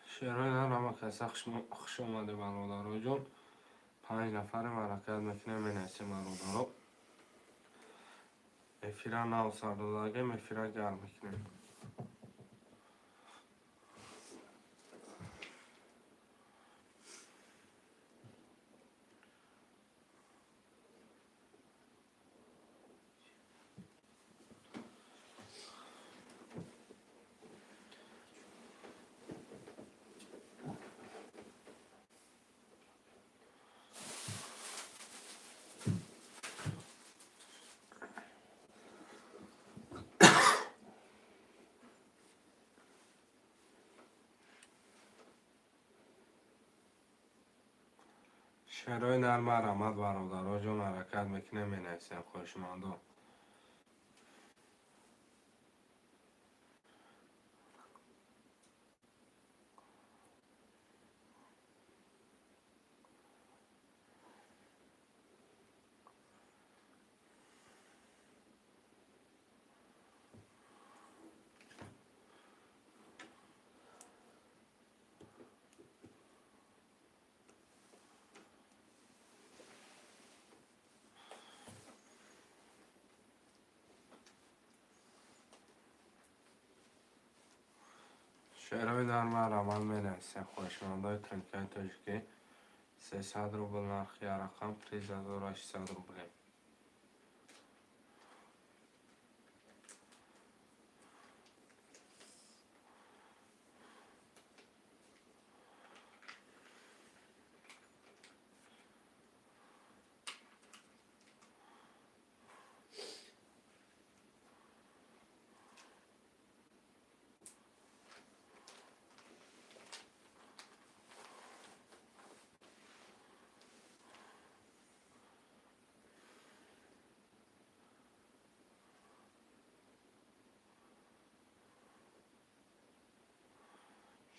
شعرهای نمک از خوش اومده برادر جون. 5 نفر حرکت میکنه مینویسه برادر. افیرا ناو سرداگه افیرا گرم میکنه. شعرهای نرم رحمت برادر جون حرکت میکنه مینویسه خوشمانده. شعرهای نرم رحمت مینویسه خوشمانده. ترکیه تاجیکی 300 روبل نرخی رقم 3800 روبل.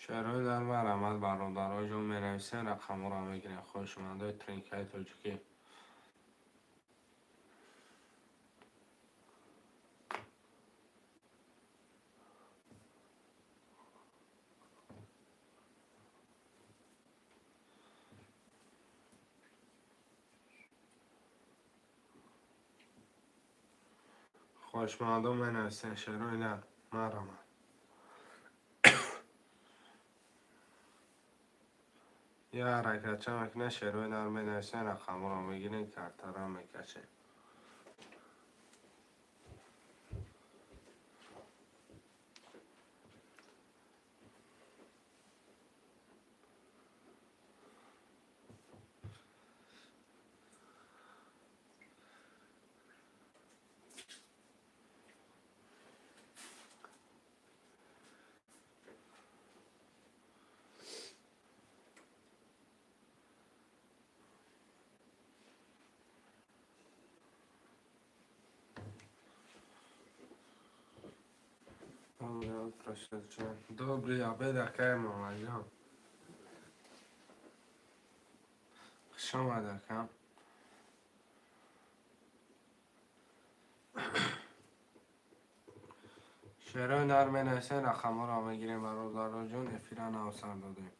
شعرهای نرم رحمت برادر جون مینویسه رقم را میگیره خوشمانده. ترکیه تاجیکی خوشمانده مینویسه شعرهای نرم رحمت. یه حرکت چه میکنه شعرهای نرم مینویسه رقم را میگیره کارت را میکشه. Dobry obiad, مامان. خوش آمده کم. شعرهای نرم نویسه رقم ها را میگیریم برادر جان افیران آسان دادیم.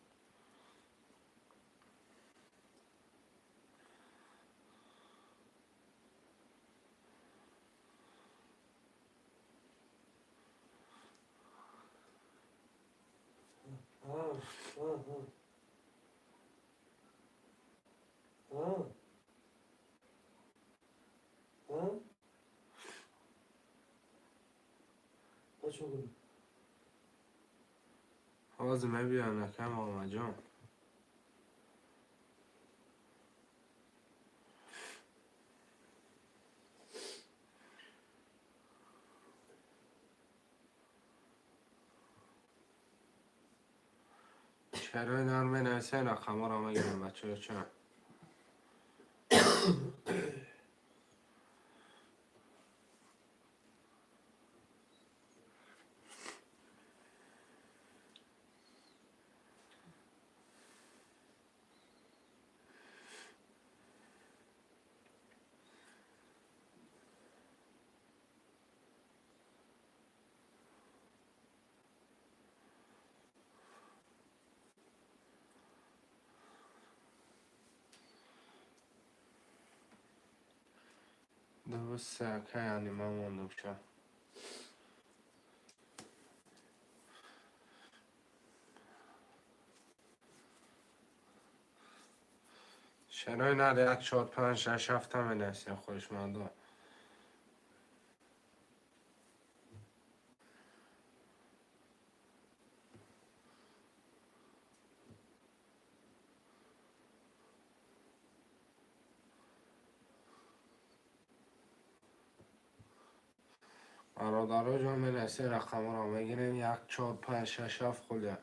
آزمه بیان نکم آمد جان. شعرهای نرم نویسه رقم ها را میگیریم بچه چه؟ درسته که یعنی من موندم شد. شعرهای نر یک 4 5 6 7 می نویسیم خوشمندا. برادر جان می نویسیم رقم ها را میگیریم 1 4 5 6 7 خلیه.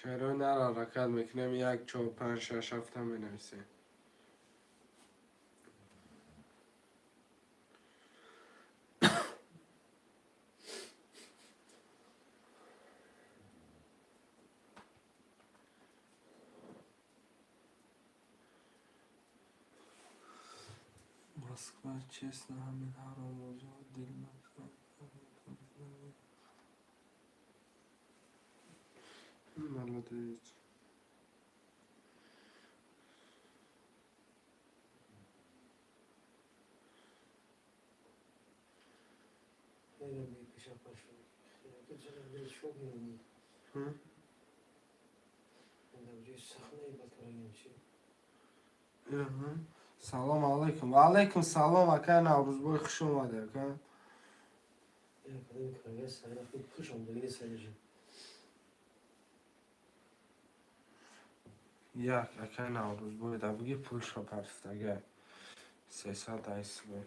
شعرهای نر حرکت میکنیم 1 4 5 6 7 می نویسیم. Москва, честно, همین حرام وجود دل مکن. Молодец. Салом алейкум. Ва алейкум салом ака Наврӯзбой хуш омаде ака. Як ака Наврӯзбой да буги пулшо парфтага 300 айсбор.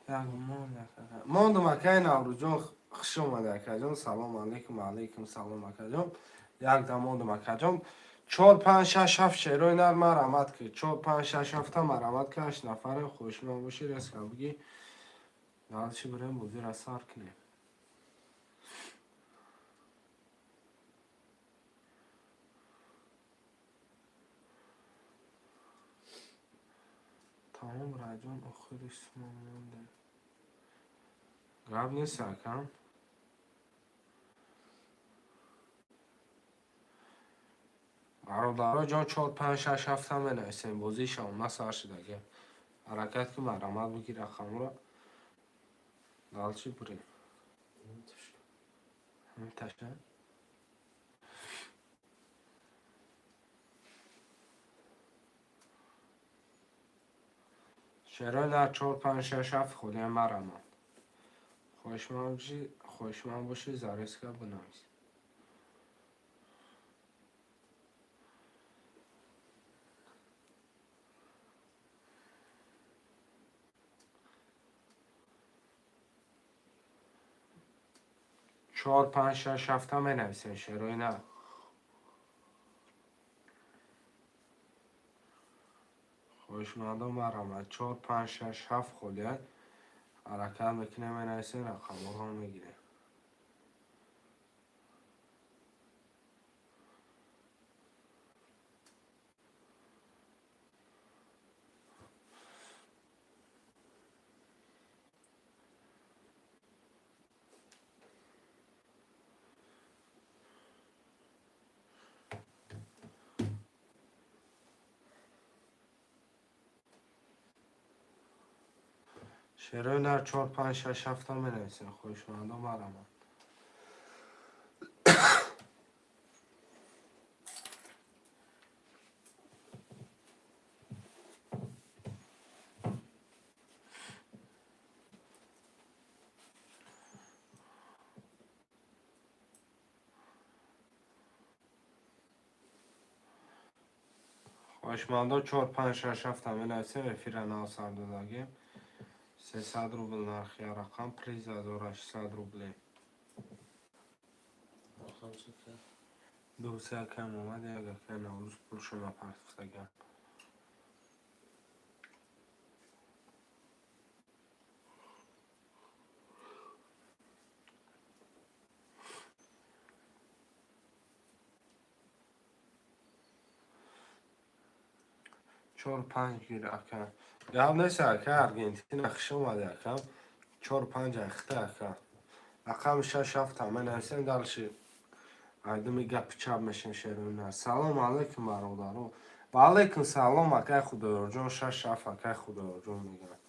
Як мондум ака Наврӯзҷон хуш омаде акаҷон. Салом алейкум. Алейкум салом акаҷон. Як да мондум акаҷон. 4 5 6 7 шеърҳои нар марамад ки 4 5 6 7 марамад ки 8 нафаре хушмон бошед аска буги далчи бурем бузира сар кинем. Тамом раҷон охири сумон монде. Гап нест акам. برادرها جان 4 5 6 7 هم بنویسیم بازی شام مسار شده که حرکت که مرامت بگی رقم را دالچی بریم همین تشه شعرهای در 4 5 6 7 خودی مرامت خوشمند باشی زارس که بنویس. چهار پنج شش هفت هم بنویسین شعرهای نه. خوشمندم مرامت 4 5 6 7 خودیت حرکت میکنه بنویسین رقم ها میگیره. شعرهای نه 4 5 6 7 هم بنویسین خوشمندم مرامت. خوشمندم 4 5 6 7 هم بنویسین رفیق ناصر دادگیم 300 روبل نرخی رقم پریز 1800 روبلی. دو سه کم اومده اگر که نوروز پول شما پرداختگم. چهار پنج گیر اکم گم نیست اکم ارگنتین اخش اومده اکم 4 5 اخته اکم اکم 6 7 هم بنویسین دلشی айдами гапи чап мешиншерона. Салом алейкум бародаро. Ва алейкум салом акай худоёрҷон 6 акай худоёрҷон мегӯяд.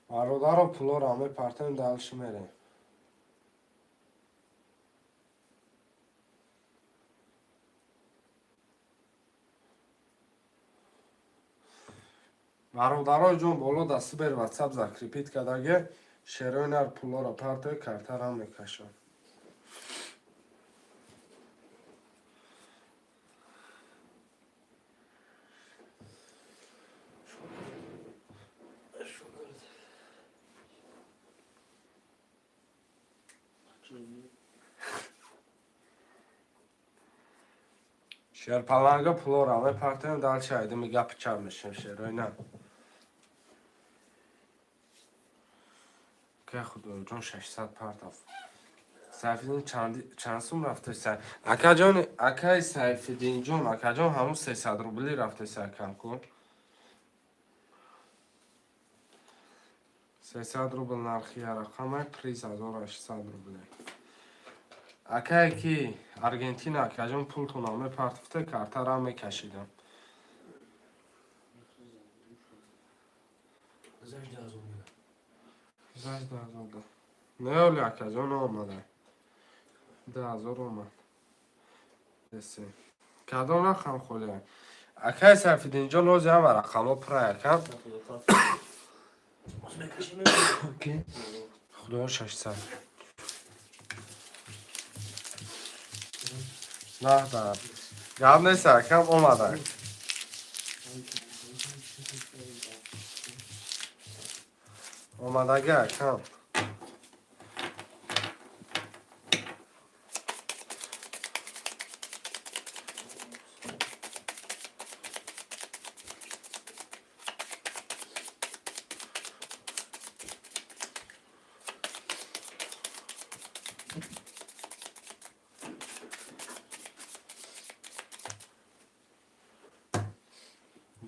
Бародаро пулоро ҳамаи партоим далши мерем. Бародарои ҷон боло дасти бер WhatsApp закрепит кардаги шерои нар пулоро партои картарам мекашам. Şerpalanga pulora ve partinin dalçaydı mi gapı çarmışım şeroyna. Ke xudojon 600 partaf. Sayfidin çansum rafte say. Akajon akay Sayfidin jon akajon hamu 300 rubli rafte say kanko. 300 rubl narxiya raqamay priz 1800 rubli. Akay ki Argentina akajon pul tuname partafte kartaram mekashidam. Ne öyle akajon olmadı. 10,000 اومد. دسته. کدام رقم خوده؟ اکای سفید اینجا لوزی هم رقم پرای کم. خدا 600. نه دارم. گرد نیست کم اومده. اومده گه کم.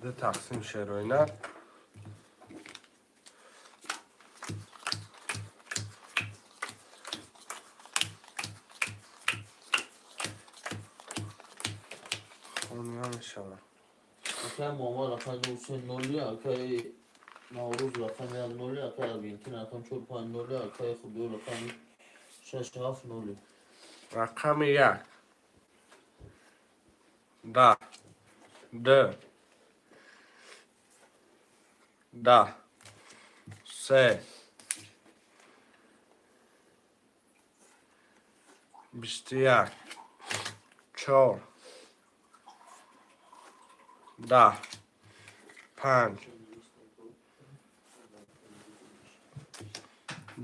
ده تقسیم شروعینا خونی هم شما اکای ماما رقم حسین نولی اکای نوروز رقم نولی اکای ارگنتین رقم 4 5 نولی اکای خودو رقم 6 7 نولی. رقم 1 10 10 10 سه 21 4 10 5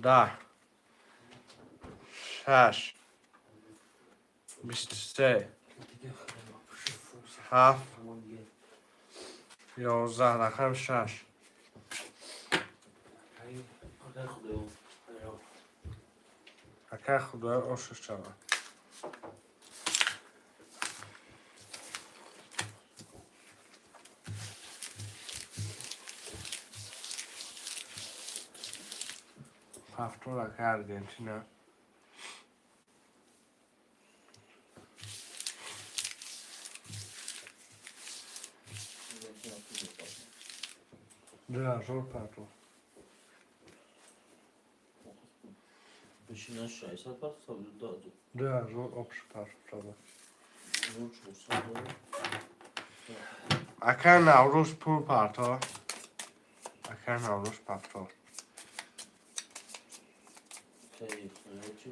10 6 23 7 11 رقم 6 اکه خدای آشش شود هفتور اکه ارجنتینا Dragão, patrão. Beşiktaş şahsen bak tabii daha da. Dragão, obszpar, prawda. Zor olsa da. Akan Navruz pul parto. Akan Navruz parto. Keyif, ne?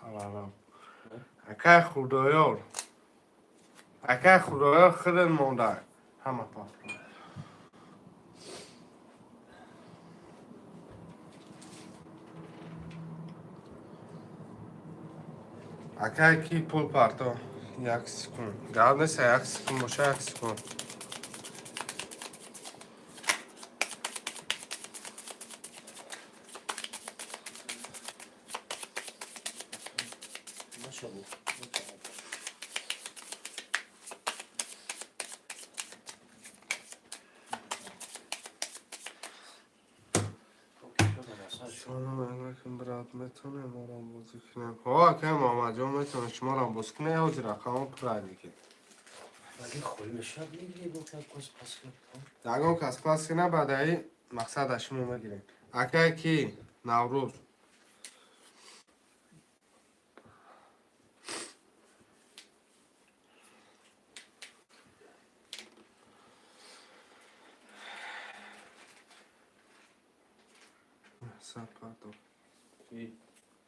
Havaram. Akan Xudoyor. Akan Xudoyor xilin monda. Hama parto. Akan ki pul parto. یک سکون گرد نیست یک سکون باشه یک سکون Maşallah. سلام علیکم برات میتونه ما را بازی کنه ها که محمد جان میتونه شما را بازی کنه یا زیر رقم پرای دیگه ولی خیلی شب میگیری با که کس پس کرد داگم کس پاس کنه بعد ای مقصد شما میگیریم اکه کی نوروز سپاتو کی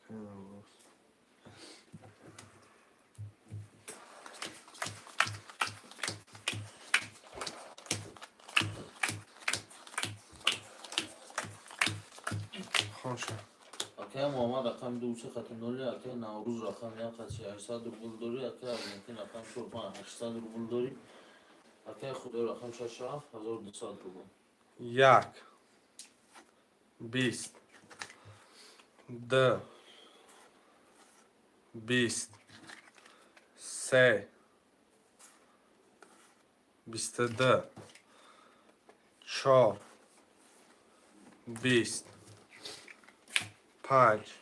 که نوروز خوشه اکه محمد رقم دوسه خط نولی اکه نوروز رقم یا خط 800 روبل داری اکه ارجنتین رقم چورپان 800 روبل داری اکه خدا رقم 6,200 روبل یک 20 دو 20 سه 22 چهار 20 5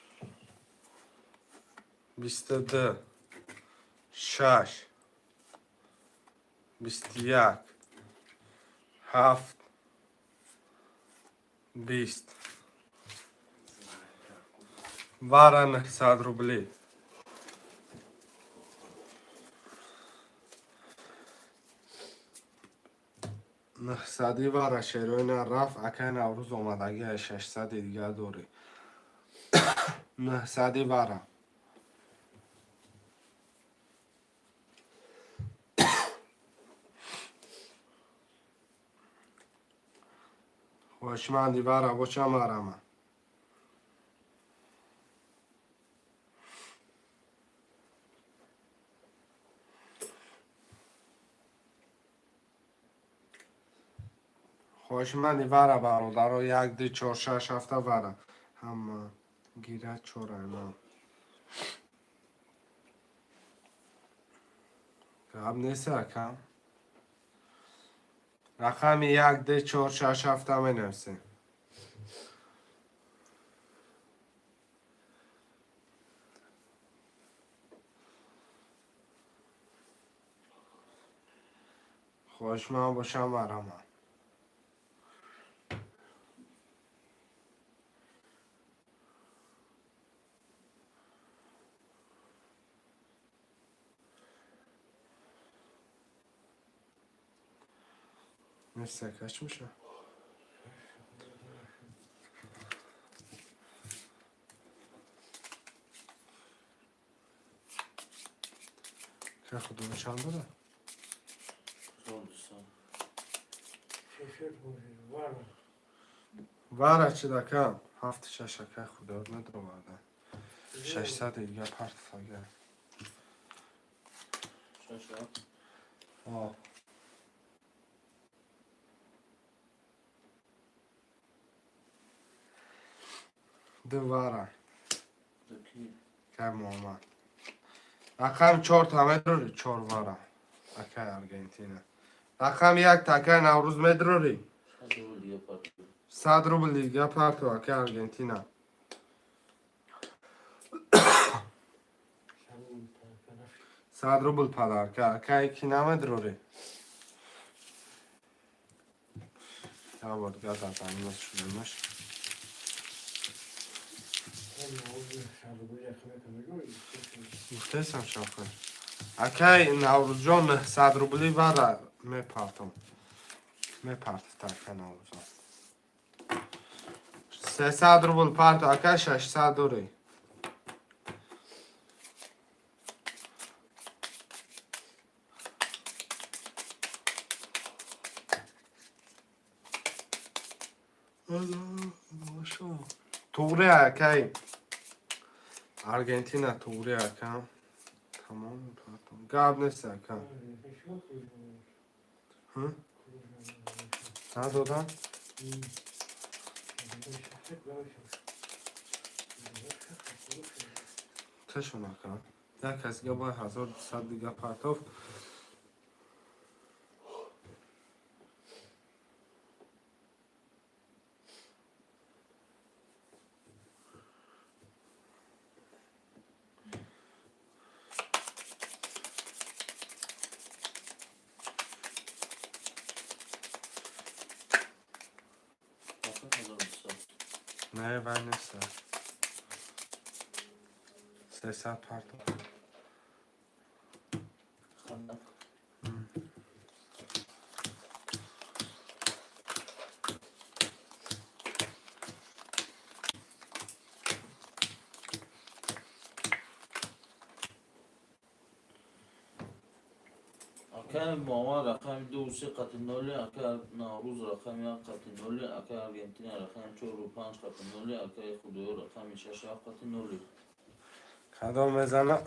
22 6 21 7 20 واره 900 روبلی نهصدی واره شیروین رفت اکه نوروز اومدگی 600 دیگه دوری 900 واره خوشمندی واره بچه مرمه خوشمندی واره برادر یک دی چهار شش هفته واره هم گیره چوره اینا قبل نیست کم رقم یک دی چهار شش هفته می نویسیم خوشمند باشم برام نیست کش میشه که خودمون چند داره؟ Soldursan. واره چی دکم؟ هفت ششکه خدا نداره وارده 600 دیگه پرت فاگه Şaşa. آه دو واره Daki. که محمد رقم 4 تا مدروری 4 واره اکه ارگنتینه رقم 1 تکه نوروز مدروری Hadi ol yapar. 100 روبل دیگه پرت اکه ارگنتینه صد روبل پدر که اکه کی نمدروری یا بود گذر دنیمش شدیمش گفته شافه اکه نوروز جان 100 روبلی واره میپرتم میپرت تکه نوروز 300 روبل پرت اکه 600 دوری توره اکه ارگنتینا توره اکه تمام پرتم گاب نیست اکه ندادن؟ تشون اکه یک از گه باید 1200 دیگه پرتاف Bakın hazır mısın? نه وای نیست 300 پرتاف Kandak. Akar Mama rakam 2 katı nolli, akar Navruz rakam 1 katı nolli, akar Argentina rakam 4 katı nolli, akar Xudoyo rakam 6 katı nolli. کدام میزنه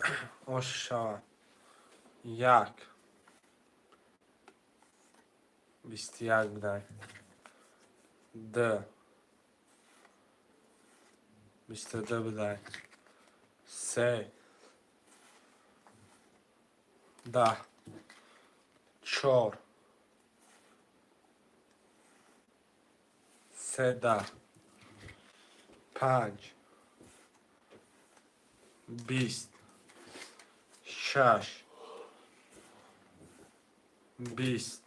آش شود 1 21 بدای 2 22 بدای 3 10 4 13 5 20 6 20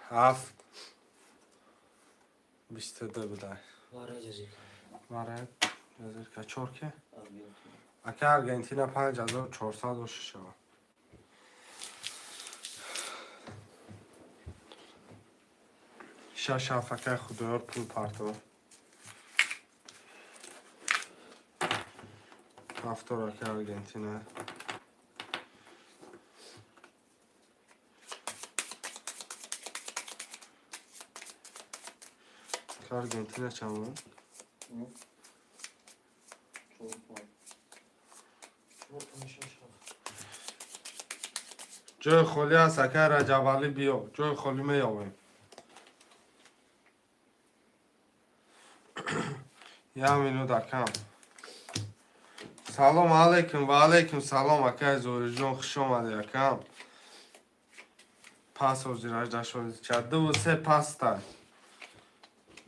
7 22 بدای واره جزی ماره نظر که چور که Argentina. اکه ارگنتینا 5406 شود شش هفته خودیار پول پرتو هفتار اکه ارگنتینا که ارگنتینا چند بود؟ Hı? Çok var. جای خالی هست اکه رجب علی بیا جای خالی میابیم یه همینو دکم سلام علیکم و علیکم سلام اکه زوری جان خوش آمده یکم پس و زیراج داشت چه 2 و 3 پس تای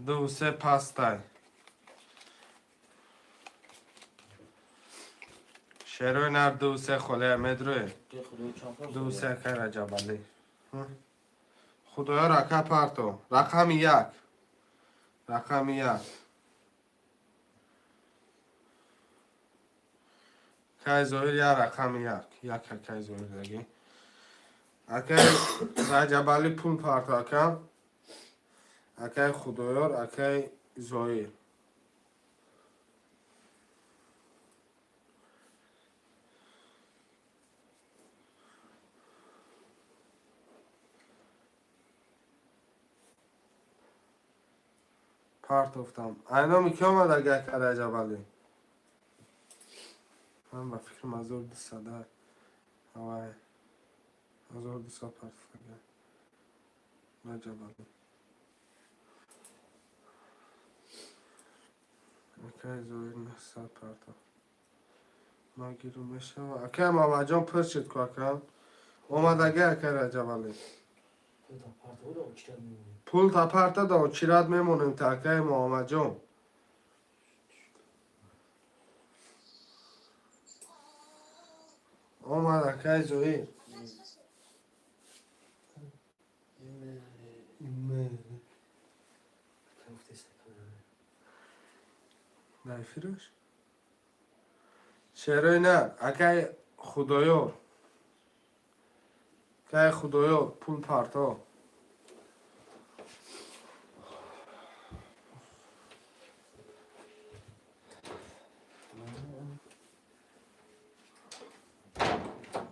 2 و 3 پس تای شروع نر 2 و 3 خالی مدروی Ki Xudoyo çampa 2 و soruyor. 3 اکه رجب علی خدایا رکه پرتو رقم 1 رقم 1 که زویر یا رقم 1 که زویر دیگه اکه رجب علی پول پرتو اکه اکه خدایار اکه زویر پارتوفتم اینا که آمد اگر که رجب علی من با فکرم 1200 هوای 1200 پارتوف اگر رجب علی اکای زویر 900 پارتوف ما گیرو میشه اکای ما وجام پرشید که اکام اومد اگر که رجب علی پول تا پارتا دا و چیراد میمونیم تا اکای ما اومد جام اومد اکای زویر نه فیروش شعرهای نه اکای خدایو که خدایو پول پارتا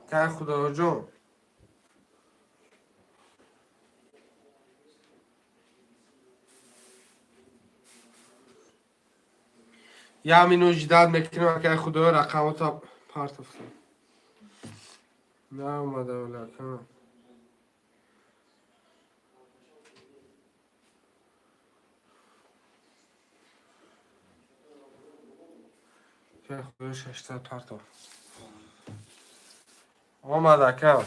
که خدایو جون یا همین وجداد میکنیم که خدایو رقماتا پارت افتاد نه اومده ولی که که خدایو 600 پارتا اومده که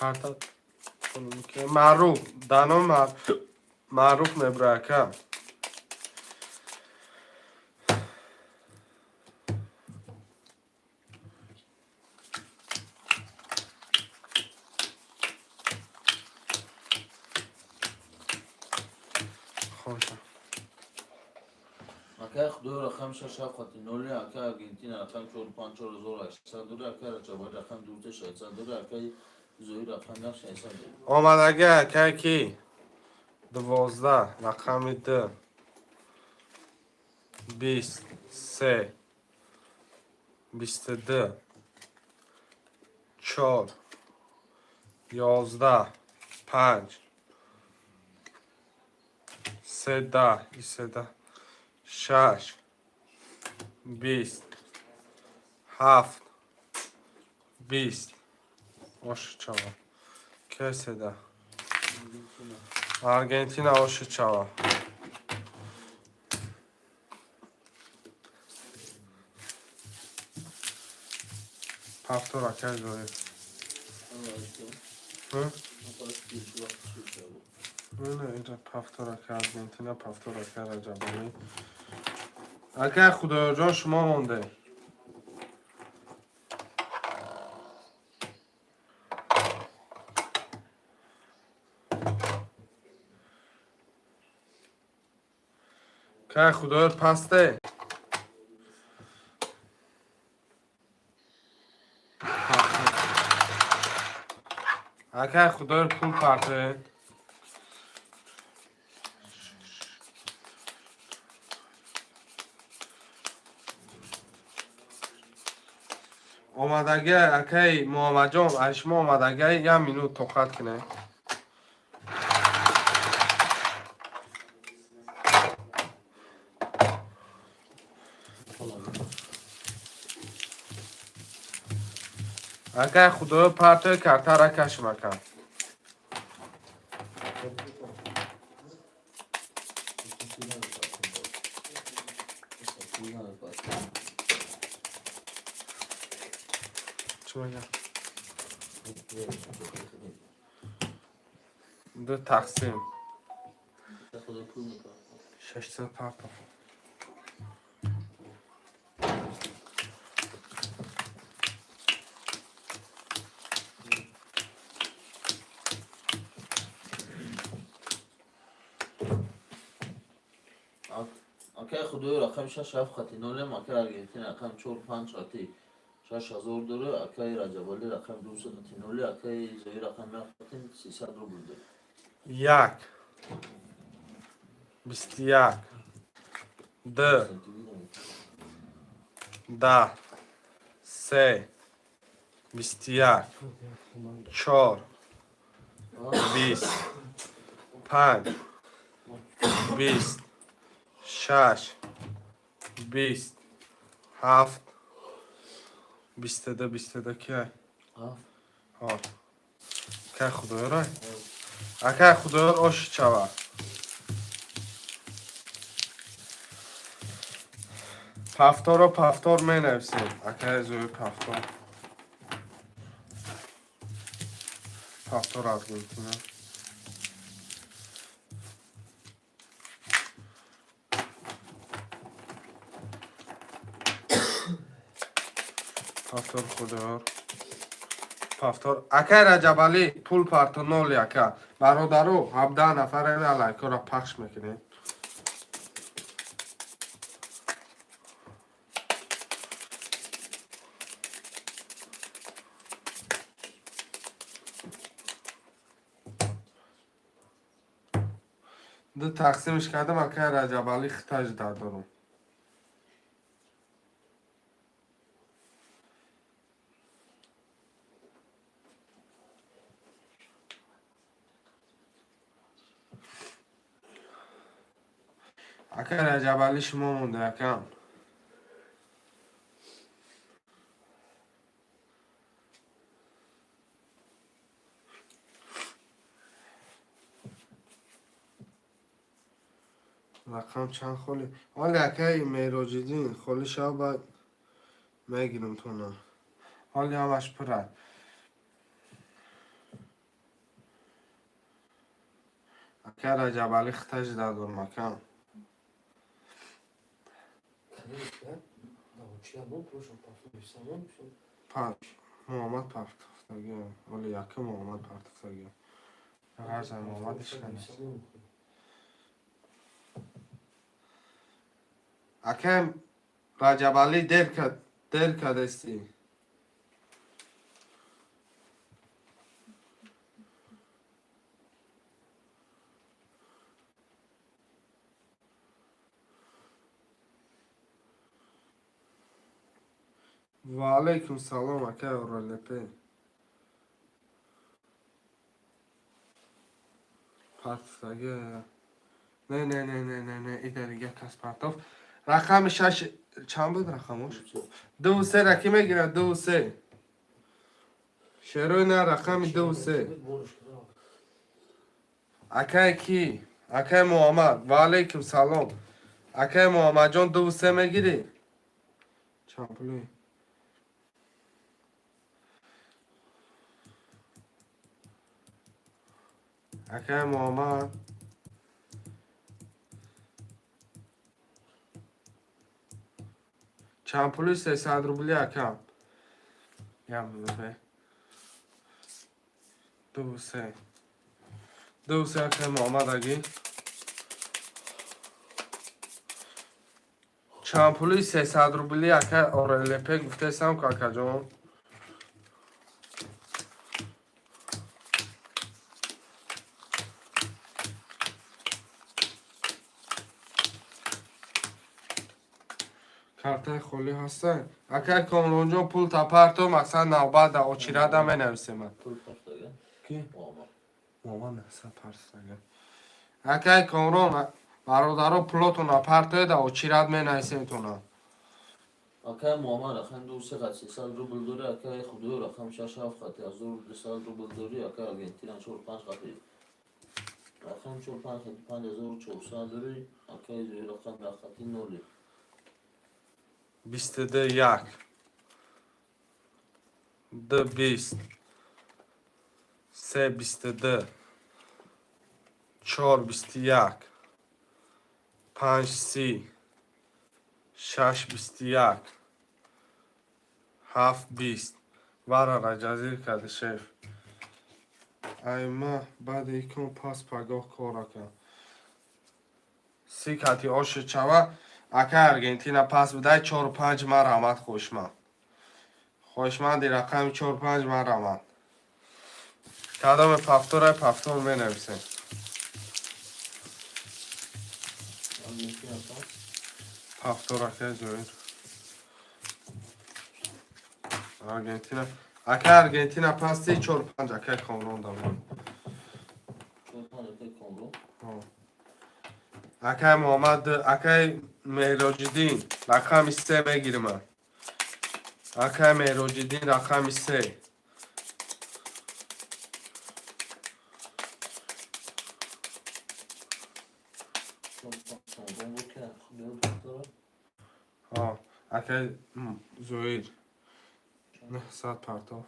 کارتا کنیم که معروف دانو معروف نبرا که خوشم اکای خدای رقم 6 خط نولی اکای ارژنتین رقم 454800 دوره اکای رجب رقم 2600 دوره اکای زوی رقم 600 اومد اگه که کی 12 رقم 2 23 22 4 11 5 13 6 20 7 20 osh çava keseda Argentina osh çava Paftora kel böyle. Hı? Böyle اینجا پافتورا که ارژنتینا پافتورا که رجبانی اگر خدایا جان شما مونده که خدایا پسته اگر خدایا پول پرته اومدگه اکی محمد جان اشما اومدگه یه مینوت توقت کنه اگر خدا پرته کرده را کش مکن چی بگم دو تقسیم 600 پرته اکای خدای رقم 6 خط نولی اکای ارژنتین رقم 45 خطی 6000 دوره اکای رجب علی رقم 200 خط نولی اکای زوی رقم 9 خط 300 روبل دوره یک 21 2 10 3 21 4 20 5 20 6 20 7 22 22 که ها که خدای رای اکه خدای آش چوا پفتار و پفتار می نویسیم اکه زوی پفتار پفتار آرژانتینا پفتار خدای پفتار اکه رجبالی پول پارتنول اکه برادرو 17 نفر این علایکو را پخش میکنیم دو تقسیمش کردم اکه رجبالی خطاج دادارم اکه رجبالی شما مونده اکم رقم چند خالی حالی اکه میراجیدین خالی شب باید میگیرم تو نه حالی همش پره اکه رجبالی خطاج دادارم اکم محمد پرتفتگی ولی یکی محمد پرتفتگی هر زن محمدش کنه اکه رجبالی دیر کدستی و علیکم سلام اکه اورالپی پرتفتگی نه نه نه نه نه نه ایده دیگه کس پرتاف رقم شش چند بود رقمش؟ 2 و 3 رکی میگیره 2 و 3 شروع نه رقم 2 و 3 اکه کی؟ اکه محمد و علیکم سلام اکه محمد جان 2 و 3 میگیری؟ چند پولی؟ اکه محمد چند پولی 300 روبلی اکم یم روبه 2 و 3 2 و 3 اکه محمد اگی چند پولی 300 روبلی اکه اورالپی گفته سم که اکه جان کارت خالی هسته اکه کامران جان پول تا پرتو مقصد نوبت در اوچیره دا می نویسیم پول پفتگی کی؟ محمد مامان نسه پرستگه اکه کامران برادرو پلوتون پرتو دا اوچیره می نویسیم تونا اکه محمد رقم 2 قد 300 روبل داری اکه خدای رقم 6 7 قد 1200 روبل داری اکه آرژانتینا 45 قد رقم 45 قد 5400 داری اکه زوی رقم رقتی نولی 22 1 2 20 3 22 4 21 5 30 6 21 7 20 وارا را جزیر کرده شیف ایما بعد یکم پاس پگاه کارا کن سی کتی آش چوا اکه ارگنتینا پاس بده 4 و 5 ما رحمت خوشمند رقم 4 و 5 ما رحمت کدام پفتور می نویسیم رقم هفتور اکه زویر آرژانتین اکه آرژانتین پاستی 4-5 اکه کامرون دارم 4-5 اکه کامرون اکه محمد اکه مهراجدین رقم 3 میگیرم اکه مهراجدین رقم 3 کامرون بود که خودیو داره اکه زویر نه ساعت پرتاف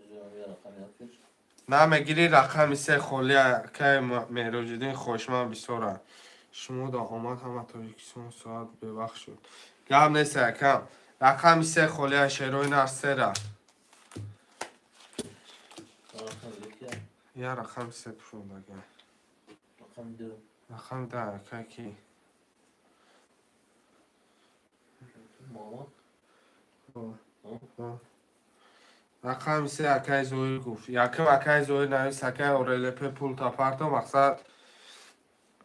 زیادی رقم یکش نه میگیری رقم 3 خولی اکه مهراجدین خوشمن بسیاره شما دا آمد همه تا یکسون ساعت ببخش شد گم نیست اکم رقم 3 خولی شیروی نرسه را رقم یکی یا رقم 3 پشون بگه رقم 2 رقم 10 اکه کی محمد رقم 3 اکه زویر گفت یکم اکه زویر نویس اکه اورلیپه پول تا پرتو مقصد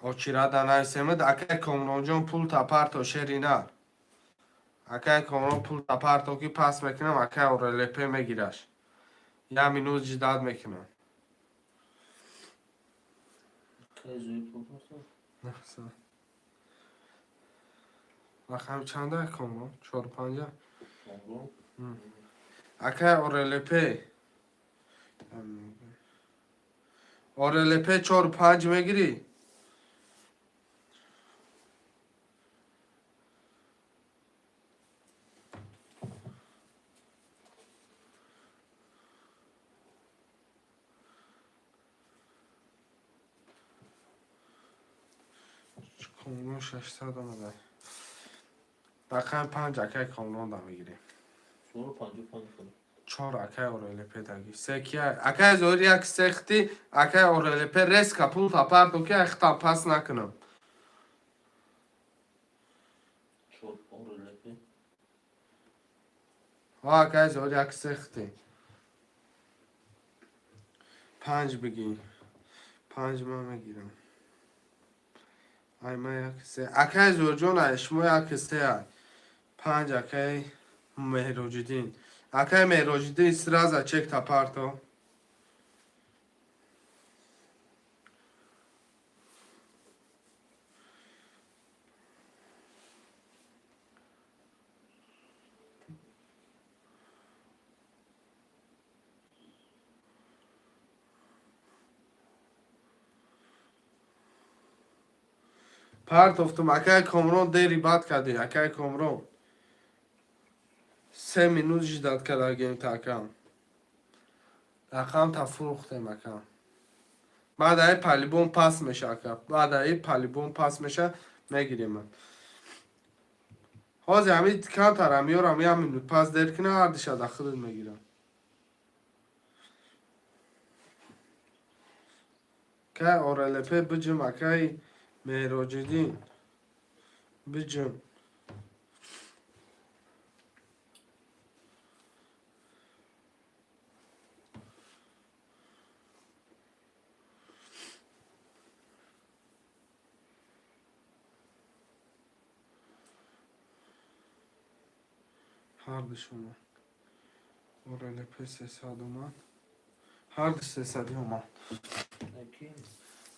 اوچیرا دا نویسیمد اکه کامران جان پول تا پرتو شیرینه اکه کامران پول تا پرتو که پس میکنم اکه اورلیپه میگیرش یا مینوز جداد میکنم که زوی پول پرسد نه رقم چنده کامران 4-5 کامرون اکه اورلیپه 4-5 میگیری کامران 600 آمده رقم 5 اکه کامران دا میگیری 55 خود 4 اکه اورلیپه داگی 3 کیه اکه زور یک سختی اکه اورلیپه ریسک پول تا پرتو که اختا پس نکنم 4 اورلیپی اکه زور یک سختی 5 بگی 5 ما میگیرم ای ما یک 3 اکه زور جون شما یک 3 5 اکه مهروجدین اکه مهروجدین سرازا چک تا پرتو پرت افتم اکه کامرون دیری باد کردی اکه کامرون 3 مینوت جداد کرده گیم تاکم رقم تا فروخته مکم بعد ای پالیبون پاس میشه اکه بعد ای پالیبون پاس میشه میگیریم من حاضی همی کم ترم میارم یه مینوت پاس دیر کنه هردش داخل میگیرم که اورلیپه بجم اکه مهراجدین بجم هردش اومد اورلیپه 300 اومد هرد 300 اومد اکی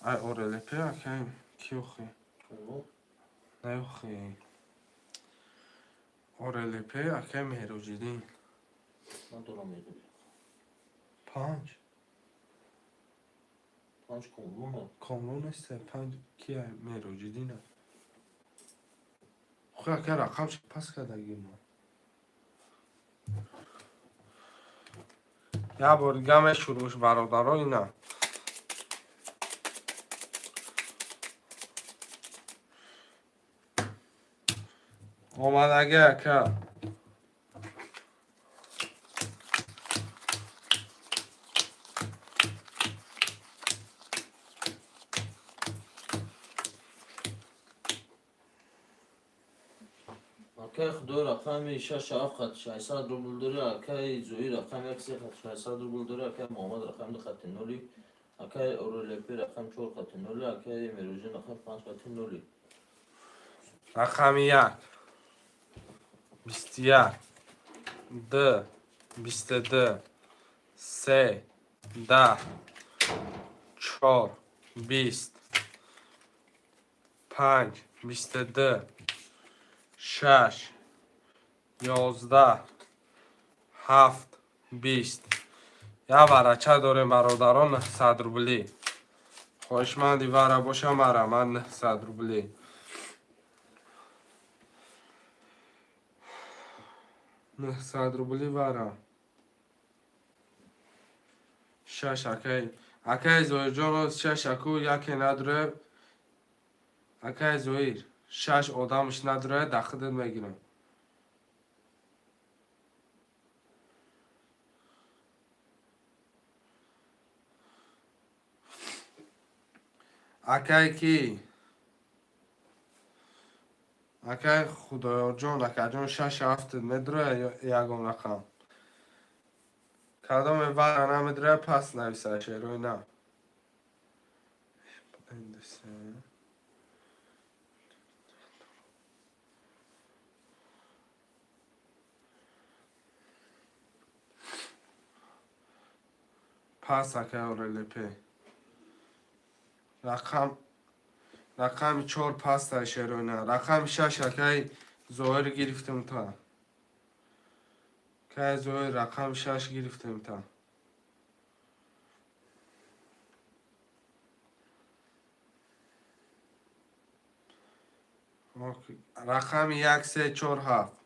ای اورلیپه اکه کیو خی کامرون نه خی اورلیپه اکه مهراجدین من دارم میدونم 5 پنج کامرون کامرون است 5 کیه مهراجدینه خو که رقمش پس کرده گیر ما یا بار گمه شروعش برادرای نه آمد اگه که اکی خدای رقم 6 خط 600 روبل داره اکی زوی رقم 1 خط 600 روبل داره اکی محمد رقم 2 خط نولی Akay Orelepi rakam 4 qati noli, akay Mirujin rakam 5 qati noli. رقم یک 21 2 22 3 10 4 20 5 22 6 11 7 20 یا ورچه داریم برادران 100 روبلی خوشمندی وره باشم مرا من 100 روبلی نه 100 روبلی وره شش اکی زویر جان شش اکو یکی نداره اکی زویر شش آدمش نداره دخدت میگیرم اکی کی اکی خدایا جان اکی جان شش هفت نداره یکم رقم کدام وره نمیداره پس نویسه شیروی نه پس اکی اورلیپی رقم 4 پس تا شیروی نه رقم 6 اکی ظاهر گرفتم تا که ظاهر رقم 6 گرفتم تا رقم 1 3 4 7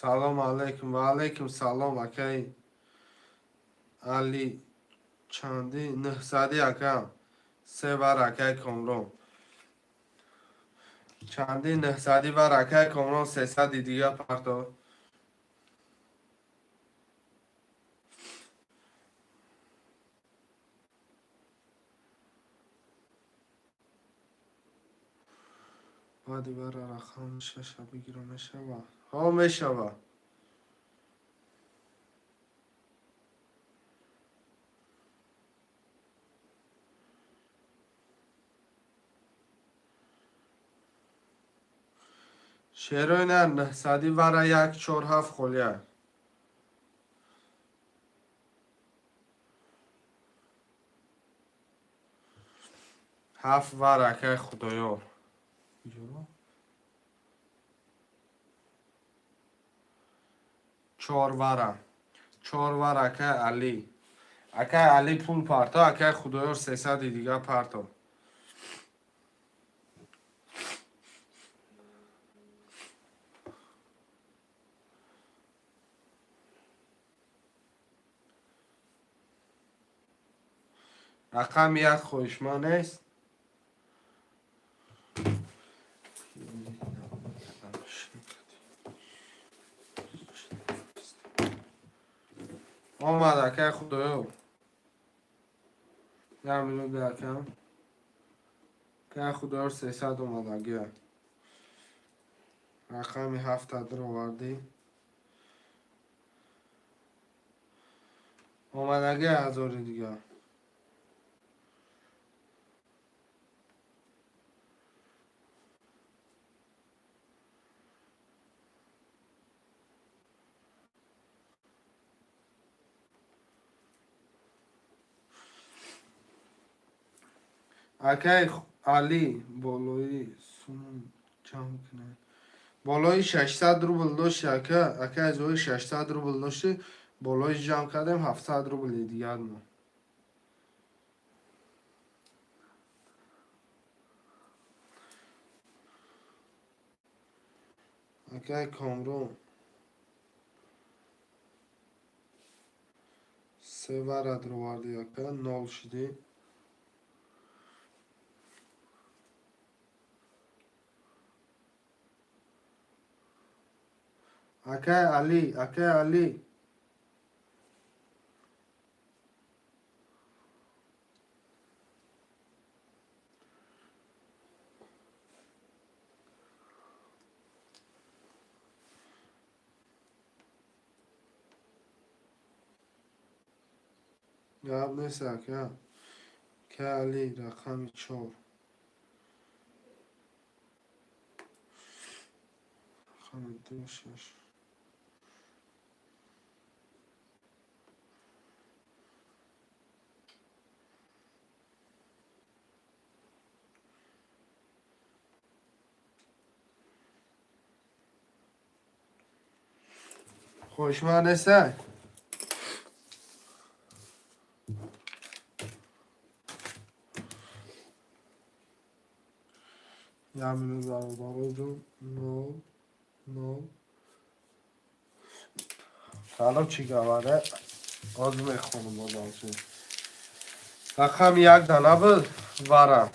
سلام علیکم و علیکم سلام اکی علی چندی 900 اکم سه بر اکی کامرون چندی 900 بر اکی کامرون 300 دیگه پرتو بعدی بر رقم 6 بگیرم میشوه ها میشوه شیروی نه 900 بر 1 4 7 خولیه هفت بر اکی خدایار 4 بره 4 بر اکی علی اکی علی پول پرتا اکی خدایار 300 دیگه پرتا رقم 1 خوشمان است آمد اکی خدایار یه میلیون درکم که خدایار 300 اومد اگه رقم 7 در آوردی اومد اگه 1000 دیگه اکی علی بالایی سونم جمع کنه بالای 600 روبل داشت اکی از اوی 600 روبل داشتی بالای جمع کردیم 700 روبل دیگر ما اکی کامرون سه ورد رو وردی اکی نال شدی اکی علی جواب نیست اکا. که علی رقم 4. رقم 2 6. خوشمند نیسته؟ یعنی برای جون نو نو. حالا چی گواره؟ آز میخونم بازم چی. رقم 1 دانه بود وارم.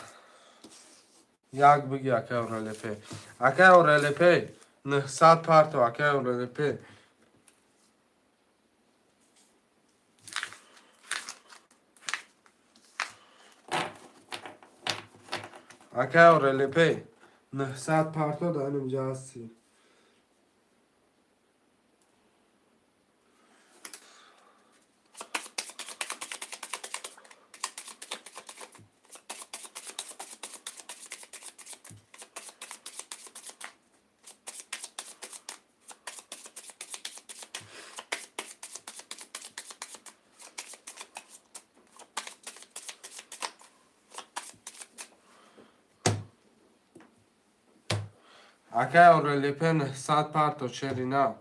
1 بگی اکه اورلیپی. اکه اورلیپی 900 پارتو اکه اورلیپی. اکه اورلیپی 900 پارتو در اینجا هستی. اکه اورلیپی 900 پارتو چری نه.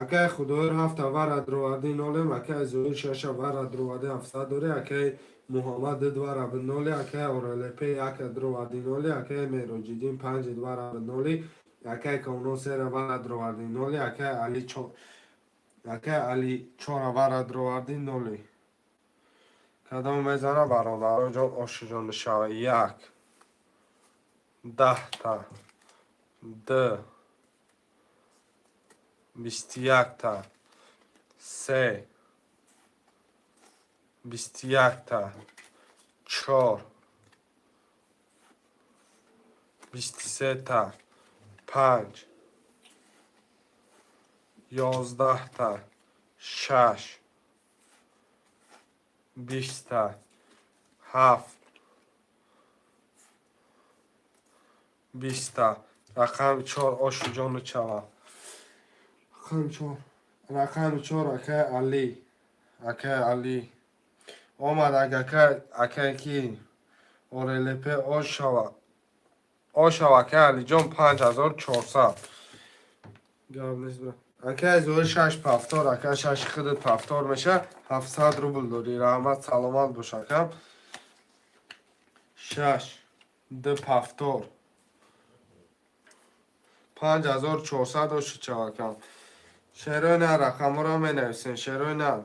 اکه خدای هفت ور دروادی نولم اکه زوی شش ور دروادی 700 دوره اکه محمد دوار به نولی اکه اورلیپی یک دروادی نولی اکه میروجیدین 5 دوار به نولی اکه کونو سر ور دروادی نولی اکه علی 4 ور دروادی نولی. کدام میزنه برادر جان آشجان شوه. 1 10 تا 2 21 تا 3 21 تا 4 23 تا 5 11 تا 6 20 تا 7 20 تا. رقم 4 آشو جانو چوا. رقم 4 اکه علی آمد اکه کی اورلیپی آشوا اکه علی جان 5400. جواب نیست برم. اکه زور 6 پفتار اکه 6 خودت پفتار میشه 700 روبل داری. رحمت سلامت باش اکم. 6 2 پفتار 5400 آشو چوا کم. شروع نه رقم را می نویسین. شروع نه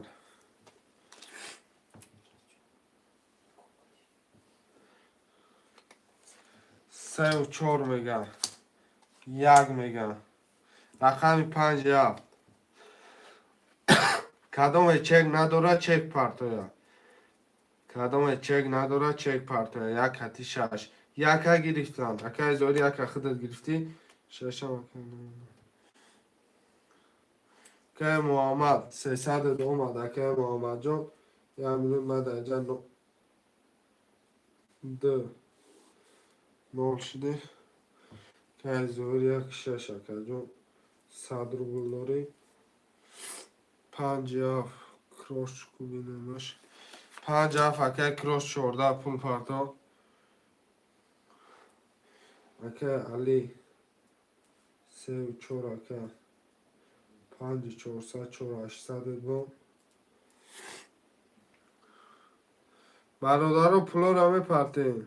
3 و 4 میگم. 1 میگم. رقم 5 7. کدام چک نداره چک پارتویا. کدام چک نداره چک پارتویا. 1 حتی 6. 1 گرفتم. اکه زوری 1 خودت گرفتی. 6 هم که محمد 300 اومد. اکه محمد جان 1 میلیون من در اینجا 2 نول شده. که زوری 1 6 اکه جان 100 روبل داری. 5 کروش کنیمش. 5 اکه کروش 14 پول پارتو. اکه علی 3 و 4 اکه 5400 4800 دو. برادر پولو را میپرتین.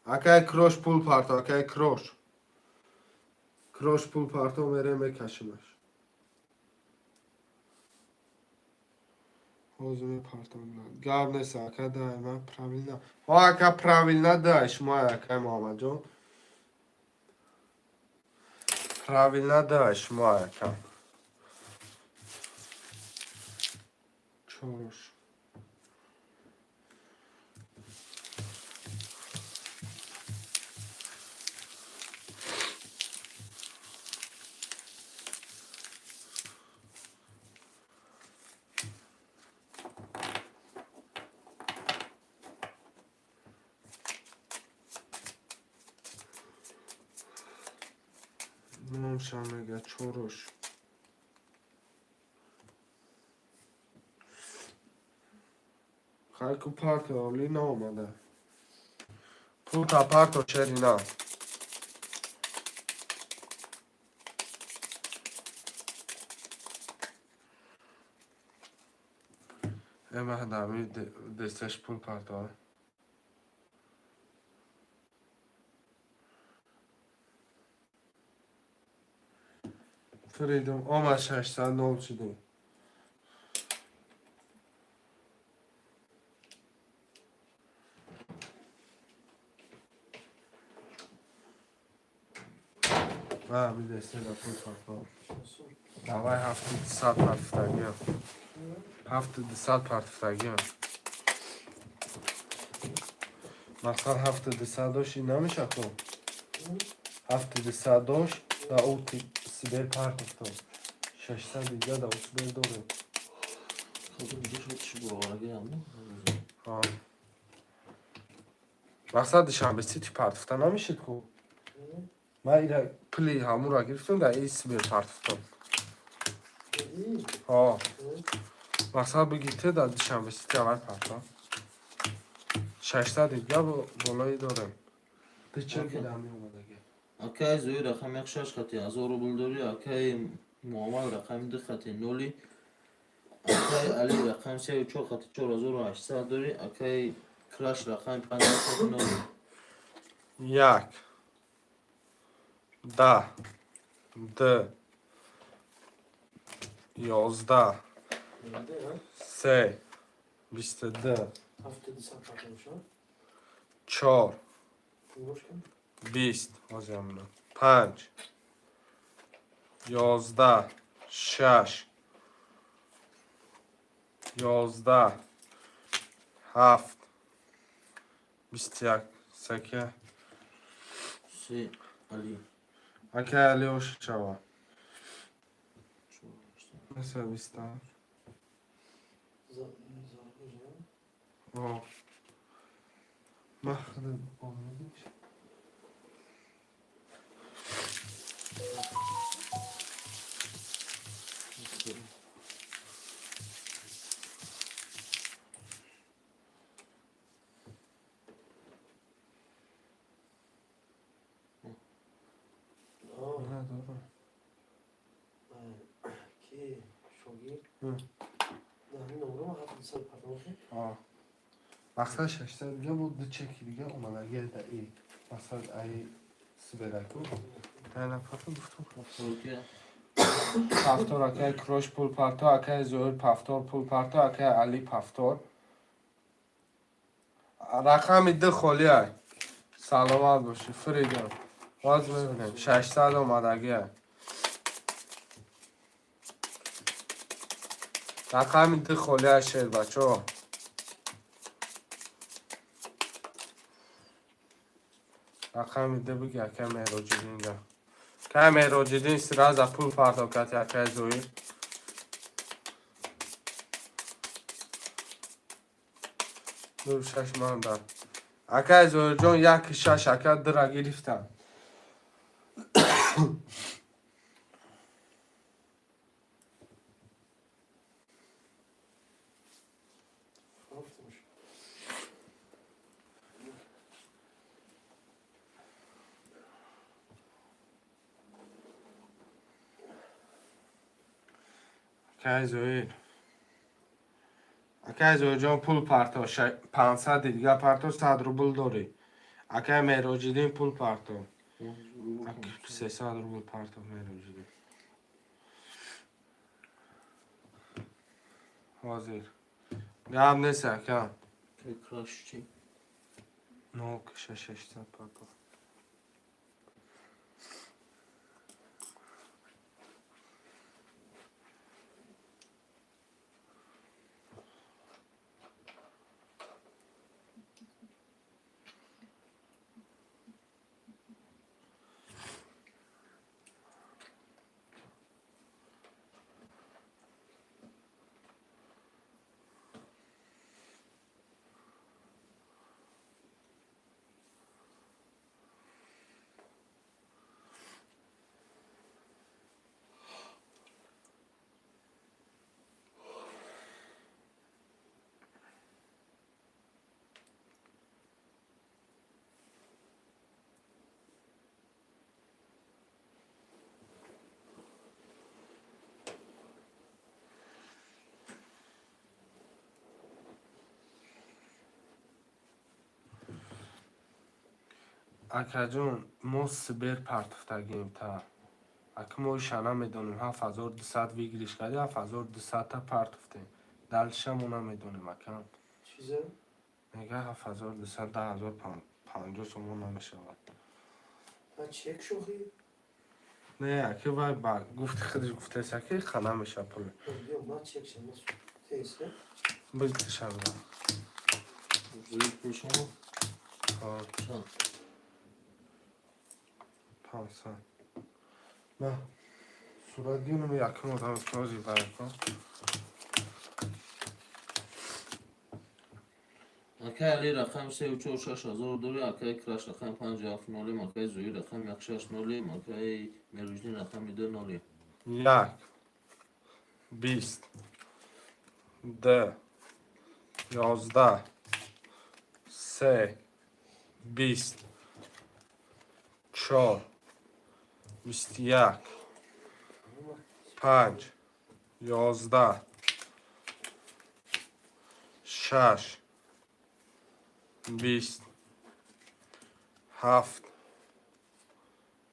اکه کروش پول پارتو اکه کروش پول پارتو میره میکشمش. حوزه پارتون گارنس اکا دائما правильно ها اکا правильно да شما اکا محمد جان правильно да شما اکا چورش نمیشم میگه چورش خیلی پارت اولی نه اومده پوتا پارتو چری نه اما هدامی دستش پول پارتو فریدم آمد 600 نول شدیم bir deste de pul pardon. Davay hafta saat partiftagi. Hafta saat partiftagi. Maqsad hafta sadosh namiشه خب. هفته sadosh da uti siber partifto. 600 دیگه da uti dore. خب اینجا شد چی براغره گرم ها. مقصد شنبه سیتی partifta namiشه خب. من ایره پلی همون را گرفتم در این سیبر پارتفتم ها مثلا بگیته در دوشنبه سیتی اول پارتم 600 دیگه بالایی دارم دیچه گیدم میومده اکای زوی رقم یک شش خطی از رو بلداری اکای معامل رقم دو خطی نولی اکای علی رقم 34 خطی 4800 داری اکای کراش رقم 50 خطی نولی یک ده ده 11 سه 22 4 20 5 11 6 11 7 21 سکه سی علی اکه علی hoş çava مثل 20 o mahrum olmuş مقصد 600 دیگه بود دو چکی دیگه اومده گرده ای مثلا ای سبرکو نه پاتون گفتم فروکیه پفتور اکای کروش پول پارتا اکای زهر پفتور پول پارتا اکای علی پفتور رقم ده خالی های سلامت باشی فریدم باز میبینیم 600 اومدگی رقم ده خالی های شیر بچه ها رقم ده بگی اکای مهراجدین ده که مهراجدین سراز پول پارتا کتی اکای زهر دو شش من دار اکای زهر جان یک شش اکای در گرفتم اکای زهر جان پول پارتا 500 دیگه پارتا 100 روبل داری اکای مهراجدین پول پارتا 300 روبل پارتا مهراجدین حاضر گرم نیست اکا. کراش چی؟ نو کشه 600 پاکو. اکا جون ما سبیر پرتفتگیم تا. اکا ما شنا میدونیم 7200 ویگریش کردی 7200 تا پرتفتیم. دلش هم نمیدونیم اکا. چیزه؟ میگه 7200 10050 سومون نمیشه. ها چک شوخی؟ نه اکا باید با گفت خودش گفته سکی خانه میشه پول. بیا ما چک شد نسو تیسته؟ بگید شما. زوی پشم. چند؟ 500. نه صورت دیونم یکم آدم کازی باید کن. اکای علی رقم 346,000 دوری، اکای کراش رقم 57 نولیم، اکای زوی رقم 16 نولیم، اکای مروجنی رقم 2 نولیم. 1 20 10 11 3 20 4 21 5 11 6 20 7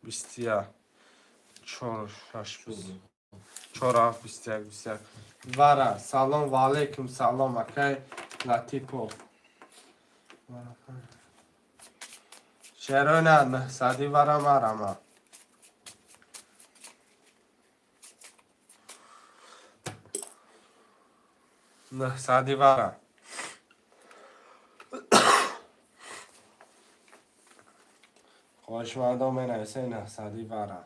21 4 6 4 7 21 21 واره سلام و علیکم سلام اکای لطیپو چرا نه صدی واره مرمه نه صدی واره خوش مردم من ایسه نه صدی واره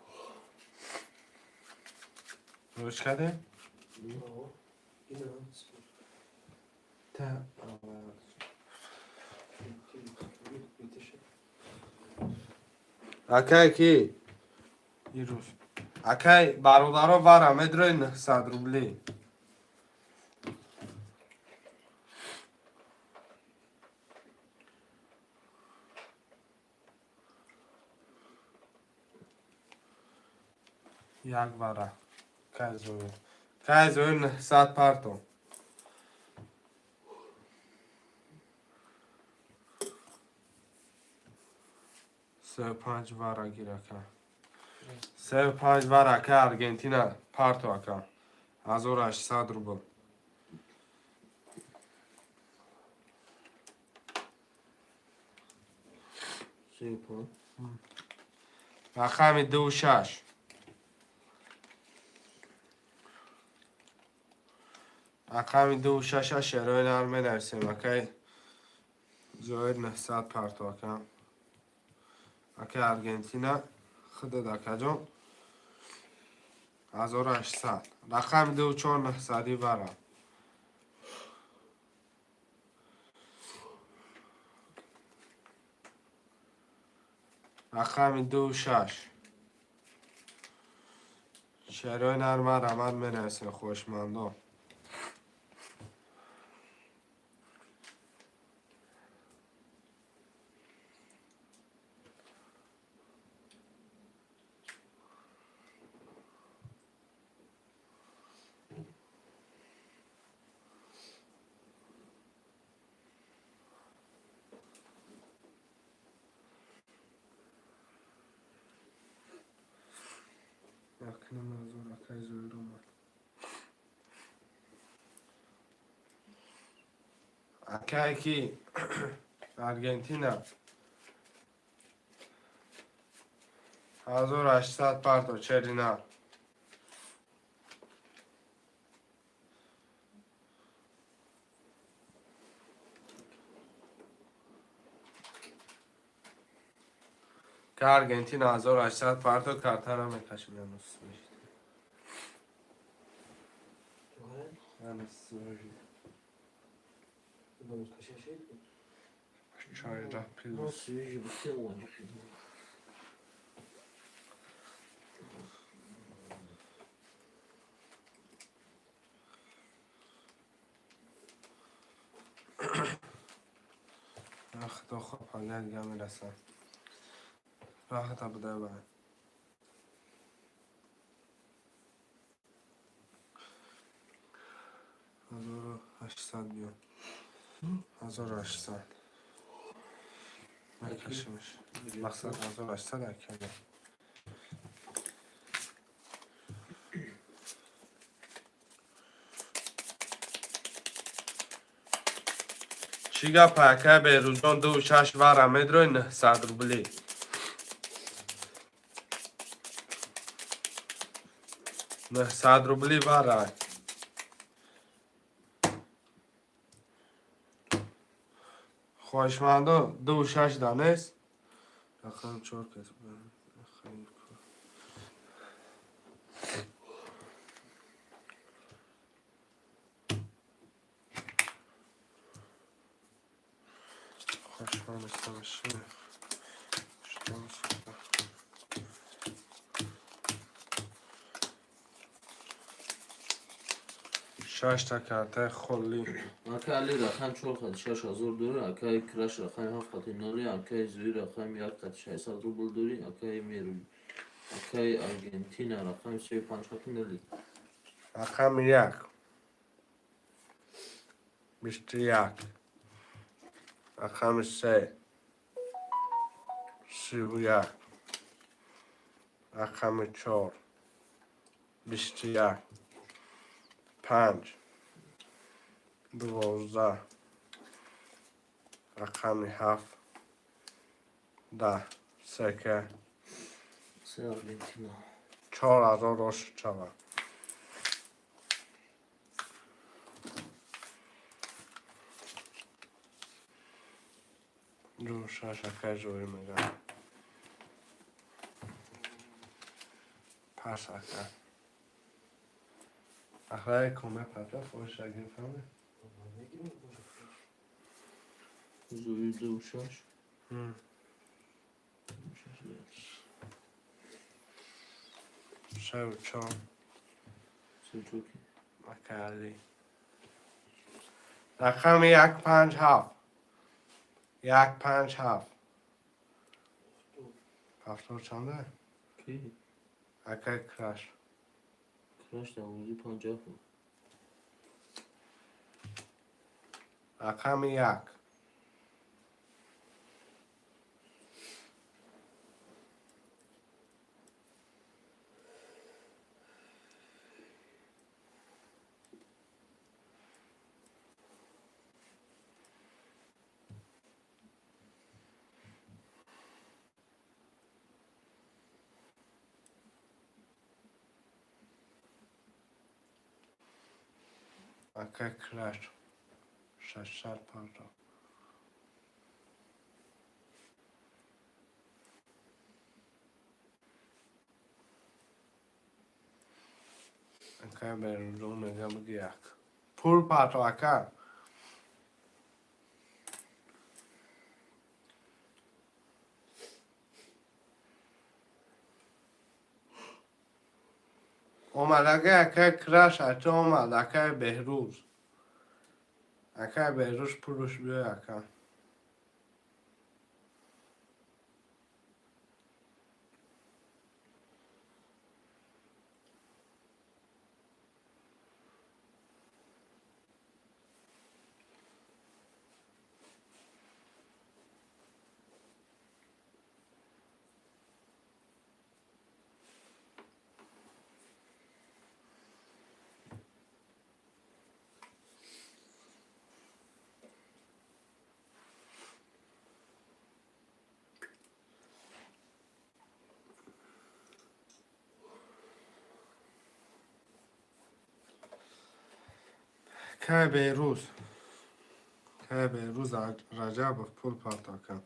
روش کده؟ آه اینه تا بیتشه اکای کی؟ ای روش اکای برادرها واره مدروی 900 روبلی یک واره کای زوی 900 پرتو 35 واره گیره کن 35 واره که ارگنتینا پرتو کن 1800 روبل 35. رقم 26 رقم 26 شروع نرمه نرسیم اکی زاید 900 پرتو کن اکی ارگنتینا خود دکه جون 1800 رقم 24 900 برم رقم 26 شروع نرمه رمد منرسیم خوشمندم Yakınım hazır akay zoyurum var. اکایی که ارژنتینا 1800 پارتو چرینا که ارژنتینا 1800 پارتو کارتانا میکشم یا نصف Vamos kaçar şey mi? چای را پیروز Nasıl yüzü bir şey olacak şimdi? خدا خواب حالا دیگه میرسن راحت بوده باید 1800 بیان 1800 میکشمش مقصد 1800 اکنه چیگا پاکه به روزان 2.6 وارا مدروی 900 روبلی نه 100 روبلی وارا خوشمندو 2.6 دانست رقم 4 کس خیلی خوشمند استمشه شش تا کارت خلی اکا علی رقم 4 خط 6000 دوری اکای کرش رقم 7 خط نولی اکای زوی رقم 1 خط 600 روبل دوری اکای میروی اکای ارژنتینا رقم 35 خط نولی رقم 1 21 رقم 3 31 رقم 4 21 5 12 رقم 7 10 سکه سه ارژنتینا 4000 روش چوه دو شش اکه جوری میگم پس اکه اخواه کمه پتا فوش اگه فهمه Vallahi ne gibi bu? زوی دو شش سه و چون سه چوکی اکه علی رقم 157 157 هفتاد چنده؟ کی؟ اکه کرش کرش در موزی 50 بود رقم 1 اکه کرش 600 پارتا اکه برون میگم بگی یک پول پارتا اکه اومد اکه کرش اچه اومد اکه بهروز اکه بهروز پولش بیای اکه که بیروز رجب پول پارتاکن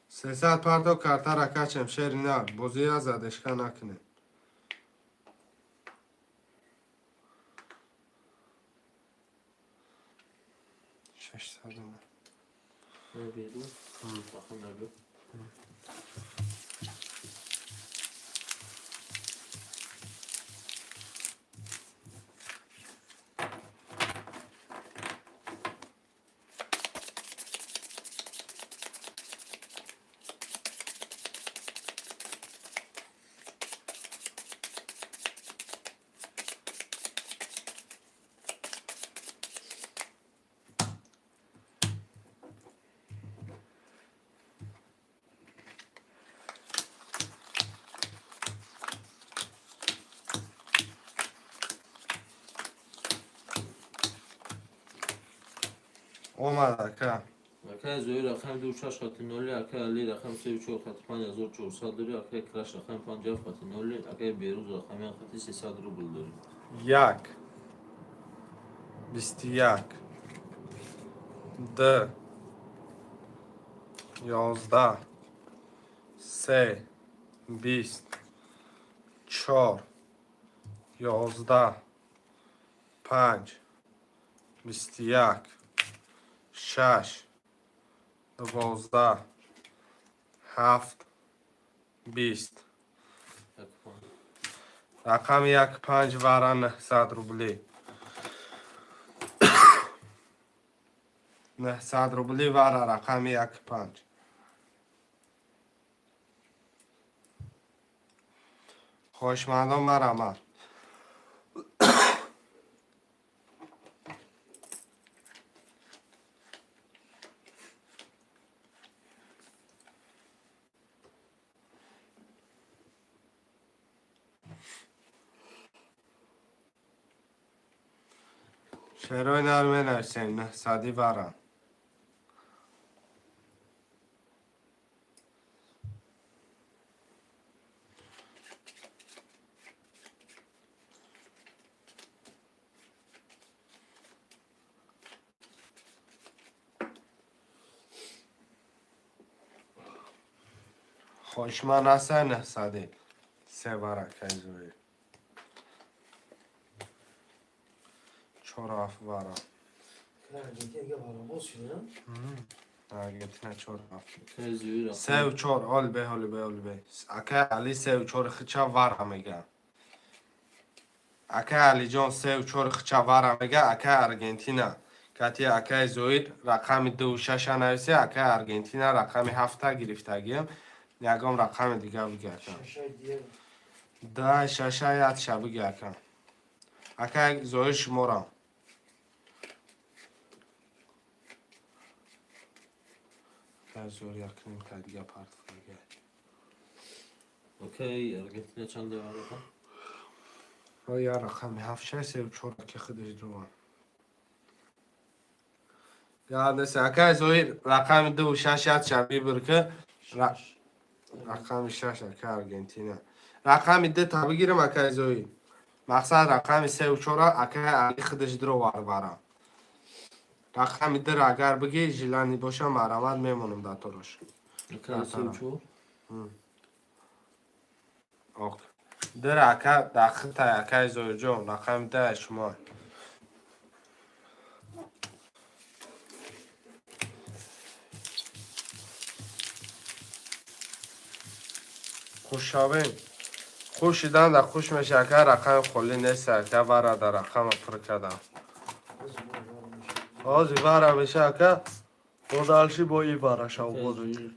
300 پارتو کارتا را کچم شیر نه بوزی از ادشکا نکنه 600 نه بیرون باخم نبیو اومد اکا اکا زوی رقم 26 خط نولی اکا علی رقم 34 خط 5400 داری اکا کرش رقم 50 خط نولی اکا بیروز رقم خط 300 روبل داری یک 21 ده 11 3 20 4 11 5 21 6 12 7 20 یک پان رقم 1 5 وارا 900 روبلی 900 روبلی وارا رقم 1 5 خوشمندم مرا شروع نرمه نرسیم 900 وارا خوشمند است 900 سه وارا کیزوی چراف وارا که دیگه بالا باز شده نه آرگنتینا چراف اکا زوی رقم سه و چهار آل به اکا علی سه و چهار خچا وارا میگه اکا علی جان سه و چهار خچا وارا میگه اکا آرگنتینا کاتی اکا زوید رقم 2 و 6 نویسه اکا آرگنتینا رقم 7 گرفتگیم یکم رقم دیگه بگردم شاشای دیگه 10 6 یاد شب بگردم اکا زوید شمارم اکا زوید یکنیم که دیگه پارت کنگه اوکی ارگنتینا چند داره رقم و یا رقم 7 6 3 و 4 که خودش دوام یاد نسه اکا زوید رقم 2 و 6 یاد شبی برکه شاش رقم 6 اکا آرگنتینا رقم 2 تا بگیرم اکا زوید مقصد رقم 3 و 4 اکا علی خودش درو وار بارم رقم 2 را اگر بگی جیلانی باشه مرامت میمونم در طورش اکا سه و چهار اوک در اکا در خطه اکا زوید جون رقم 2 شما خوش شابین خوش شدن در خوش میشه که رقم خلی نیست که وارا در رقم پر کردم آزی وارا میشه که بودالشی با ای وارا شو اکا بود زوی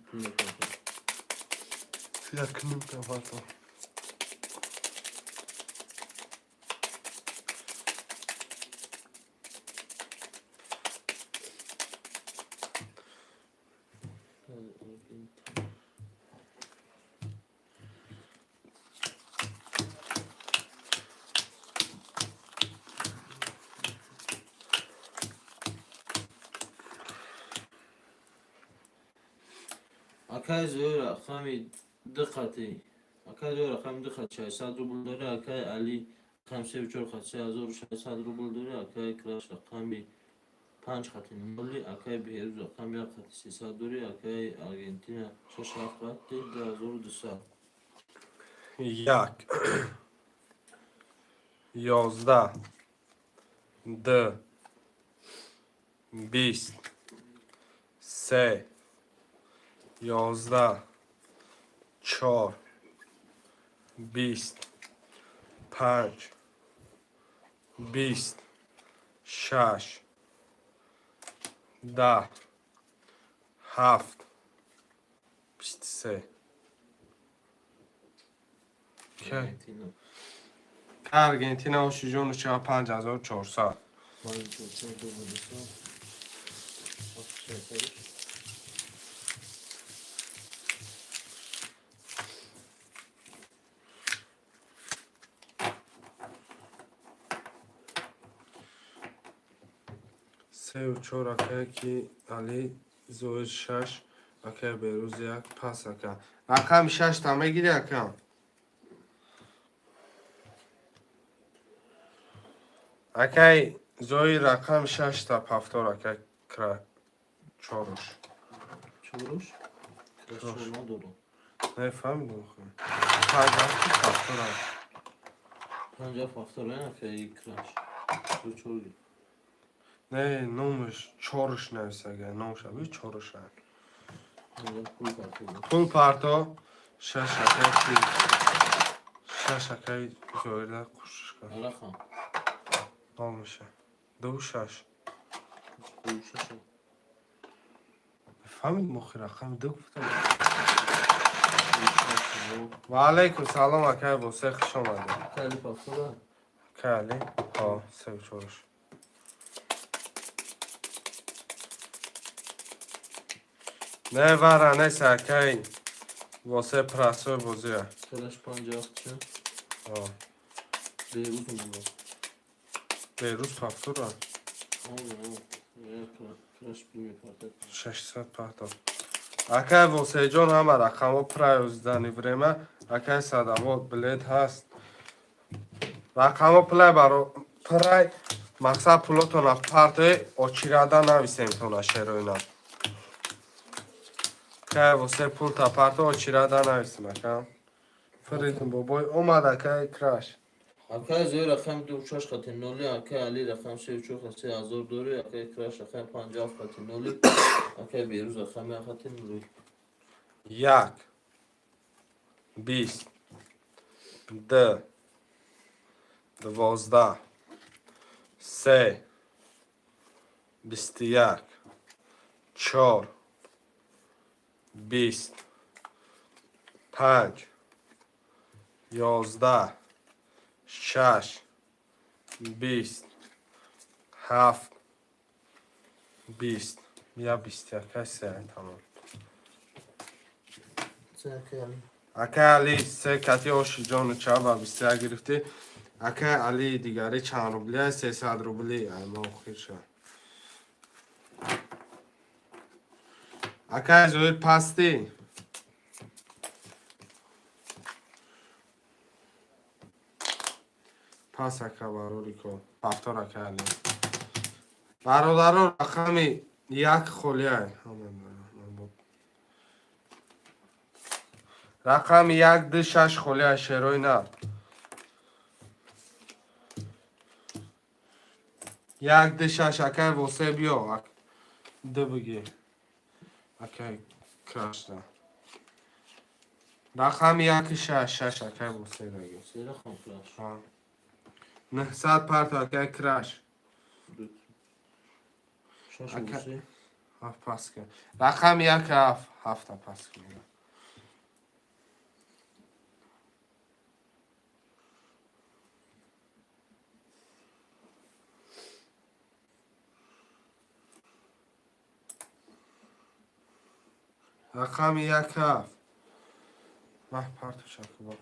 یک نیم تفاتا اکا زوی رقم دقتی اکا زوی رقم دقت 600 روبل داره اکا علی رقم 34 خط 3600 روبل داره اکای کراش رقمی 5 خط نولی اکای بهروز رقم 1 خط 300 داره اکای آرژانتین 6 خط 2200 یک 11 2 20 3 11 4 20 5 20 6 10 7 23 آرژانتین آرژانتین 5400 سه و چهار اکه کی علی زوج شش اکه بیروز یک پس اکه رقم شش تا میگیری اکه اکه زوی رقم شش تا پفتار اکه کرا چهارش چوروش کراش ندارم نفهمیدم خود پنج هفته پفتار اکه 50 فاکتور نه اکای کراش رو چوری نه نومش چهارش نویسه اگه نومش اوی چهارش هم اینجا پول پاکتور پول پارتو شش اکه کی شش اکه زوی را خوشش کن رقم نومشه دو شش کوشش فهمید مخی رقم دو گفتم کوشش و علیکم سلام اکه بوسه خوش آمده کلی فاکتور کلی ها سه و چهارش نه وره نیست اکه واسه پرسوی بوزیه کراش 50 چه آه بیروز میگم بیروز پفتور هم کراش پول میپاتد 600 پفتور اکه واسه جان همه رقم ها پرای ازدنی بریمه اکه صدوات بلید هست رقم ها پلی برو پرای مقصد پولتون پرتوی اچیراده نویسیم تونه شیروینا که واسه پول تا پرتو اچیراده نویسیم اکه فریدون بابای اومده که کراش اکای زوی رقم 26 خط نولی اکای علی رقم 34 خط 3000 دوری اکای کراش رقم 50 خط نولی اکای بیروز رقم 1 خط نولی یک 20 دو 12 سه 21 4 20 5 11 6 20 7 20 یا 21 سه تمام چه اکای علی اکه علی سه کتی آشی جان و چه و 21 گرفتی اکه علی دیگری چند روبلی هست 300 روبلی اما خیر شد اکه زوید پستی پس اکه براری کن پفتار اکه علی برادران رقمی یک خولیه رقم یک دو شش خولیه شیروی نه یک دو شش اکه واسه بیا دو بگی اکه کراش ده رقم یک شش شش اکه واسه بگی سه رقم کراش 900 پرت اکه کراش شش اکه بوسی هفت پس کن رقم یک هفت هفت پس کن رقم یک هفت مح پرتو شکل با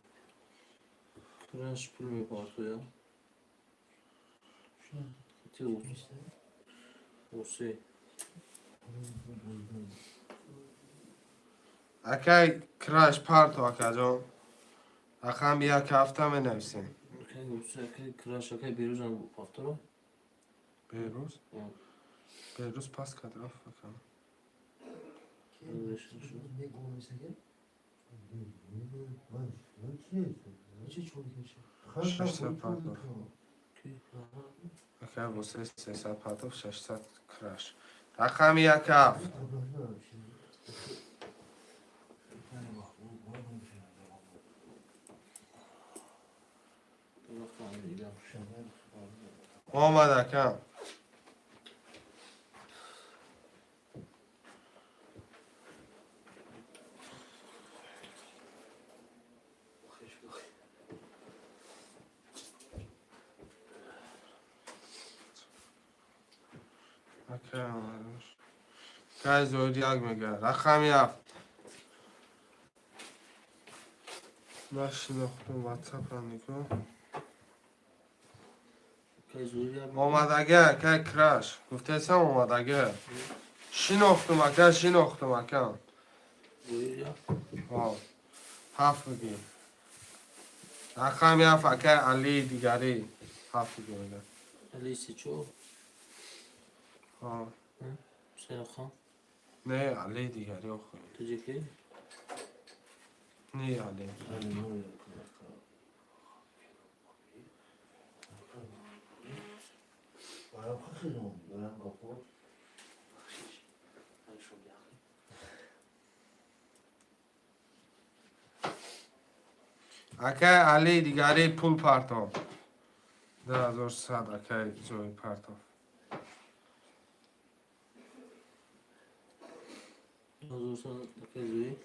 کراش پول میپاتو یا تی بوسی اکه کراش پرتو اکه جان رقم یک هفته می نویسیم اوکی اکای کراش اکای بیروز هم پافترا بیروز؟ بیروز پس کدرف بکنم Ne olmasa gel. چه چوری کشه 600 پرتوف اکای واسه 300 پرتوف 600 کراش رقم یک هفت آمد اکم که زود یک میگه رقم هفت باش نختم واتساپ هم نگو اکای زوری هم آمدگه که کراش گفته سم آمدگه شناختم اکه شناختم اکه زوری هم هفت بگیم رقم هفت اکه علی دیگری هفت بگیم علی سیچو سینا خان نه علی دیگری آخه تجی که نه علی اکه علی دیگری پول پرتاب 2100 اکه زوی پرتاب حضور سان اکای زوری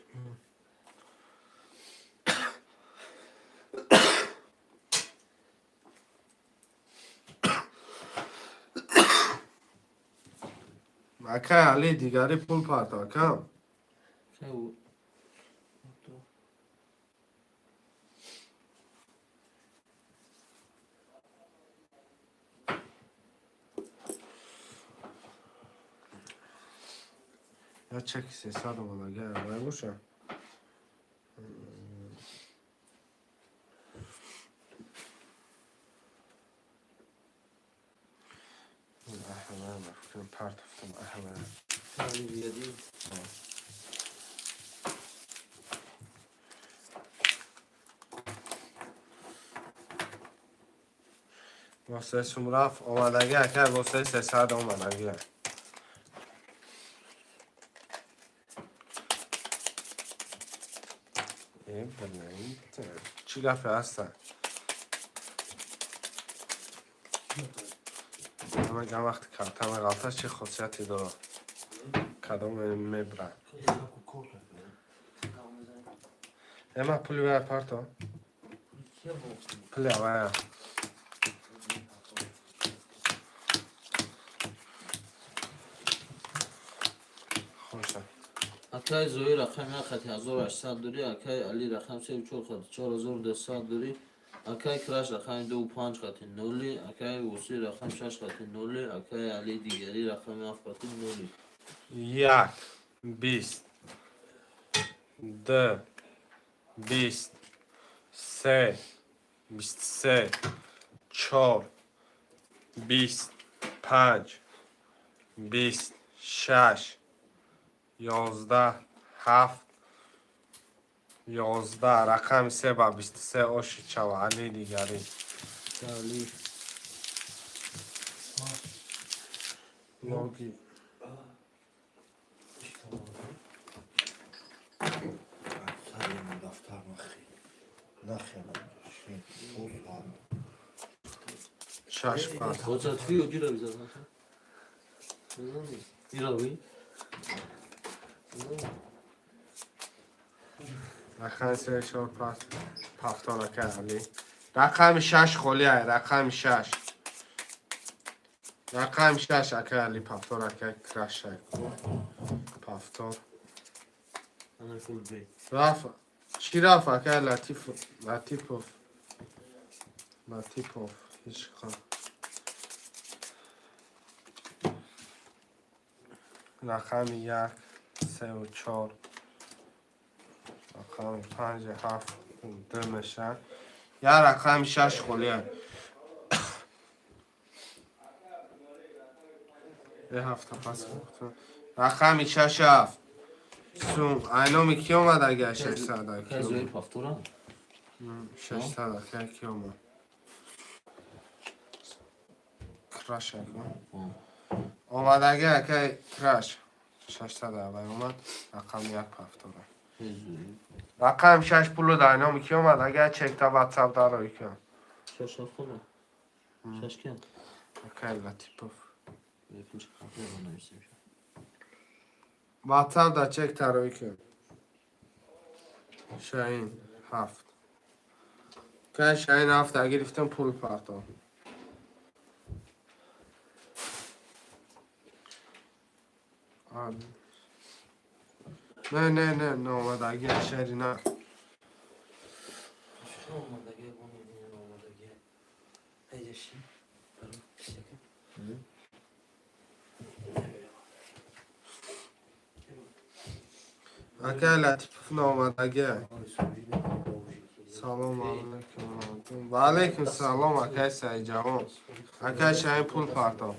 اکه علی دیگری پول پرتاب کم که او یا چک 300 اومده گه باید باشه احمد مفکرم پرتفتم احمد علی زیادی واسه سم رفت آمدگه اکه واسه 300 آمدگه این بلنید چی گفه هستن همه گم وقتی کارتم غلطه چه خاصیتی داره کدام میبرن اما پولی باید پرتا پولی باید خوشه اکای زوری رقم یک خطی 1800 دوری اکای علی رقم 34 خطی 4200 دوری اکای کراش رقم 25 خطی نولی اکای وسی رقم 6 خطی نولی اکای علی دیگری رقم 7 خطی نولی یک بیست دو بیست سه بیست سه چهار بیست پنج بیست شش یازده هفت یازده رقم سه با بیست سه آشی چو علی دیگری علی لوگی شش پنج واسطفی و گیره بیزد ایراوی رقم سه چهار پنج پفتانه که علی رقم شش خالی های رقم شش رقم شش اکه علی پفتانه که کرش های پفتان انا فول بی رفت چی رفت اکه لطیفوف هیچ خان رقم یک سه و چهار رقم پنج هفت دو میشه یا رقم 6 خلیه یه هفته پس گفتم رقم 6 هفت سون اینامی کی اومد اگر 600 کی زوی اومد پافتورا 600 کی اومد کراش اومد اگر که کراش 600 اول اومد رقم 1 پافتوره رقم 6 پولو در اینامی کی اومد اگر چک تا واتساپ داره کنم شش خدا شش کن اوکی لطیپوف بپنج خفه نمیستیم واتساپ دا چک تروی کن شاین هفت که شاین هفت اگه گرفتم پول پارتون نه اومد اگه شهری نه Olmadığı bunun olmadığı. Eceşim. اگه لطیپوف نه اومد اگه سلام علیکم و علیکم سلام اگه سعی جوان اگه شاین پول پارتون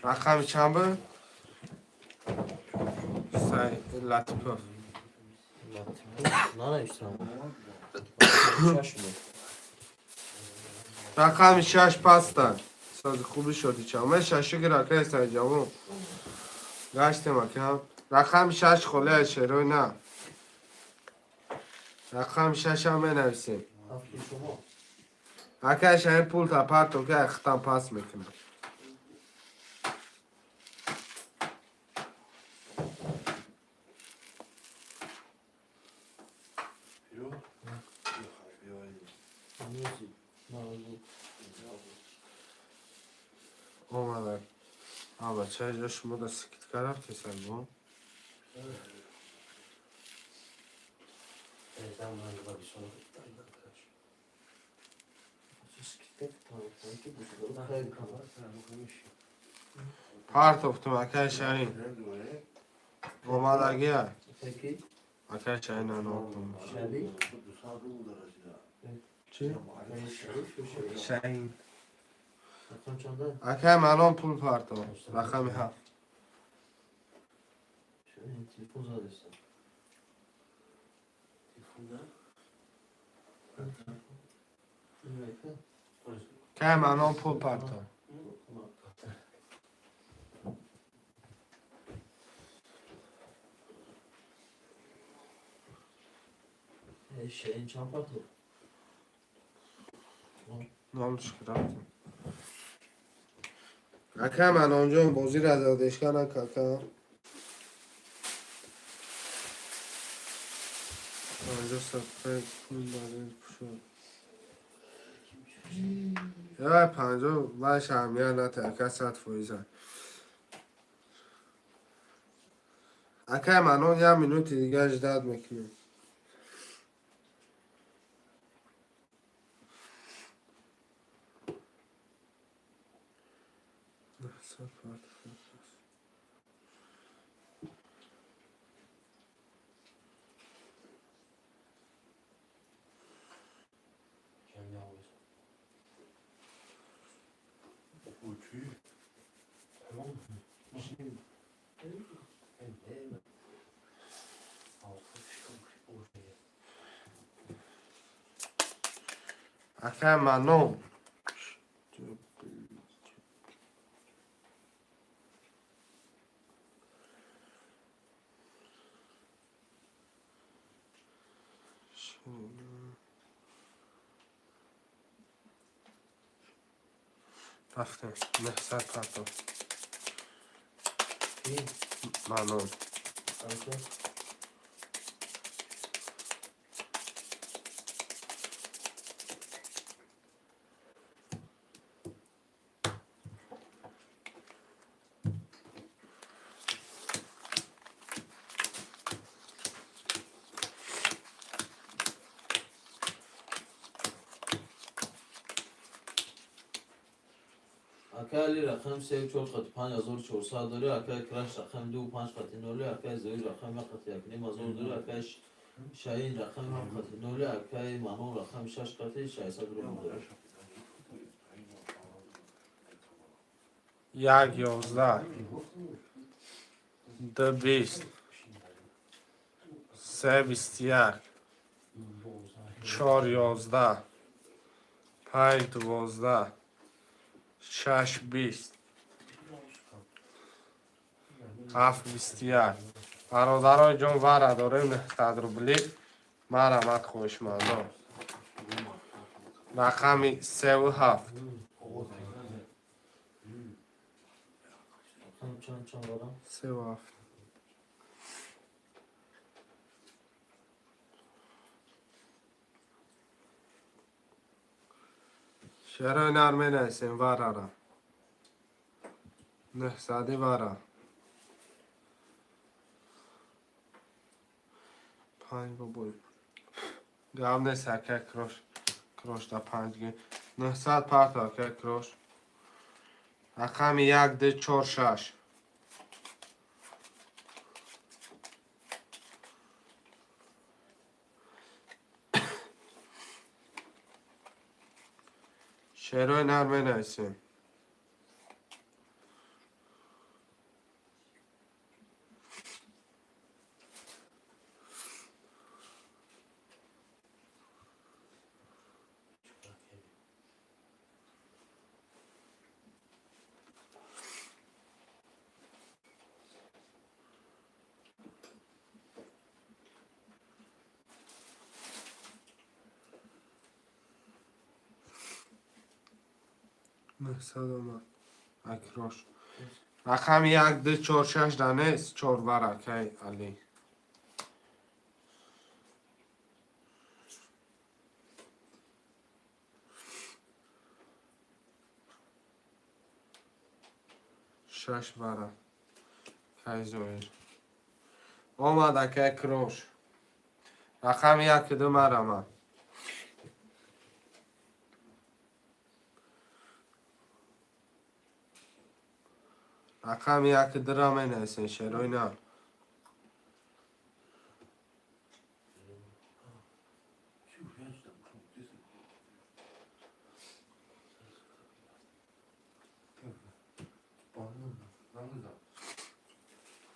رقم چند بود؟ سعی لطیپوف نه نمیستم شش بود رقم 6 پستن ساز خوبی شدی چامه ششو که رقم سعی جوان گشتیم اکم رقم 6 خله شروع نه رقم 6 هم بنویسیم اگه شاید پول تا پرتو که اختم پاس میکنم اومده بچه جا شما دا سکت کرد که سنگون پارت افتم اکه شاین اومد اگه Peki. اکه شاین انو Şerif. چی؟ شاین Rakam çanda. اکه منان پول پارتو رقم هفت Şöyle telefon zadesi. Telefonda. Evet. که منان پول پارتو Şeyin çampatı. نامش رفتیم اکه من آنجا بازی را دادش کنن کاکا آنجا صفحه پول داره شد یا پنجا باش همیه نتا اکه ست فویزن اکه من آن یه منوتی دیگه اجداد میکنیم Kendi alıyorsun. Tamam mı? Şimdi. Evet. Altı çıkmış ortaya. اکه من آن رفتیم نهصد پرتو İyi. منان Altı. اکای رقم 3 4 قط 5400 داری اکای کراش رقم 2 5 قط 0 اکای زوی رقم 1 قط 1.5 داری اکای شاهین رقم 7 قط 0 اکای مانو رقم 6 قط 600 روبل داری 1 11 2 20 3 21 4 11 5 12 6 20 7 21 برادرای جان وره داریم 900 روبلی مرحمت خوشمندان رقمی 3 و 7 رقم چند دارم 3 و 7 شعرهای نرمه نیستیم وره را 900 وره 5 بابای گام نیست که کروش دا 5 گی 900 پارتا که کروش رقم 1 2 4 6 شعرهای نرمه نیستیم نهصد اومد اکروش رقم 1 2 4 6 دانست 4 ورقه علی شش ورق کی زویر آمد که کروش رقم 1 2 مرمه رقم 1 درامه نیستین شروع نه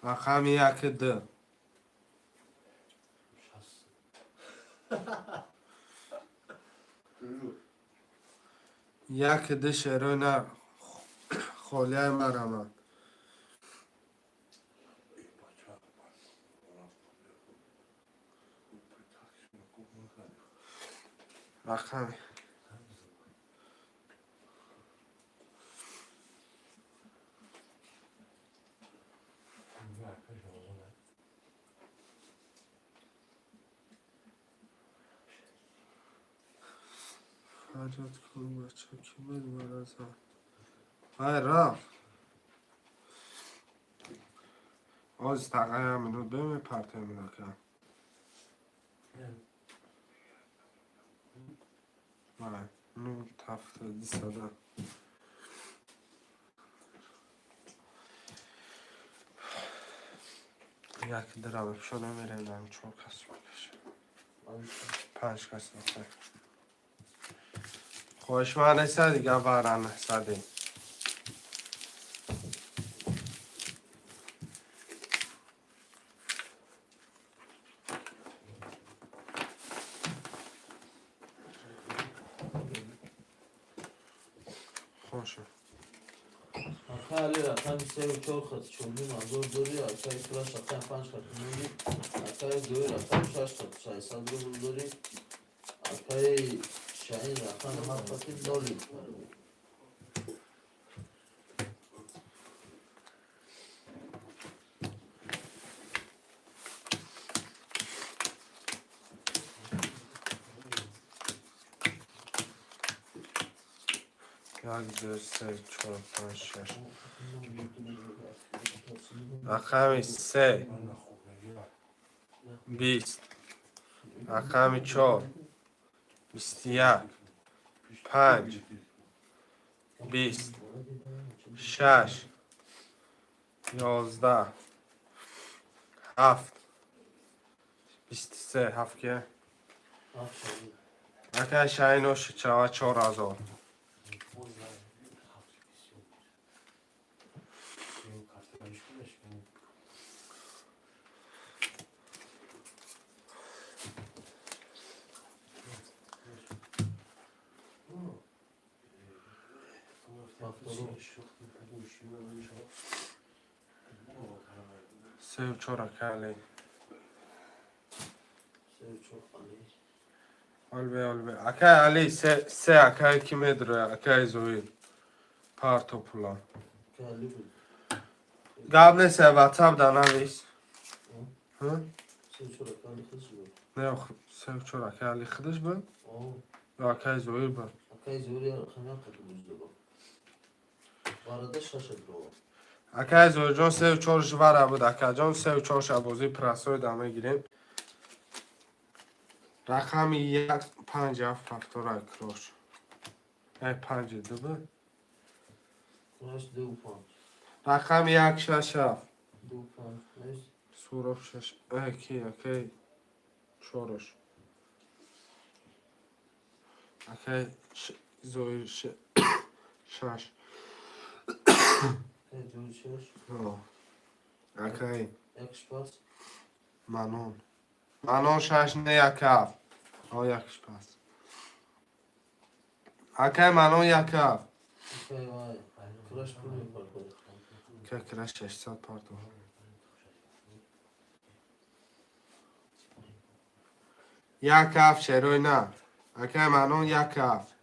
رقم 1 2 1 2 شروع نه خولیه مرمه رقم فریاد کن بچه کی بود مرزا های رفت آز تقیه همینو بمی پرته میده که های نو تفته دی صدا یک درامه پشو نمیره نمی 4 کس بکشه 5 کس نفر خوشمانه سه دیگه برانه سدی خوشه اکای رقم 3 و 4 قط 4 منظور داری اکای کراش رقم 5 قط 0 اکای زوی رقم 6 قط 600 روبل داری اکای شاهین رقم 7 قط 0 یک دو سه چهار پنج شش رقم 3 20 رقم 4 21 5 20 6 11 7 23 7 که Akşam. اکه شاینوش چاوا 4000 سه و چهار اکه Albe. Akay Ali se akay kime dure akay zoe parto plan. Gable se WhatsApp da navis. Hı? Ne yok se çor akay Ali khidش bu. Ya akay zoe bu. Akay zoe jon se çor jvara bu akay jon se çor shabozi prasoy dame girem. رقمی 1 5 فاکتورای کروش ای 5 دو رقم 1 6 سوروف 6 کی شورش اکی زوی 6 اکی مانون 6 نه یکف یکش پس اکی مانون یکف که کرش 600 پاردو یکف شروع نه اکی مانون یکف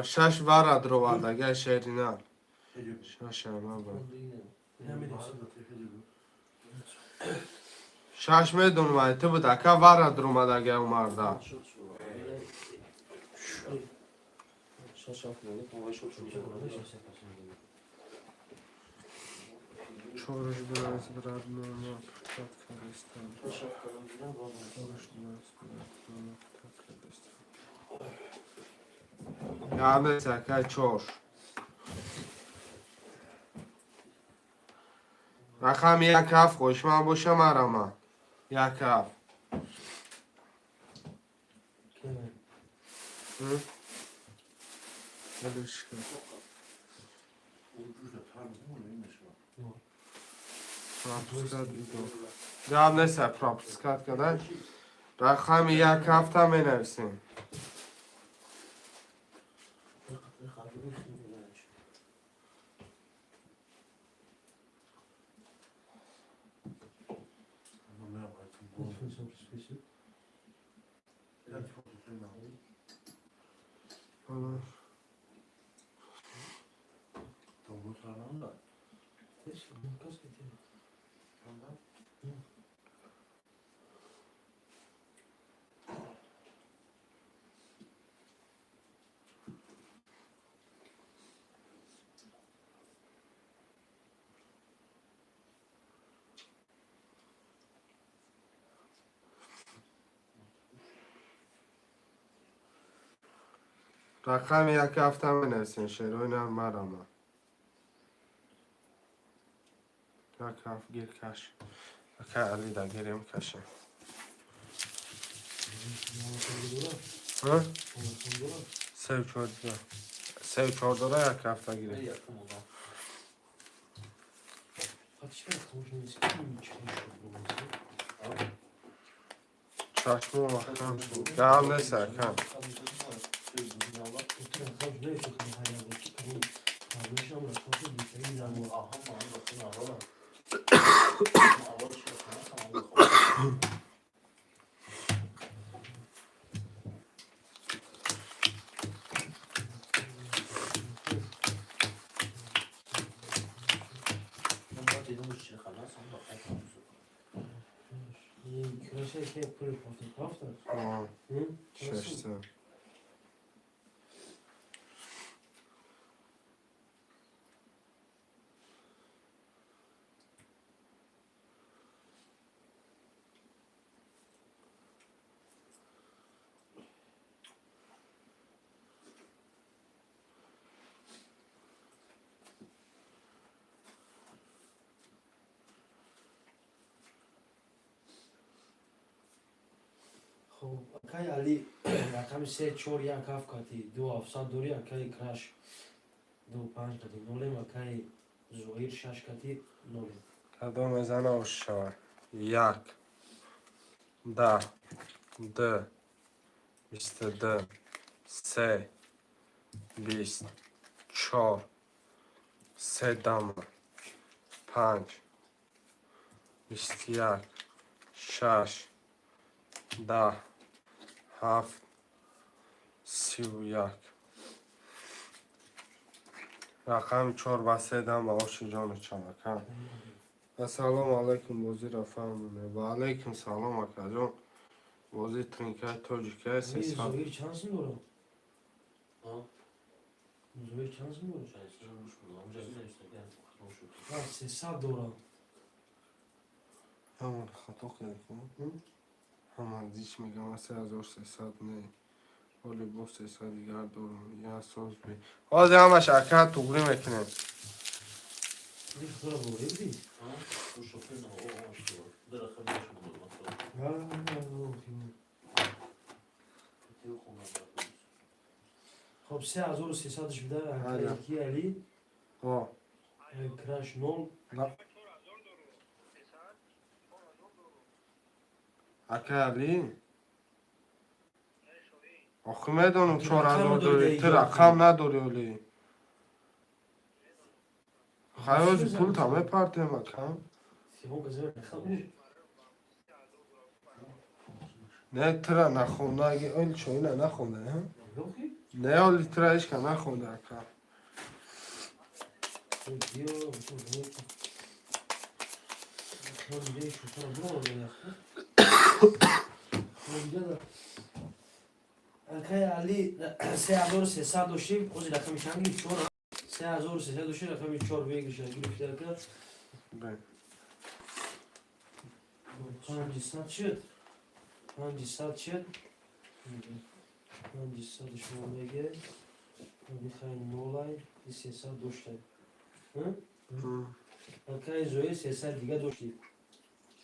شش وارد رو اگه شهری نه شش همه با شش میدون وای تو بود اکا وارد رو اگه اومرده چورش براز براد نورما پتات کردستان چورش براز براد نورما پتات کردستان یعنی سکه چور رقم 1 هفت خوش من باشم مرمه 1 هفت بدوش کن پراپسکات ایدو جواب نیسته پراپسکات کده رقم 1 هفت هم می نویسیم رقم 1 هفت هم می نویسیم شروع نه مرمه 1 هفت گیر کش اکه علی دا گیریم کشه سه و 4 داره سه و 4 داره 1 هفته گیریم چشمو وقتم شد دهم نیسته کم چه خلاص هم با خیلی این کراشه که پول پاتو کافت آه هم ششته خب اکای علی رقم 3 4 1 7 کاتی 2 700 دوری اکای کراش 2 5 کاتی نولم اکای زویر 6 کاتی نولم کدام زن آشار یک ده ده بیست ده سه بیست چهار سه دم پنج بیست یک شش ده هفت سی و یک رقم چهار و سه دم آش جان چمکن السلام علیکم بازی را فهمونه و علیکم سلام اکا جان بازی ترینکه توجیکه این سیصد زویر چند سن دورم ها زویر چند سن دورم شاید روش بود اونجا نمیشته که خطا شد ها 300 دورم همون خطا کردیم همون دیش میگم 3300 نه ولی با 300 دیگر دارم یه اساس بی حاضر همه شرکت توگری میکنیم این خطا بوری بودی؟ ها روش شد نه او شد در خیلی شد مثلا ها کتیو خونه بود خب 3300 ش بده بله. اکای کی علی آه کراش 0 لا اکه علی آخه میدونم 4000 داری تو رقم نداری ولی خیلی پول تا میپرده مکم سیمون بزر نخواه نه ترا نخونده اگه اول چونه نخونده نه لوخی؟ نه اولی ترا ایش که نخونده اکا دیو خیلی دیگه شوشان برو دیگه اکای علی 3300 داشتیم خوزی رقمی چنگی 4 3300 داشتیم رقمی 4 بگیرش گرفته کرد بله 500 شد 500 شد 500 شما بگه میخوای نولای 300 داشتیم اکای زوی 300 دیگه داشتیم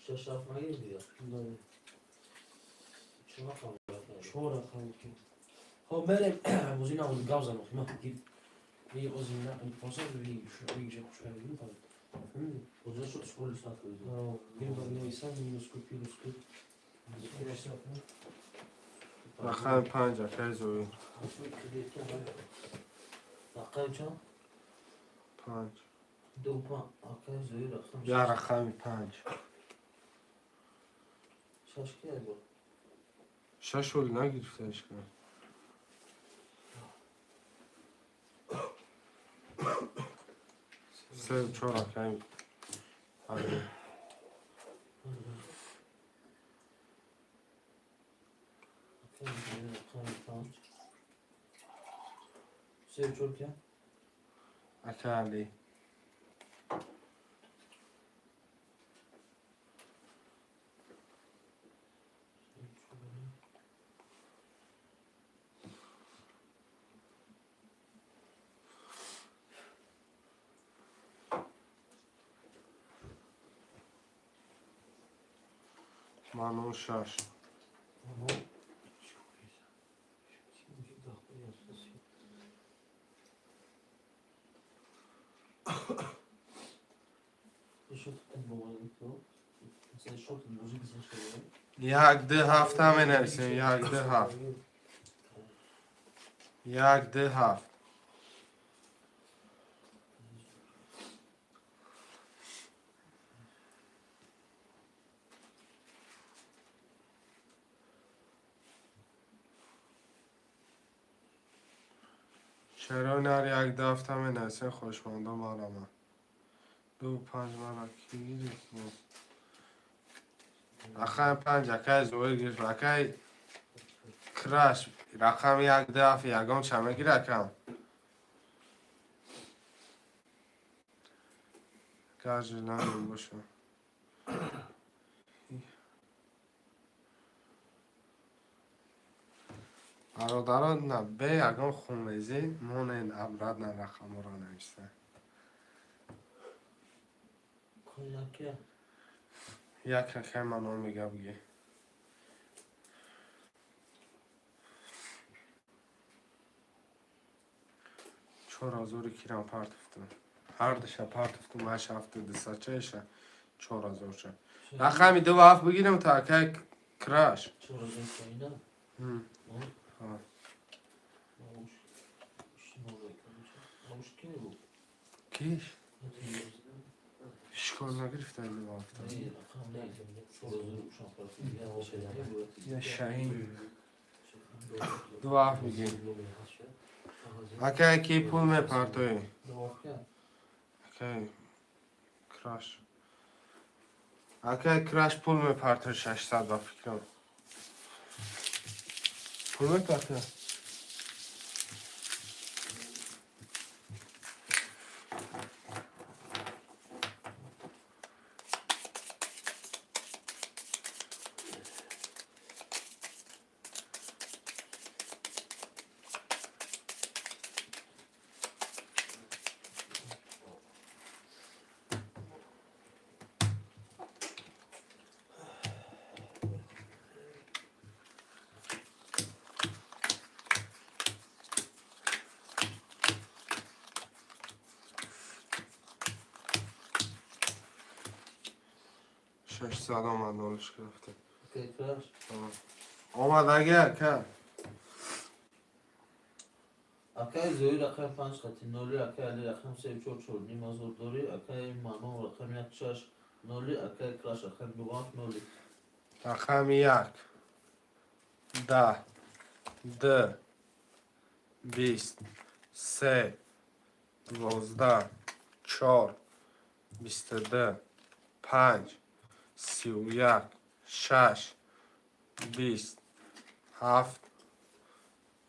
شش رفت مگه دیگه داره چه رقم بود 4 رقم که خب بریم موزی نمون گاوزن ما گیر یه اوزی نه این پاسا بگی شو بگی خوش کردیم کجا شد شکل استاد کنید گیر بر نویسم مینوسکوپ مینوسکوپ رقم 5 اکه زوی رقم چند 5 دو پا آکای زوی رقم یا رقم 5 شش که بود شش ولی نگرفته ایش که سه و چهار اکه علی آکای زوی رقم پنج سه چور که اکه علی منو شش شد موزیک زن شده یک ده هفت همه نرسیم یک ده هفت یک ده هفت چرا نر یک ده هفت همه نرسیم خوشمندم آرامه دو پنج مرا کی گیری رقم پنج اکای زویر گیرش اکای کراش رقم یک دفع یکم چمه گیر اکم گاج نمیم باشم برادران نه به یکم خونریزی مون این ابرد نه رقم را نمیسته کنکه یک اکای منو میگه بگی چهار هزار کیرم پرتفتم هر دشه پرتفتم هش هفته دسته چهشه 4000 شد رقمی دو هفت بگیرم تا اکای کراش چرا زنگ نه ها. کیش؟ شکار نگرفته این دو هفته یه شهین دو هفت بگیر اکای کی پول میپرتوی اکای کراش اکای کراش پول میپرتوی 600 با فکرم پول میپرتوی 600 آمد نولش گرفته که کراش آمد اگه که اکای زوی رقم 5 خطی نولی اکای علی رقم 344 نیم ازور دوری اکای مانو رقم 16 نولی اکای کراش رقم 2 نولی رقم 1 10 2 20 3 12 4 22 5 31 6 20 7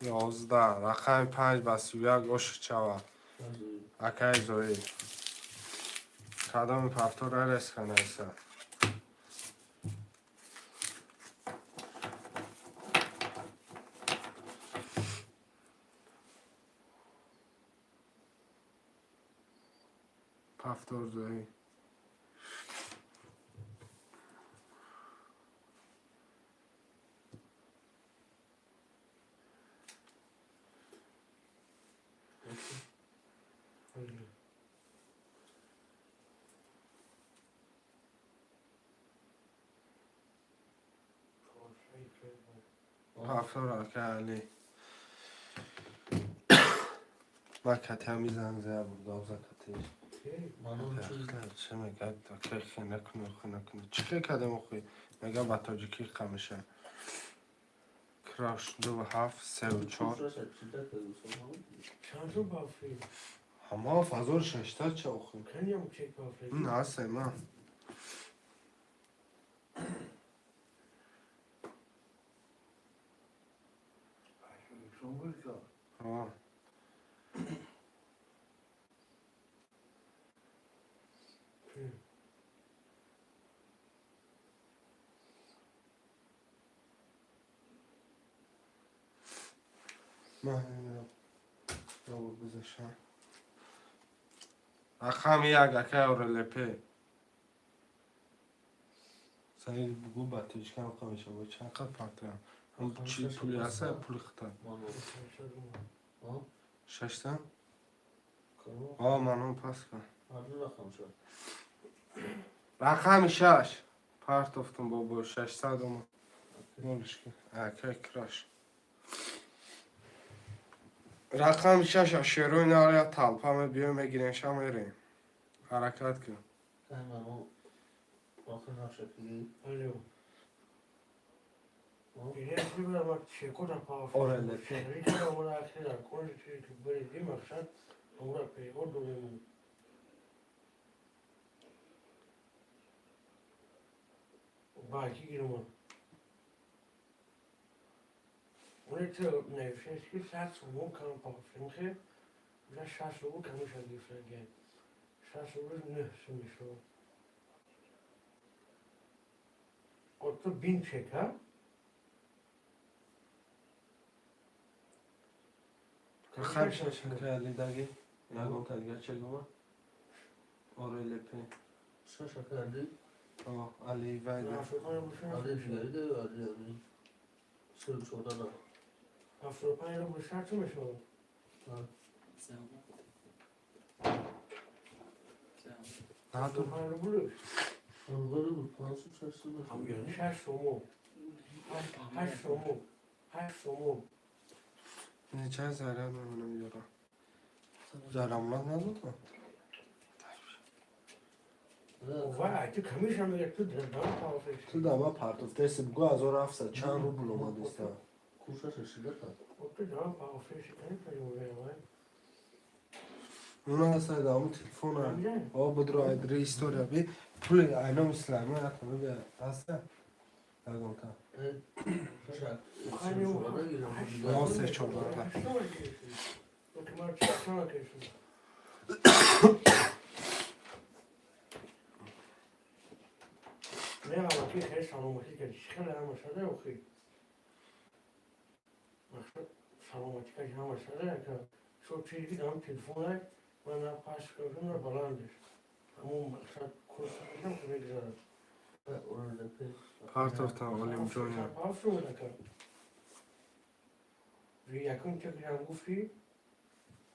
11 رقم 5 با 31 گوش چوا اکای زوی کدام پفتور رس کنه ایسا پفتور زوی پفتور اکای علی ما کتی هم میزن زیر بود دوزه کتیش مانو چی چه میگه تا که خی نکنه خی نکنه چی خی کدم خوی میگه با تاجیکی قمشه کراش 2 7 3 و 4 چند بافی همه فضور 6 چه خوی کنیم چه بافی نه سه من ها من نمیدونم رو بزشم رقم 1 اکای اورلپی سعی بگو با تیجکم قمیشه با چند قد پرتیم هم چی پولی هسته پولی خطا مانو 6 کنو منو پس کن هر رقم شد رقم 6 پرت افتم با 600 اومد نولش کن اکای کراش رقم 6 شروع ناریا تلپا بیو میگیرنشا میریم حرکت کن کای مانو آخر نشکلی الو دیگه بیبرم وقت شکر پافی اورلپی ریچه اون اخیر کنج چی که بری دیم اخشد اون را پیگور دویم باقی گیرم اون تو نوشته که ساعت سوم کام پافشم که و شش سوم کامش از دیفرنگه شش سوم نه سومیشو o to 1000 çeker. خب شش علی داگی یاگون ترگه چگونه آره لپی شش کردی؟ علی وایده علی دیگری علی سر شده نه. 75 رو بشر چه میشه؟ نه تو 75 رو بلوش انگاری بود پانسو چشتی بود. 6 سومو 8 سومو 8 سومو نیچه زره نمونم یارم زرمت ندادم وای تو کمیش هم میگه تو دردان پافش تو دما پرتفته سبگو 1700 چند روبل اومد است کوشش شده تا. تو دردان پافش کنی پریمونه وای اونا اصلا دامو تلفون بدرو ادری استوریا بی پول اینا مسلمه نکنه بیا هسته یاگون تا خیلی نه سه چهار نه اما کی خیلی سلامتی که خیلی هم شده و خیلی سلامتی که هم شده که شو چیزی دارم تلفونه من پاس کردم رو بلندش همون مقصد کورس کردم که بگذارم پرتفته علیم جونیا پاس رو نکرد یکم چکرم گفتی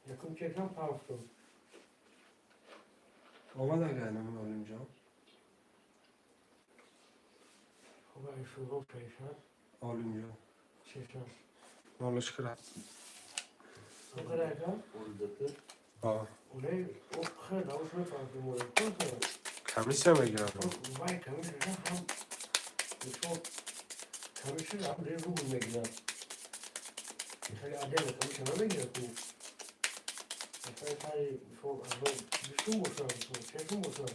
یکم چکرم پاس رو آمد اگه اینم علیم جان خب این شروع پیشن علیم جان چشم نالش کرد بگره کن اونه او خیلی نوش نفرد مورد کن کمیسه میگیرم وای کمیش هم بسو کمیش هم ری رو میگیرم خیلی عدل کمیش هم میگیرم تو خیلی بسو بسو بسو چشم بسو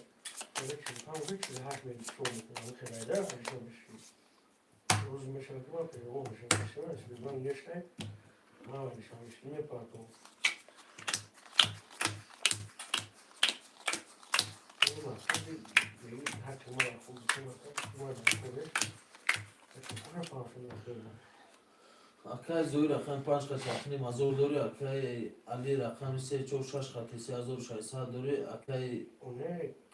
خیلی چشم هم خیلی هشت میگی بسو میکنم خیلی عدل خیلی شو بشی روز میشه که ما پیدا اون میشه بسیار است من گشته ما میشه میشه میپاتو اکای زوی رقم 5 خط رقمی مزور داری اکای علی رقم 3 4 6 خط 3600 داری اکای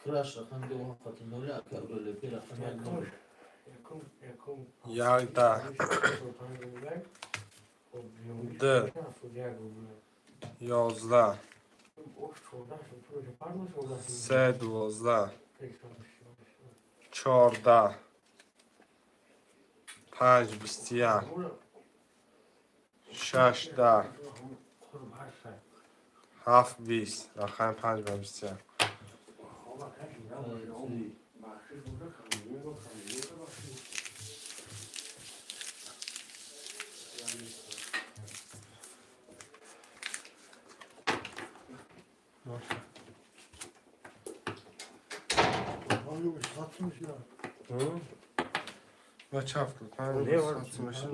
کراش رقم 2 خط داری اکای اورلپی رقم 1 داری یک ده ده 11 سه 12 14 5 21 6 10 7 20 رقم 5 و 21 و چفت پنج ساعت میشه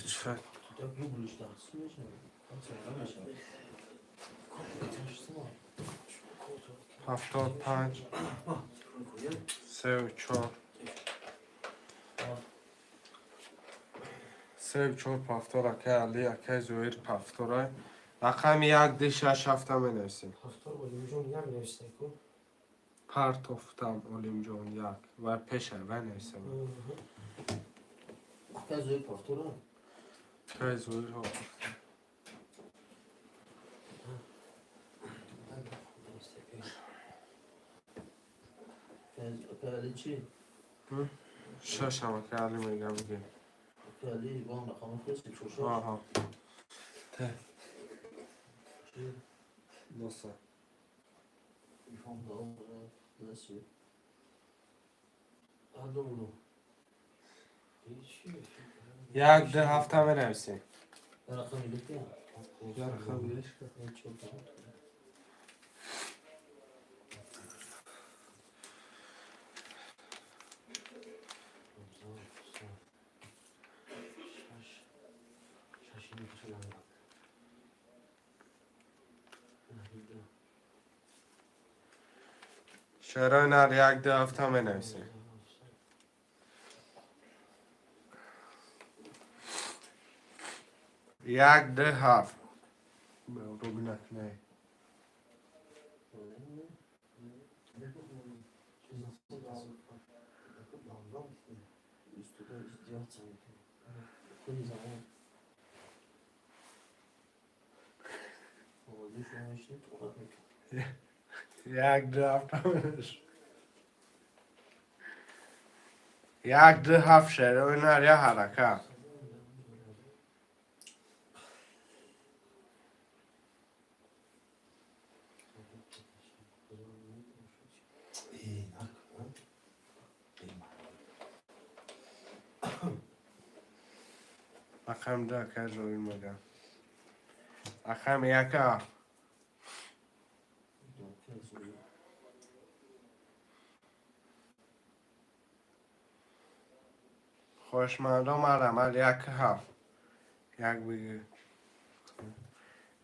چفت 75 3 و 4 3 و 4 پافتور اکه علی اکه زویر پافتوره رقم 1 دی 6 7 می نویسیم پرتفتم علیم جون 1 و پیشه و نویسیم اکای زوی پافتورا اکه زویر ها اکای علی چی؟ 6 هم اکه علی میگه بگی اکای علی وان رقم خوزی چوشش آها ته چی؟ نصه میفهم دارم نسی آدمونو یک ده هفته می نویسی. رقم بده. یا رقم بیش کن. شعرهای نر یک ده هفته می نویسی. یک ده هفت. رو بینک نه. یک ده هفته می نویسی. یک ده هفت شعرهای نر یا حرکت. رقم ده که روی میگم. رقم یک هفت. خوشمردم عمل یک هفت. یک بگیر.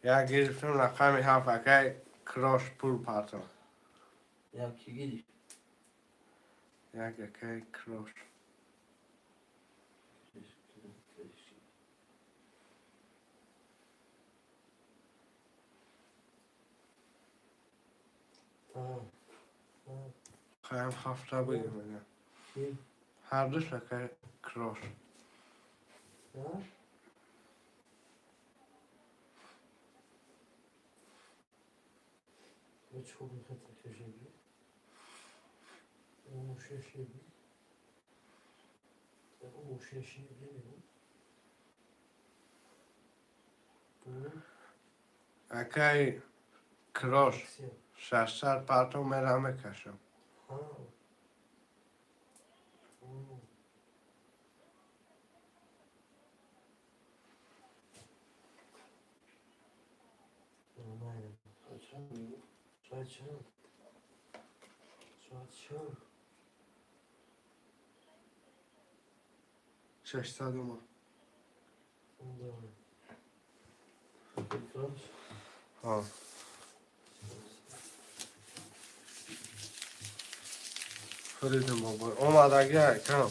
یک گرفتم رقم هفت اکای کراش پول پرتم. یکی گیری یک اکای کراش. خواهم هفته بگیر میگم. هر دوش اکای کراش. اکای کراش. 600 پرتم میرم میکشم. ششصد ما. ها. فریدم بابا. اومدگی کم.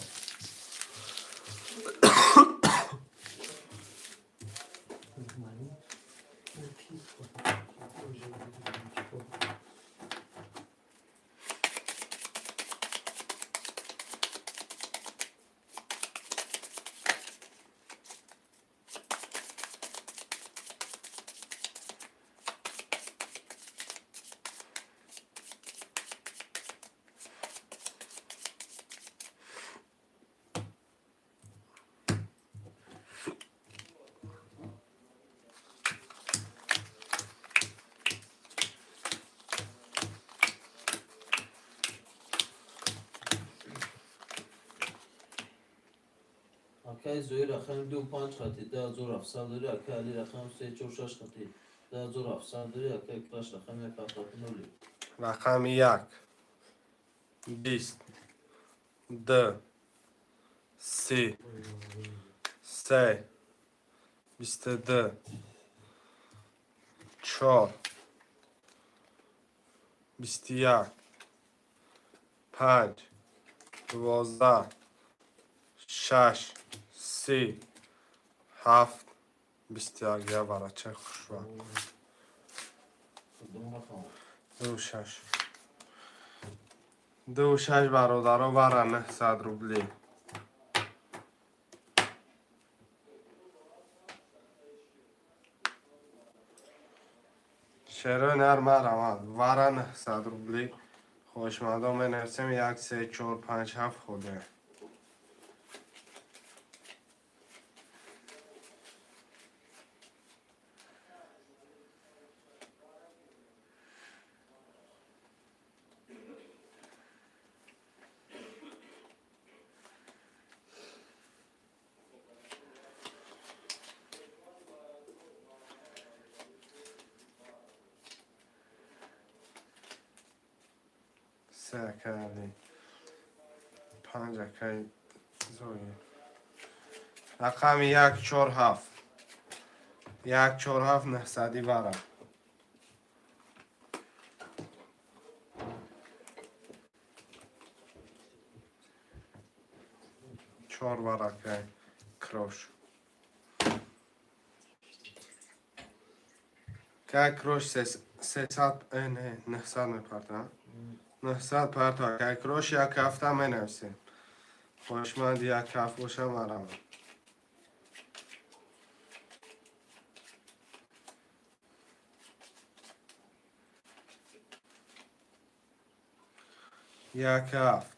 اکای زوی رقم 25 خطی 10700 داری اکای علی رقم 346 خطی 10700 داری اکای کلاش رقم 1790 رقم یک. 20. ده. 30. 3. 22. 4. 21. 5. 12. 6. 30. 7. 21 یا برای چه خوشبخت. کدوم رقم 26. 26 برادرها برای 900 روبلی. شعرهای نر مرمد برای 900 روبلی. خوشمندم می نویسیم 1 3 4 5 7 خوده. سه کردی 5 اکای زوی رقم 147 147 900 برم 4 ورقه کروش که کروش 300 نه 900 میپردم 900 پرتا که کروش یک هفته می نویسیم خوشمند یک هفته باشه مرم یک هفت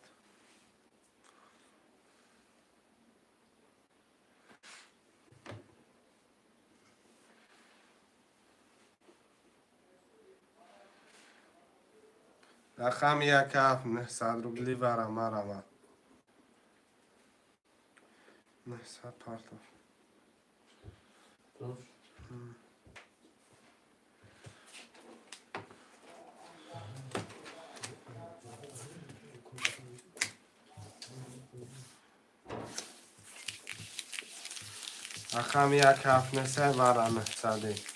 رقم 1 900 روبلی برم مرم 900 پرتا Kruş. رقم 1 برم 900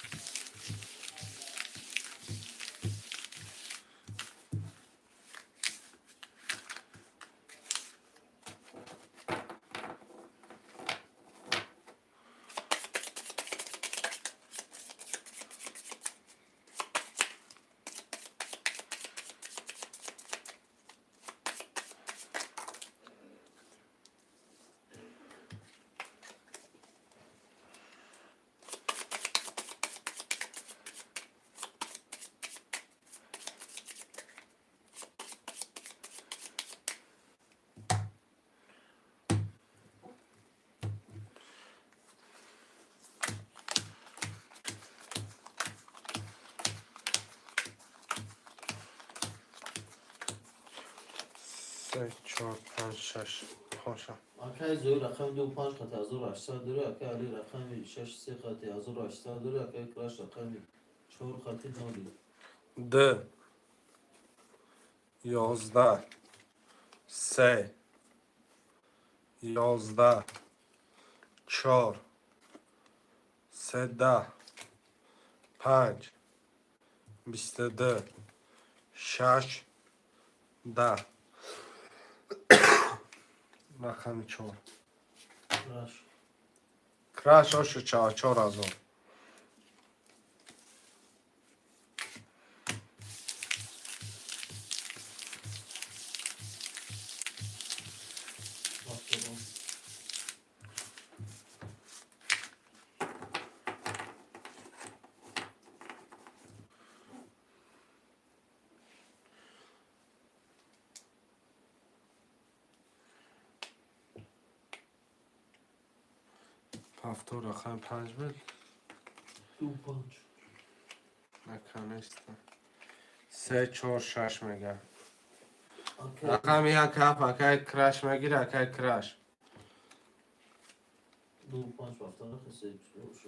3 4 5 6 خوشم Akay zoy rakam 25 kat 1800 duru. Akay ali rakam 6 3 kat 1800 duru. Akay kruş rakam 4 kat 9. 2 11 3 11 4 13 5 22 6 10 رقم 4 Kruş. کراش هاشو 4 از اون Bakalım. هفتو رقم 5 بود 25. نکنستم 3 4 6 میگم Akay رقم 1 هفت اکای کراش میگیره اکای کراش 25 haftada kısa kruş.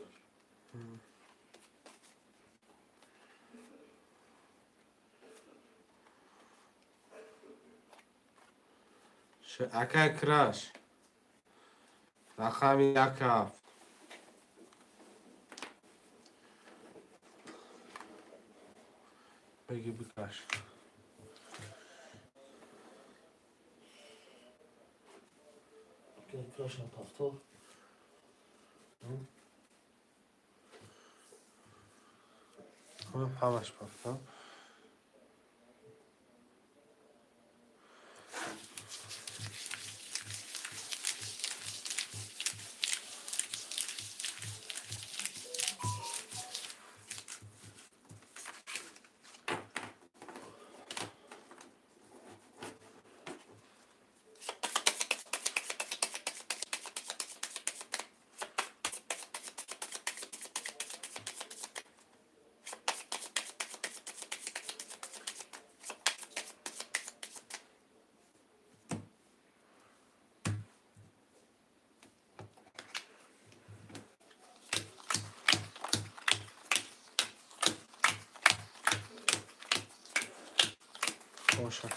اکای کراش رقم 1 هفت بگی بکش Akay kruş hafta. همش بافتم خوشم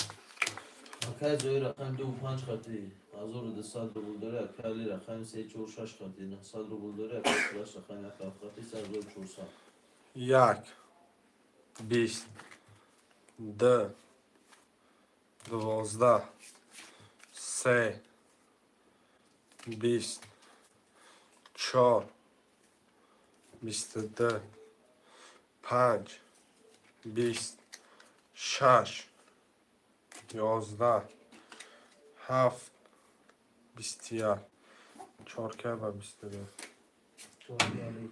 اکای زوی رقم 2 و 5 خطی 1200 روبل داره اکای علی رقم 3 4 6 خطی 900 روبل داره اکای کلاش رقم 1 خطی 3400 یک بیست ده دوازده سه بیست چهار بیست و ده پنج بیست شش یازده هفت بیست یک چهار که و بیست و دو چهار علی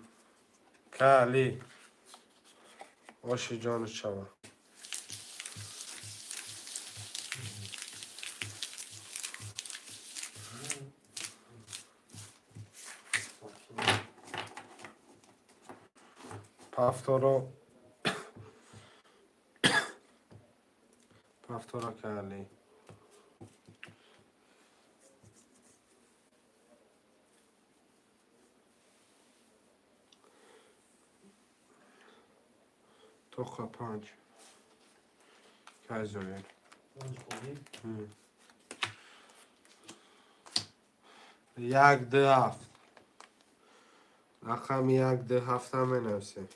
که علی آشی جان شما پفتارا پفتارا که علی تو خواه پنج که زویر 5 کنیم یک ده هفت رقم یک ده هفت هم بنویسیم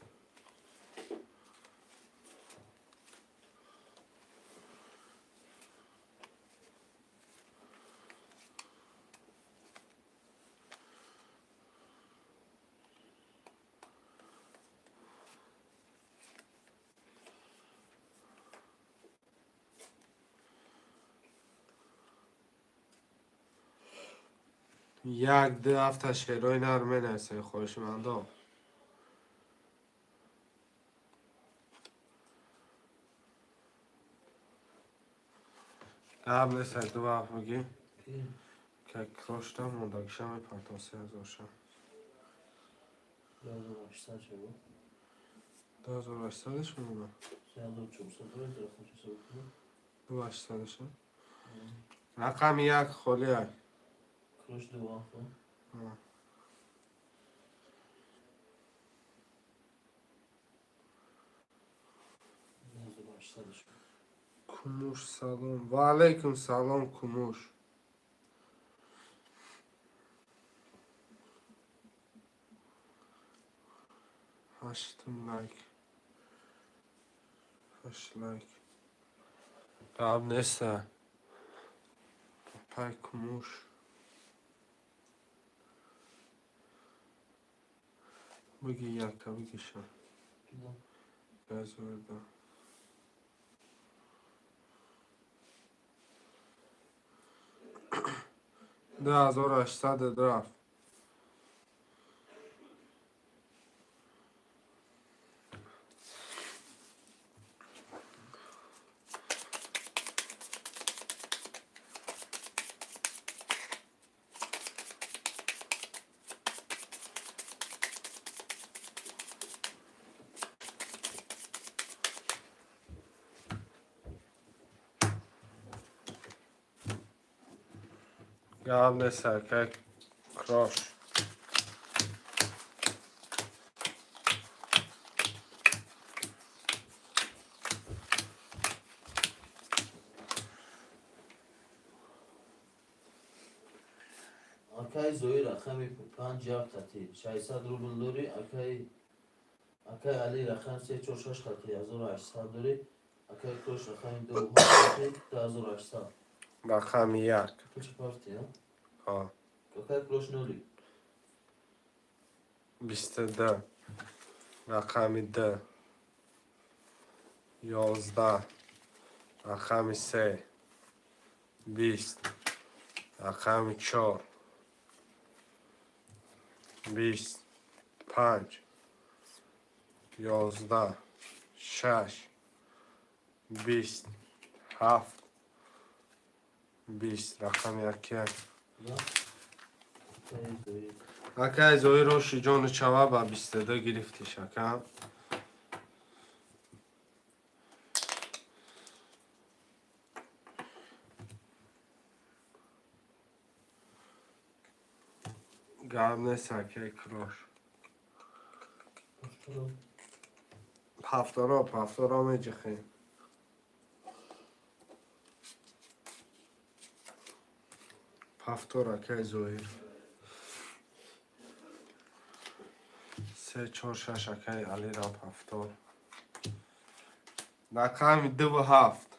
یک ده هفت شیرای نرمه نویسیم خوشمندا قبل سر دو وقت بگی که کلاشتا مونده کشم پنتاسی هزار شم 2800 شد 2800 مونده 3400 داره رقم چه حساب کنم 2800 شم رقم یک خالی های کروش 2 هفت 2800 شد کموش سلام و علیکم سلام کموش هشتم لایک 8 لایک قبل نیسته پای کموش بگی یک تا بگی شم دیدم بزرده 2800 درفت قبل سرکه کراش اکای زوی رقم 5 یک خطی 600 روبل داری اکای علی رقم 3 4 6 خطی 1800 داری اکای کروش رقم 2 7 خطی 2800 رقم یک تو چه پارتی ها؟ آه اکای کروش نولی 22 رقم 2 11 رقم 3 20 رقم 4 20 5 11 6 20 7 20 رقم یکی یا اکای زوی اکای زوی روشی جان چوا با 22 گرفتی شکم گرم سکه کراش پفترم پفتارا می جخیم повтор акай зоир 3 4 6 акай алира повтор рақами 2 7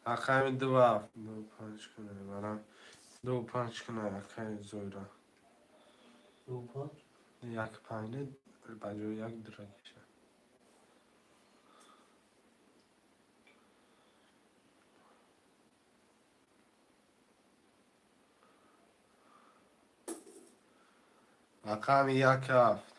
рақами 2 7 2 5 кунай барам 2 5 кунай акай зоира دو پنج 1 5 ба ҷои 1 дура киша рақами 1 7 1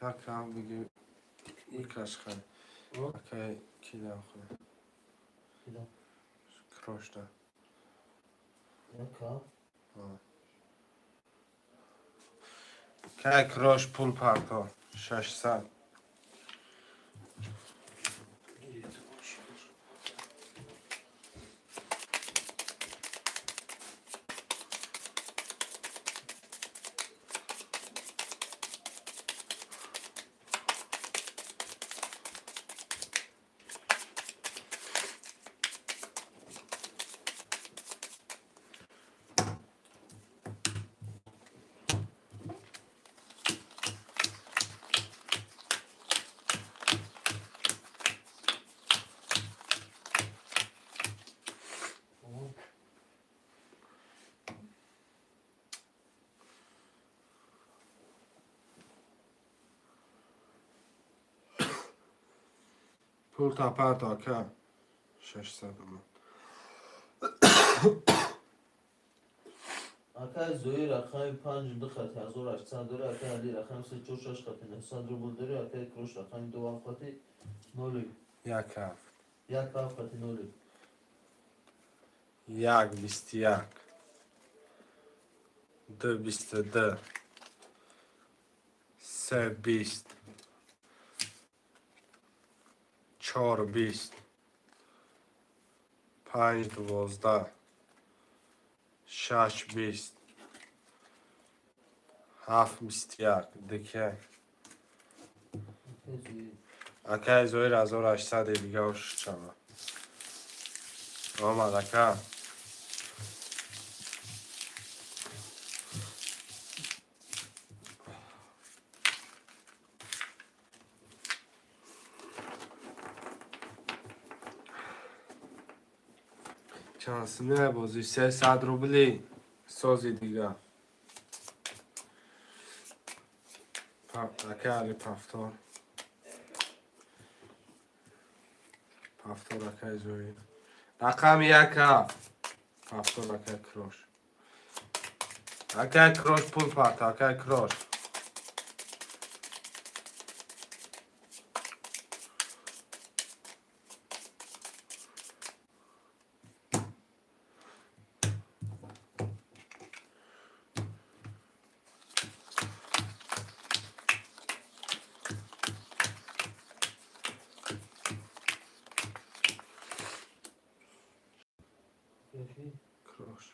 7 бигӣ микашхай акай кида хӯ کلا крошта یک کار کای کروش پول پارتو 600 پول تا پارتو که 600 اومد اکای زوی رقم 5 دو خط 1800 داره اکای علی رقم 3 4 6 خط 900 روبل داره اکای کروش رقم 2 خط 0 یک هفت 1 خط 0 یک 21 2 22 3 20 4 20 5 12 6 20 7 21 دیگه اکای زوی اکای زویر 1800 دیگه هاش چما آمد اکا چانسینه بازی 300 روبلی سازی دیگه اکا علی پفتار پفتار اکای زویر رقم 1 هفت پفتار اکای کروش اکای کروش پول پارت اکای کروش کافی کروش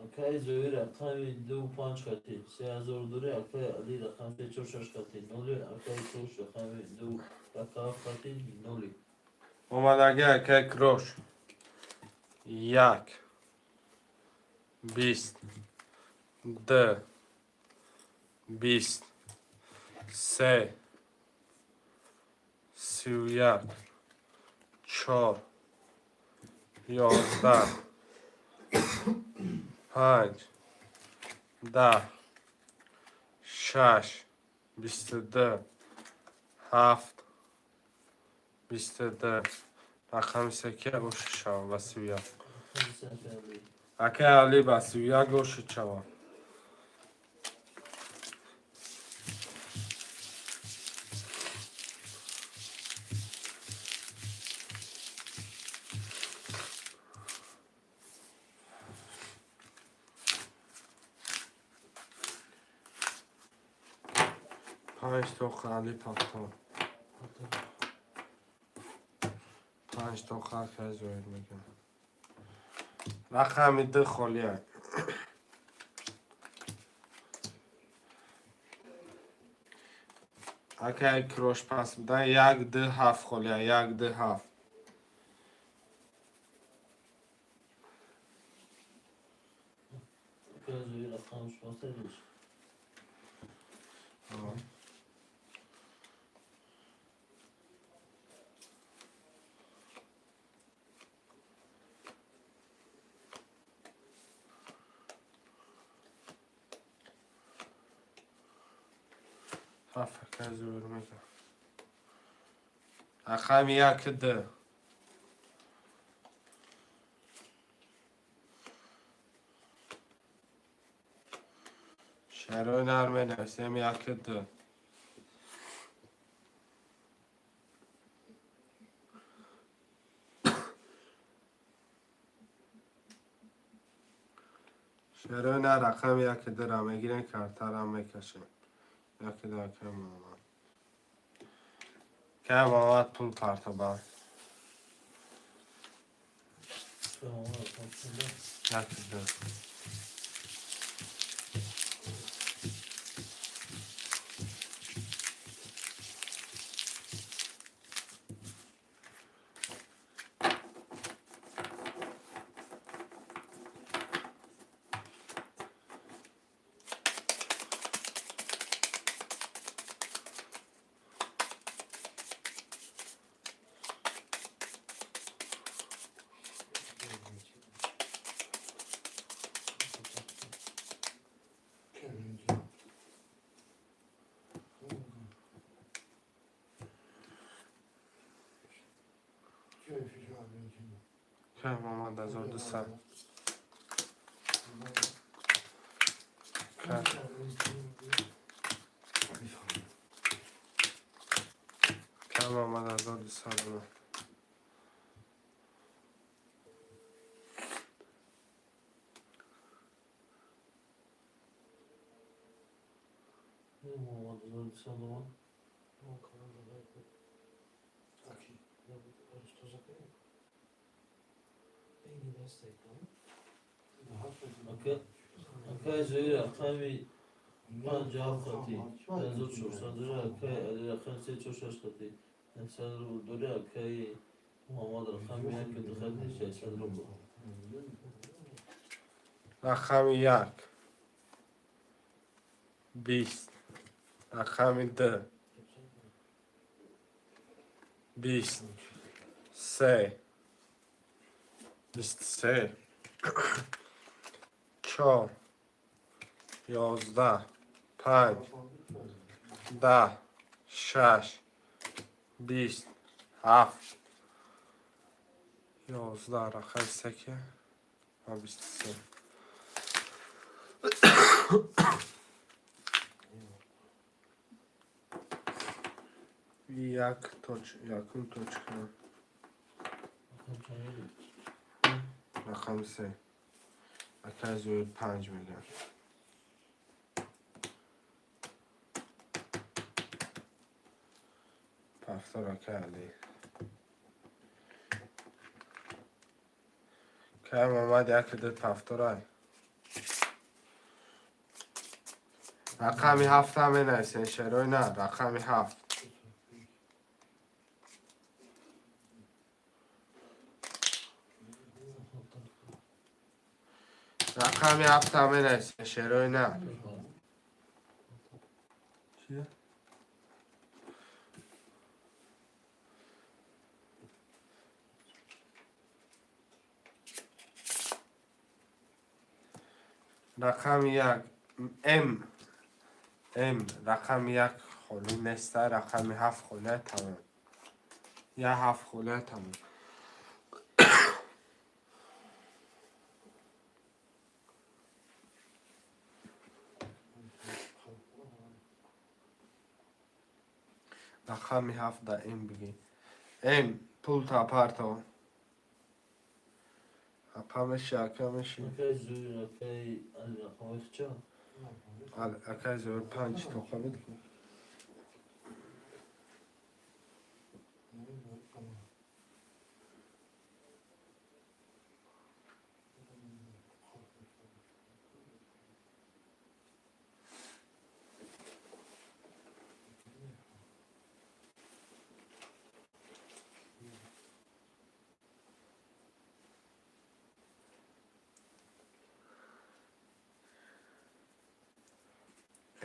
اکای زوی رقم 2 5 خط 3000 داره اکای علی رقم 3 4 6 خط 0 اکای کروش رقم 2 خط 0 اومد اگه اکای کروش 1 20 2 20 3 31 4 11 5 10 6 22 7 22 رقم سکه گوش شوا و 31 رقم سکه علی اکه علی با 31 گوش شوا 5 توخ علی پاکتون 5 توخ که زویر میگم رقم 2 خالیه اگه کروش پس بدن 1 2 7 خالیه 1 2 7 که زوی رقمش باستش هفت که زویر میگم رقم 1 2 شروع نرمه نویسیم 1 2 شروع نه رقم 1 2 را میگیریم کارتا را میکشیم 1 2 که مامان که مامان پول کارتا با که ماما رقم کنده 1 2 که مامان 1200 که مامان 1200 ماما دزار سالمان اکه زوی رقمی 50 خطی 1400 دوره اکه علی رقم 346 خطی 100 روبل دوره اکه محمد رقم 1 2 خطی 600 روبل رقم 1 20 رقم 2 20 3 23 4 11 5 10 6 20 7 11 رقم سکه و 23 یک توچ یکون توچ کنم رقم چند رقم 3 اکه زوی 5 میگم پفتار اکه علی که محمد یک دو پفتار های رقمی 7 همه نیست شروع نه رقمی 7 رقمی 7 همه نیست شروع نه چیه؟ رقم 1 ام رقم 1 خالی نیست رقم 7 خالی تمام یا 7 خالی تمام رقمی 7 دا ام بگی. ام پول تا پارتو. اپامش اکامشی. اکای زوی اکای علی رقم چه؟ اکای زور 5 تو خالد کن.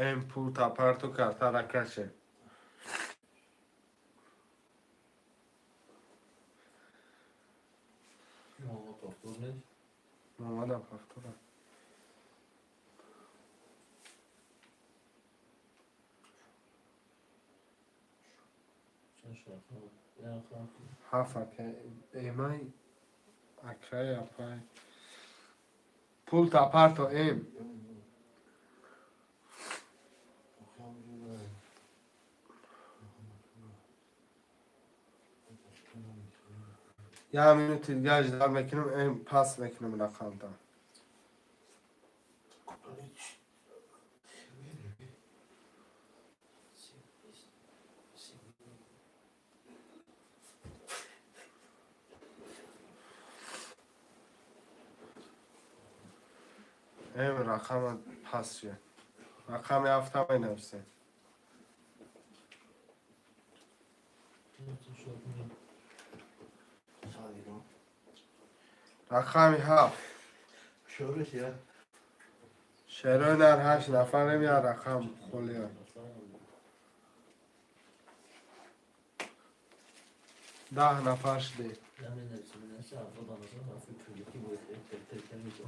ام پول تا پارتو کارتا رکشه. ماما دکتر نیست. مامادا پافتورا. چه رقم؟ یه رقم. 7 اکای ایمای اکای اپای. پول تا پارتو ام. یا منو تیرگاج دار میکنم ام پاس میکنم رقم تا. ام رقم پاس شد. رقم 7 می نویسه. رقم 7. شورش یا شروع در 8 نفر میاد رقم خولیا. 10 نفر شده. یعنی نمیشه افراد آنها رفت پولیکی بود تک میشه.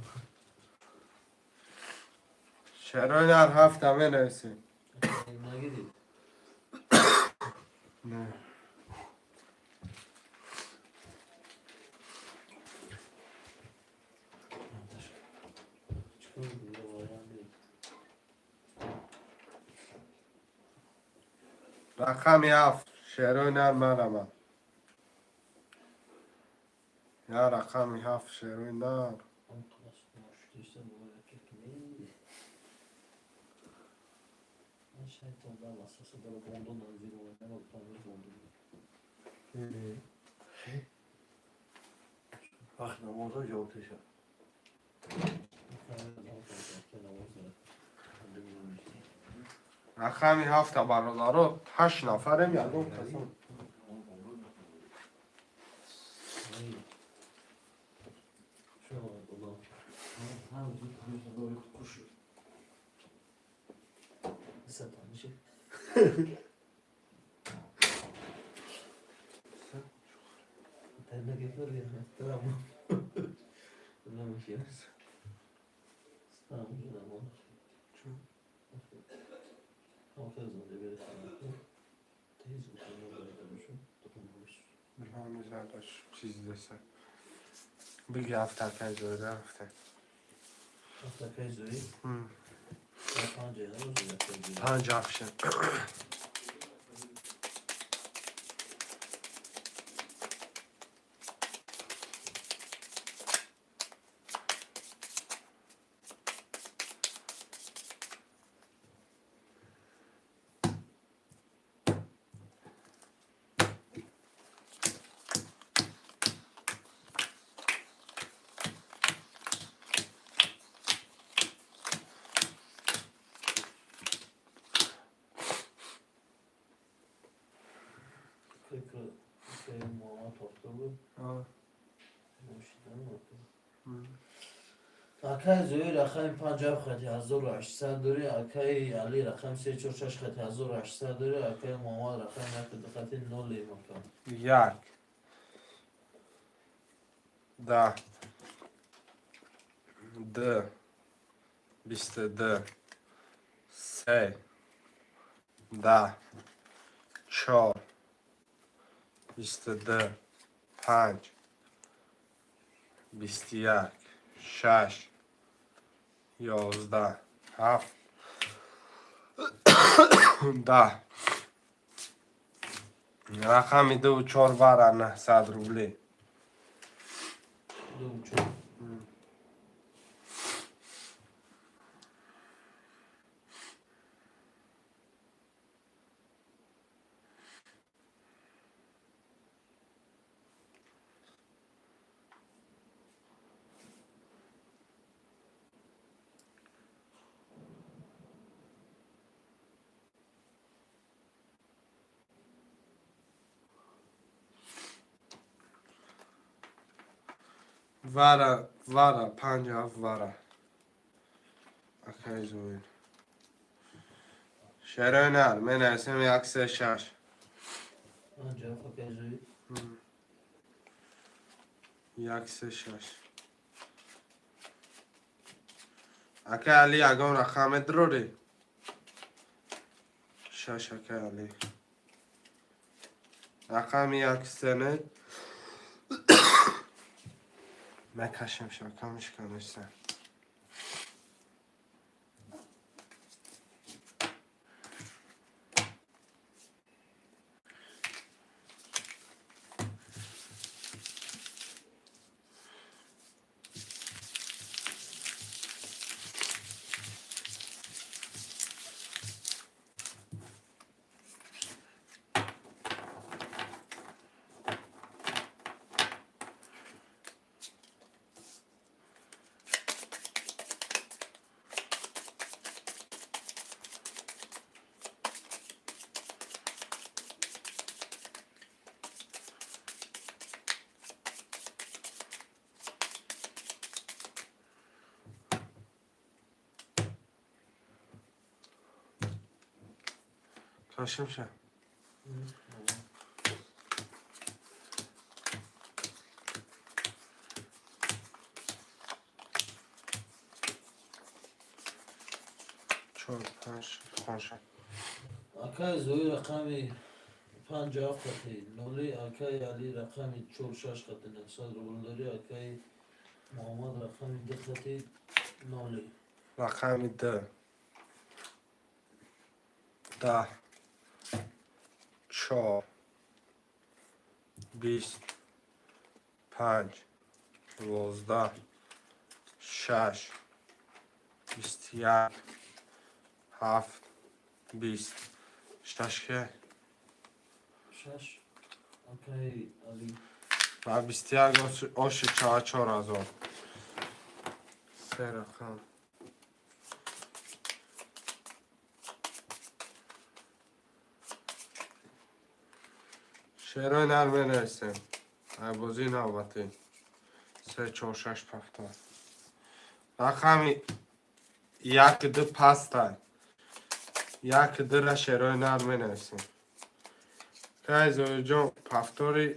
شروع در 7 می نویسه. نگیرید. نه. چون دیگه وارد نیست. رقم 7 شروع در مرمه. یا رقم 7 شروع در. آن کلاس مشتیش بود که می‌دی. من شاید تا واسه داره بوندو نزدیک بود نه پامیر بوندو. وقت نمازا جوته شد رقم 7 برادرو 8 نفر میاد اون قسم. چیزی دسته بگی 7 اکای زوره رفته. 5 افشن. اکای زوی رقم 50 خطی 1800 داری اکای علی رقم 346 خطی 1800 داری اکای محمد رقم 1 خطی 0 مکان 1 10 2 22 3 10 4 22 5 21 6 11 7 10 رقم 2 و 4 وره 900 روبلی. 2.5. وره 57 وره. اوکی زوین. شروع نر من اسم یک سه شش. آنجا اوکی زوی. یک سه شش. اوکی علی اگه رقم دروری. شش اوکی علی. رقم یک سه نه. مکشم شکمش کنشتم. کاشم شد. چهار پنج خونشم. اوکی زوی رقمی 50 قطعی نولی. اوکی علی رقمی 4-6 قطعی 900 روبل داری. اوکی محمد رقمی 10 قطعی نولی. رقم 10 10 4 20 5 12 6 21 7 20 شش که 6. اوکی علی. و 21 آش 4,000 سه رقم شعرهای نرمه نرسیم بازی نوبتی 3 4 6 7 رقم یک دو پسته یک دو را شعرهای نرمه نرسیم که زوی جان پفتوری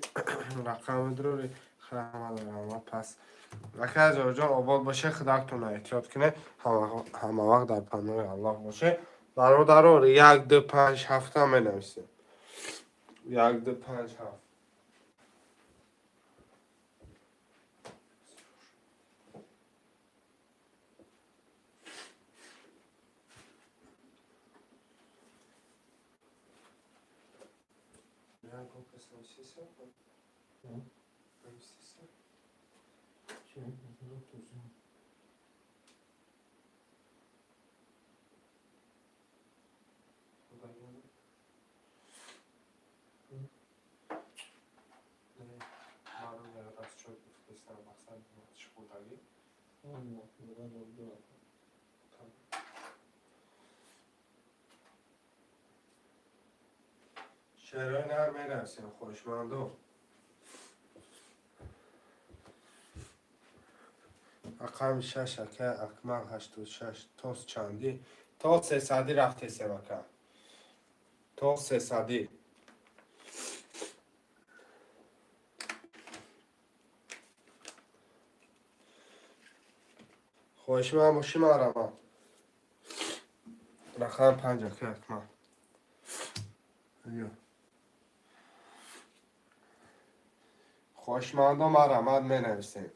رقم دروری خرمه دارم پس رقم زوی جان آباد باشه خداکتون احتیاط کنه همه وقت در پناه الله باشه درو 1 2 5 7 می نویسیم 1 2 5 7 شعرهای نرم می نویسیم خوشمندو رقم 6 اکه اکمل 86 توس چندی تا 300 رفته سمکه تا 300 خوشمند باشی مرمه رقم 5 اکه اکمل خوشمندو مرمت می نویسیم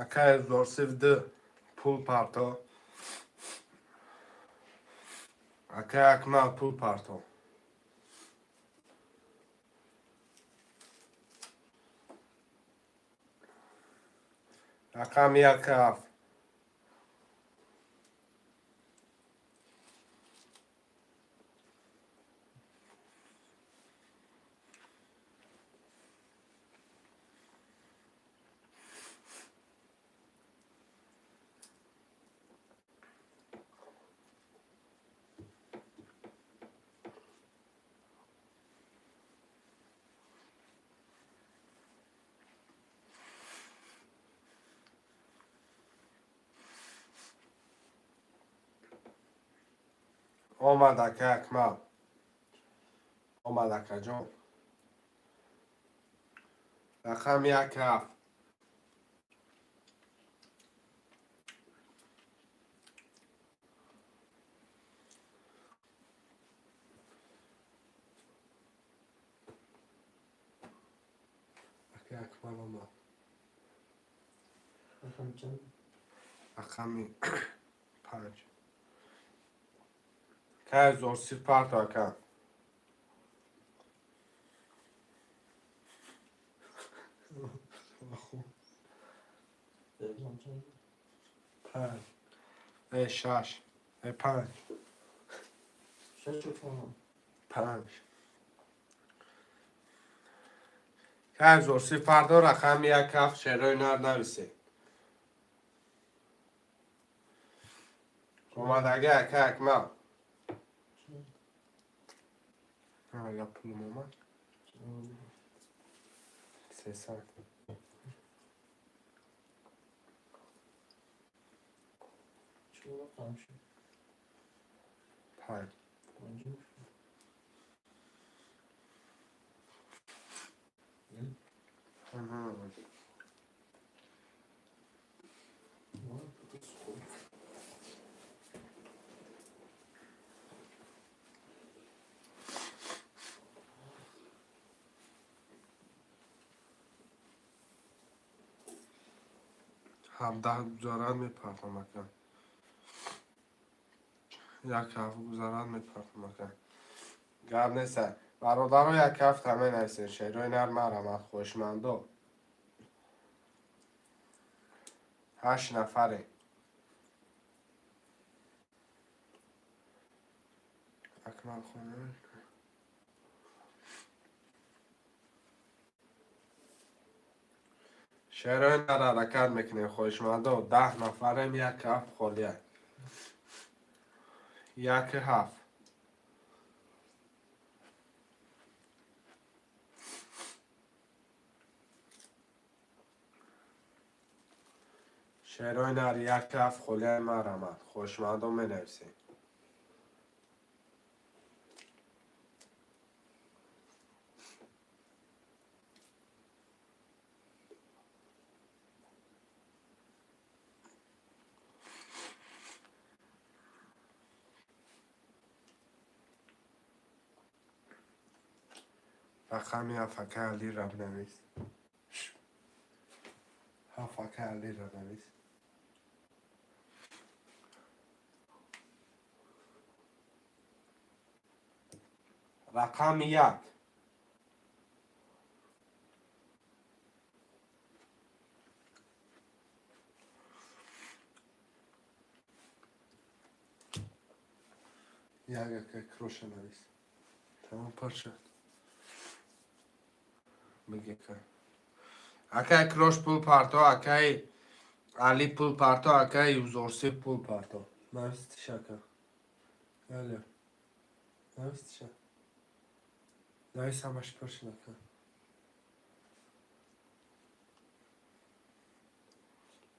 Akay zorsiv d pul parto. Akay akmal pul parto. Rakam yakaf. Omad akay akmal. Omad akajon. Rakam yakaf. Akay akmal omad. رقم چند؟ Rakami 5. Akay zorsiv parto akay. رقم چند؟ 5. ای 6. ای 5. شش رقم 5. Akay zorsiv parto rakam yakaf şeroy nar navisi. Omad akay akmal. Ha yapalım ama. 80. چه رقم شد؟ 5. پنجم شد. همده گذارد میپرتم اکن. یک هفته گذارد میپرتم اکن. گرد نیسته. برادر رو یک هفته همه نیسته. شیروی نرمه رمت خوشمندو. 8 نفره. اکمل خونه. شیروی نر حرکت میکنه خوشمندو. 10 نفرم یک هفته خالیه. یک هفته. شیروی نر یک هفته خالیه مرمت خوشمندو می نویسی. رقمی هفکه علی را بنویس. هفکه علی را بنویس. رقم 1. یک کروش نویس. تمام پر شد. بگی که اکای کروش پول پارتو اکای علی پول پارتو اکای یوزورسی پول پارتو نویست شکر بله نویست شکر نویست همش پر شد اکای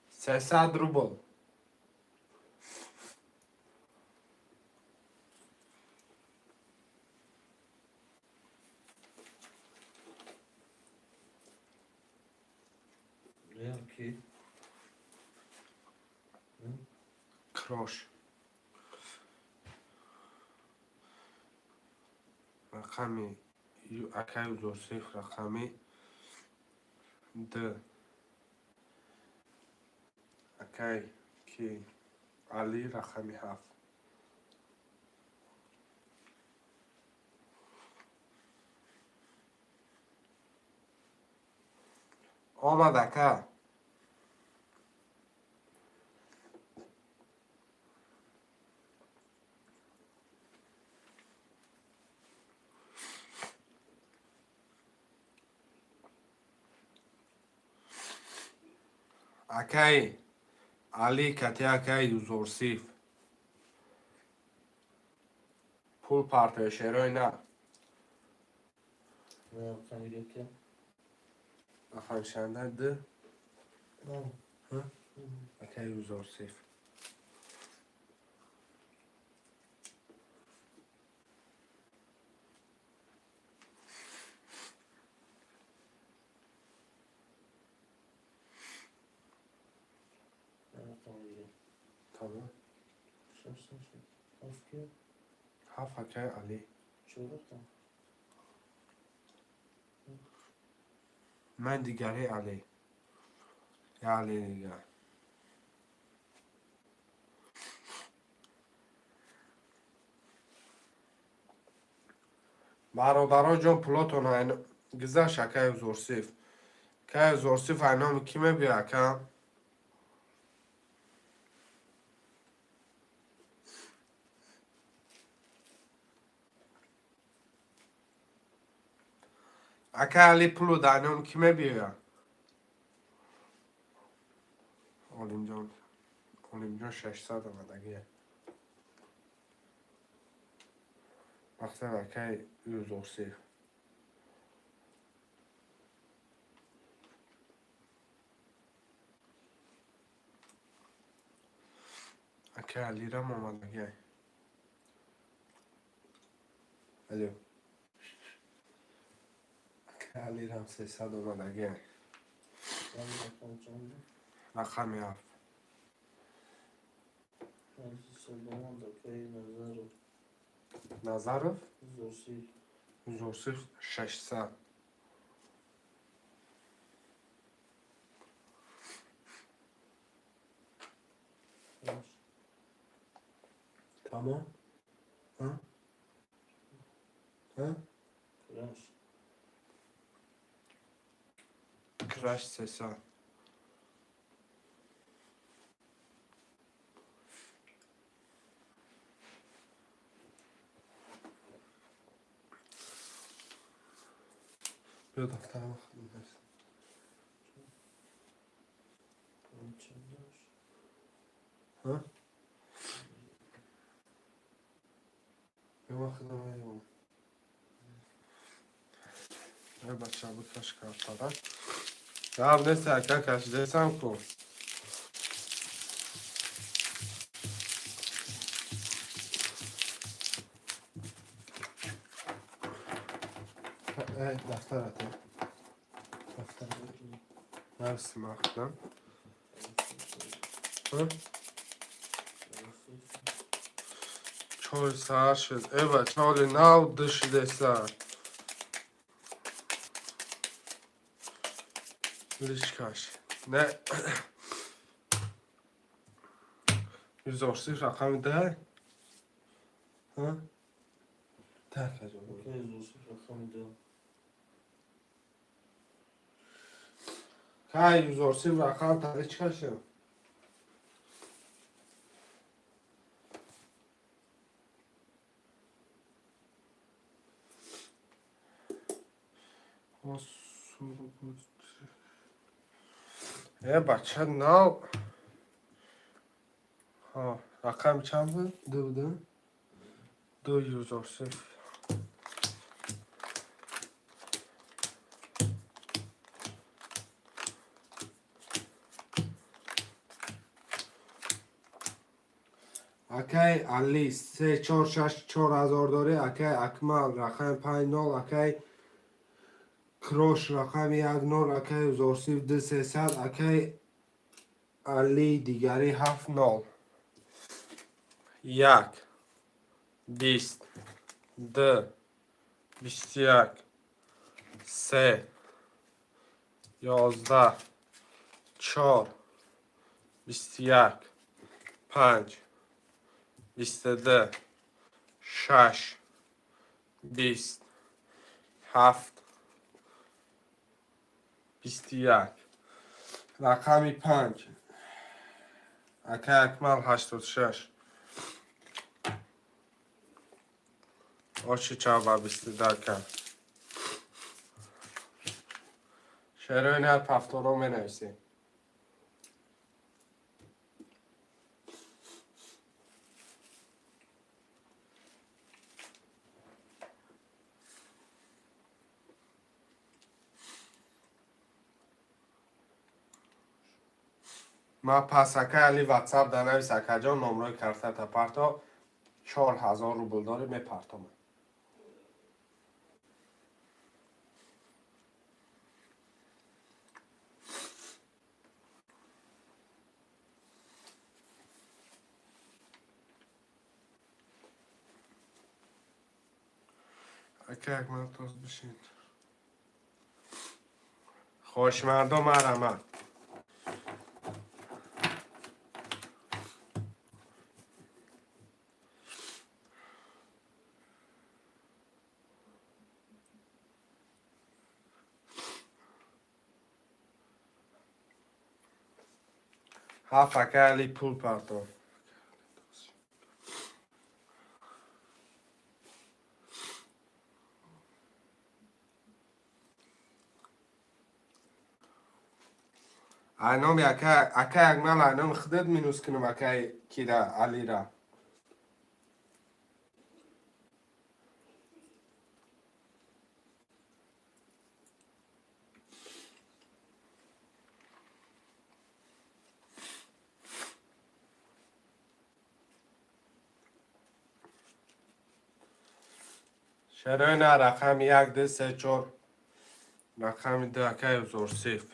300 روبل ریال کی؟ کروش رقمی اکای یوزورسی رقمی د اوکی کی علی رقمی 7 آمد اکا اکی علی کتی اکی یوزورسیف پول پارتای شیروی نه Ne yaptan gerekiyor? افهم شنده ده Ne? اکی یوزورسیف Ne yaptan gerekiyor? tamam Şaşsın şey. Afkıyor. 7 اکی علی Çoruktan. من دیگری علی یا علی دیگر برادرها جان پلاتون این گذشت اکی یوزورسیف که یوزورسیف اینام کیمه بیا اکا اکا علی پلو دینام کیمه بیا اولیم جان 600 آمد اگه وقتی اکی یوزورسیف اکی علی رم آمد اگه الو اکی علی رم 300 آمد اگه Ben de canlı. رقمی 7 Ben Solomon da köy nazarı. نظرف Zorsi. یوزورسیف 600 Yaş. تمام ها ها Kıraş. کراش 300 بیا دفترم خودم Çandaş. ها بیا خودم ایوان ای بچه ها بکش کارتارا یا هم نیست اکا کش دیسم کن ای دفترته دفترته مرسی مخدم ها چای سهر شد ای بچه حالی نو دشده سر لیشکش نه یوزورسیف رقم 10 ها 10 کجا بود Köy zorsi rakamı da. که یوزورسیف رقم تقیی چکشه ای بچه نو ها رقم چند بود؟ 2 بوده؟ 2 یوزورسیف اکی علی 3 4 6 4000 داره اکی اکمل رقم 5 0 اکی کروش رقم 1 0 اکی یوزورسیف 2 300 اکی علی دیگری 7 0 1 20 2 21 3 11 4 21 5 22 6 20 7 21 رقمی 5 اکه اکمل 86 آشی چاوا 22 کن شعرهای نه پفتون رو می نویسیم ما پس اکه علی واتساپ در نویس اکه جان نمره کرته تا پرتا 4000 روبل داری می پرتم اکه اکمل توز بشین خوش مردم مرمت هفت اکه علی پول پرتم اینام اکه اکمل اینام خودت مینوس کنم اکه کی را علی را شعرهای نه رقم 1 2 3 4 رقم 2 اکه زور سیف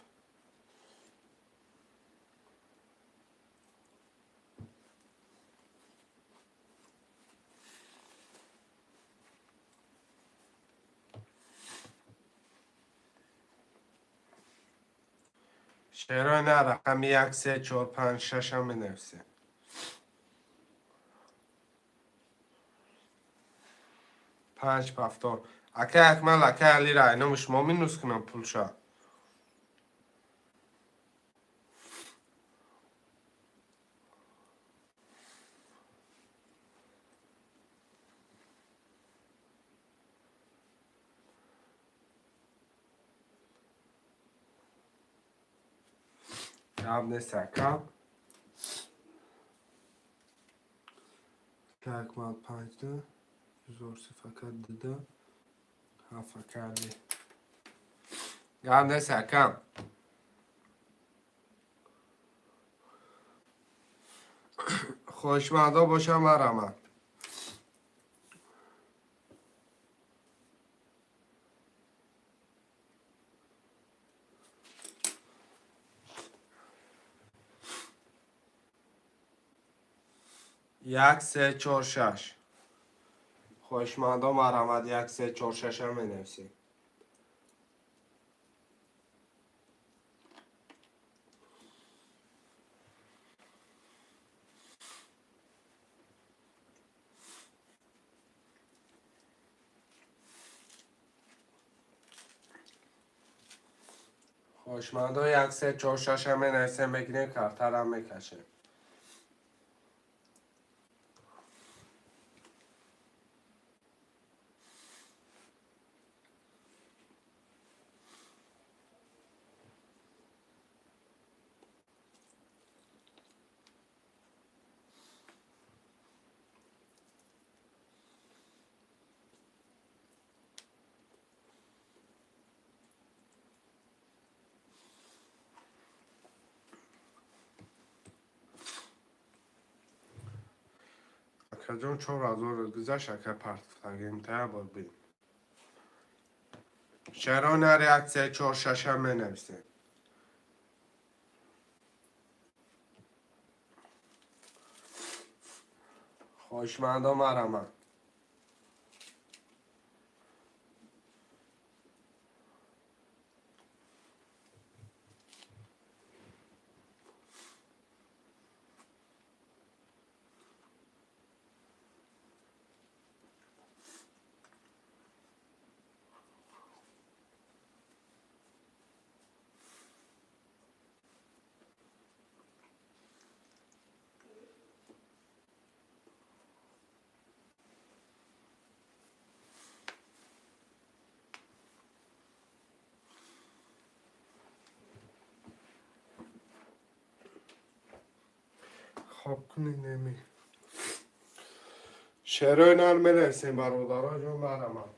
شعرهای نه رقم 1 3 4 5 6 هم می نویسیم 5 پفتون اکه اکمل اکه علی را اینام شما مینوس کنم پول شا جواب نیست اکه اکه اکمل 5 ده زور سیف اکه ده هفت اکه علی جواب نیست اکه خوشمندا باشم مرمت یک سه چهار شش خوشمندا مرمت 1 3 4 6 هم می نویسیم خوشمندا 1 3 4 6 هم می نویسیم بگیریم کارتر هم میکشیم اکه جون 4000 گذشت اکه پرت تگیم تا باید بیم شعرها نره 1 3 4 6 هم می نویسیم خوشمندا مرمت انتخاب کنی نمی شعرهای نرمه رسیم برادرها جون برم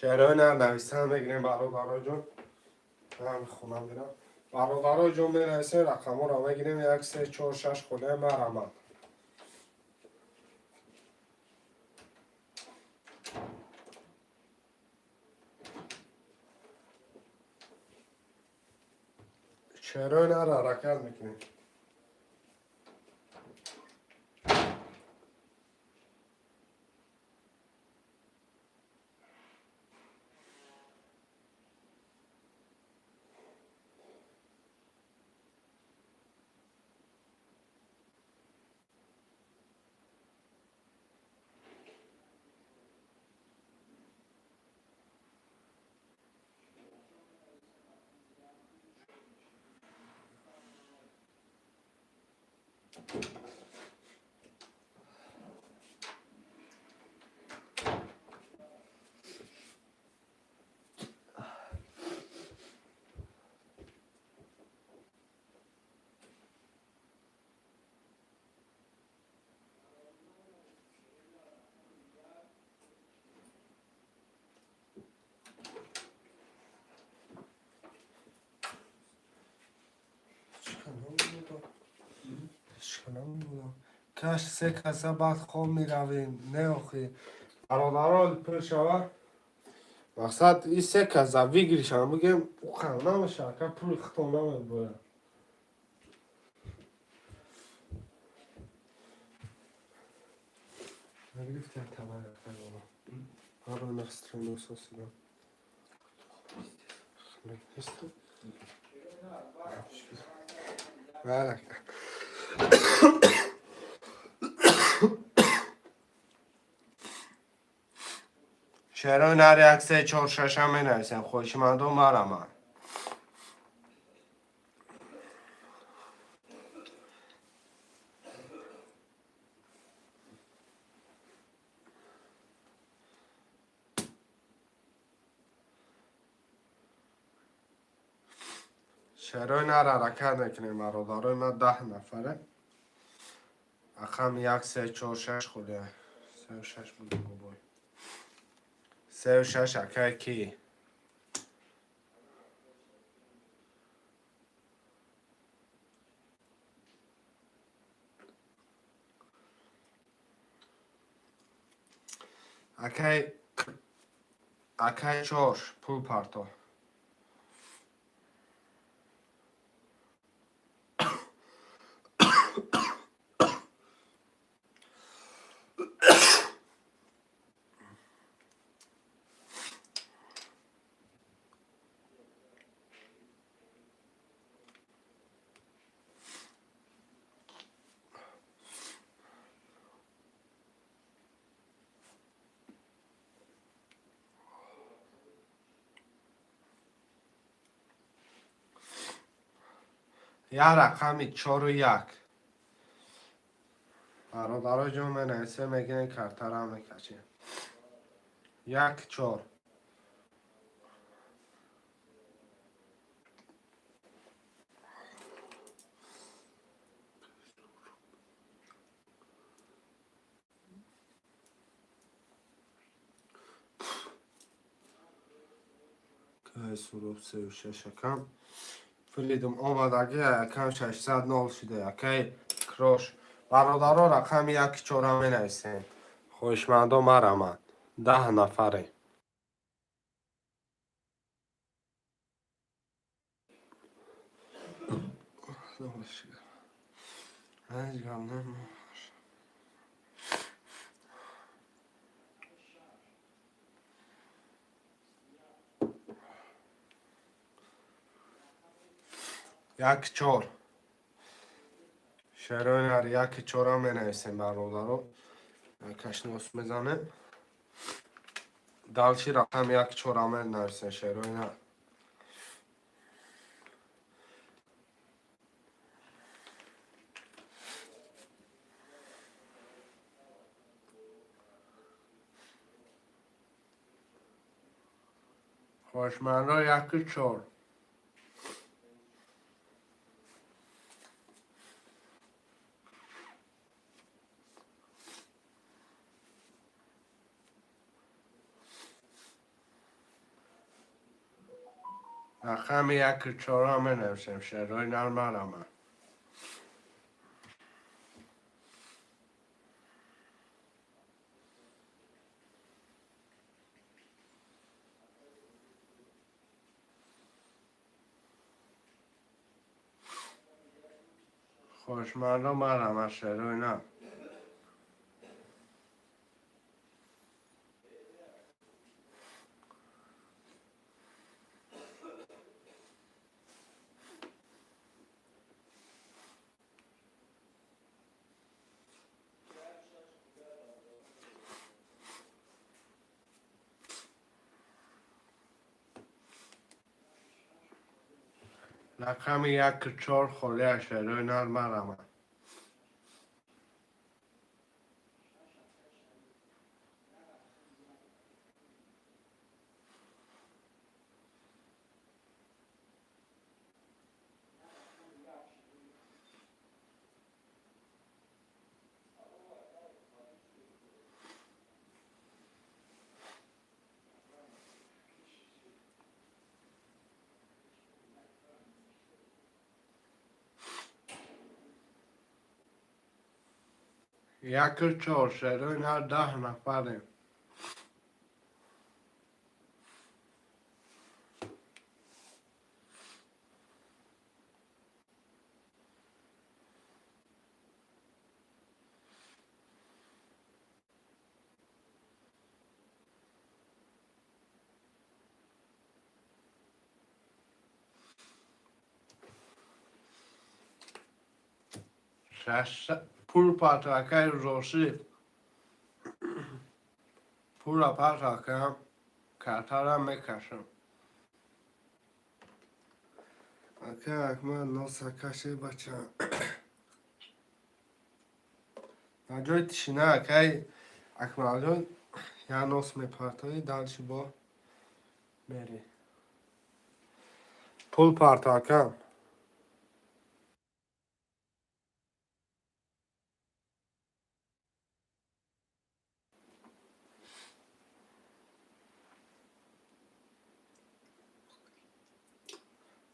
شعرهای نرم نویسن بگیریم برادرها جون من خونم میرم برادرها جون میرسیم رقم ها را بگیریم 1 3 4 6 خونه مرمم شعرهای نرم حرکت میکنیم کاش سه کسه بعد خواب میرویم نه آخی برادرها پر شود مقصد این سه کسه بگیریشم بگیم او خانه شرکت پول خطانه باید نگرفت یا تبایی کنم هر نخستر نوساسی دم نگرفت بله شعرهای نری 1 3 4 6 هم می نویسیم خوشمند و مرمم شعرهای نر حرکت نکنیم برادرهای من 10 نفره رقم 1 3 4 6 خوده 3 و 6 بودیم بابای 3 و 6 اکه کی اکه 4 پول پارتو یه رقمی 4 و 1 برادرها جون می نویسه میگن کرتر هم میکشیم 1 4 که سروب 3 و 6 کم فریدم آمدگی یکم 600 نال شده یکی کروش برادرها رقم 1 4 هم می نویسیم خوشمند و مرمند 10 نفره یک چهار شعرهای نر یک چهار هم بنویسیم برادر رو کشناس میزنه دالچی رقم یک چهار هم بنویسیم شعرهای نر خوشمند را یک چهار رقم یک چهار هم بنویسیم شعرهای نر مرمه خوشمند را مرمه شعرهای نر رقم یک چهار خالی شعرهای نر مرمه یک چهار شعرهای نر 10 نفریم پول پاتاکه روشی پول پاتاکه کترم میکشم اکه اکمال نوسا کشه بچه نجای تشینه اکه اکمال جان یا نوس میپرتایی دلشی با میری پول پاتاکه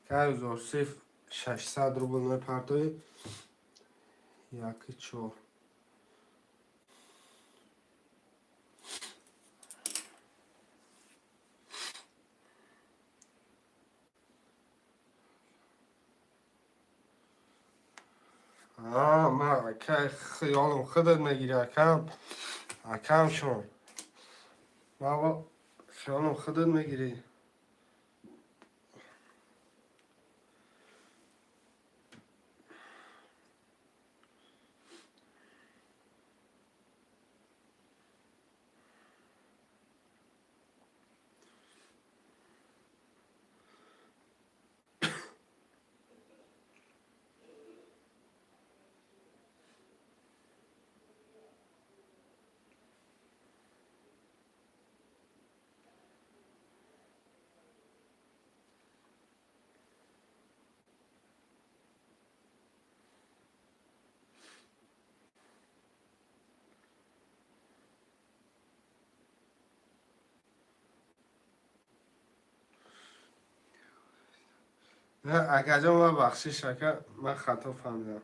که زور صرف 600 روبل میپرتایی یکی چهار من اکه خیالم خودت میگیری اکم شون ما خیالم خودت میگیری نه اگه جا من بخشی شکر من خطا فهمیدم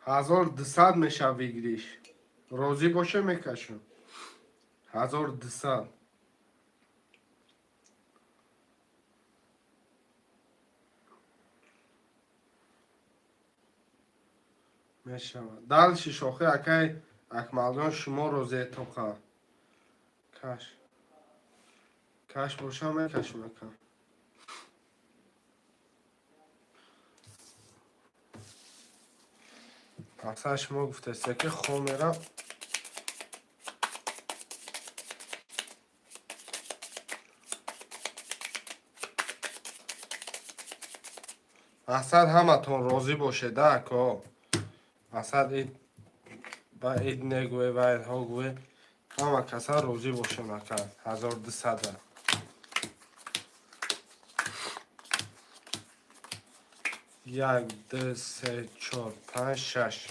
هزار دوصد میشه بگیریش روزی باشه میکشم 1200 мешавад. Далши шохи акай Акмалҷон шумо розе тоқа. Каш бошам мекашм ака. Пасар шумо гуфтаст ки хом мерам. Масад ҳаматон розӣ бошед ако. Масад ба ид негӯе ва идҳо гӯе. Ҳама каса розӣ бошем ака. 1200. 1 2 3 4 5 6.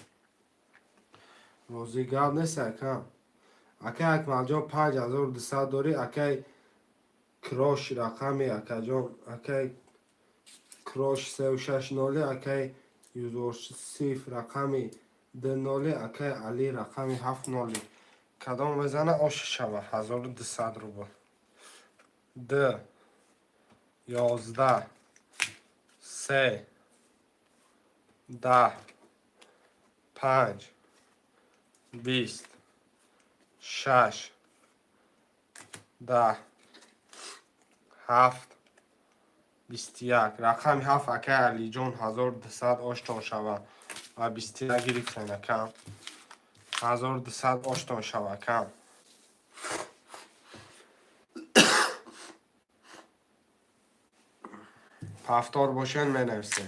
розӣ гап нест ака. Акай Акмалҷон 5200 дорӣ. Акай крош рақами акаҷон. Акай крош 360 акай юзорсиф рақами 20 акай Али рақами 70. Кадом мезана ош шава 1200 рубл. 2 11 3 10 5 20 6 10 7 21 рақами 7 акай Алиҷон 1200 оштон шава ва 21 гирифтен акам 1200 оштон шава акам. ҳафтор бошен менависем.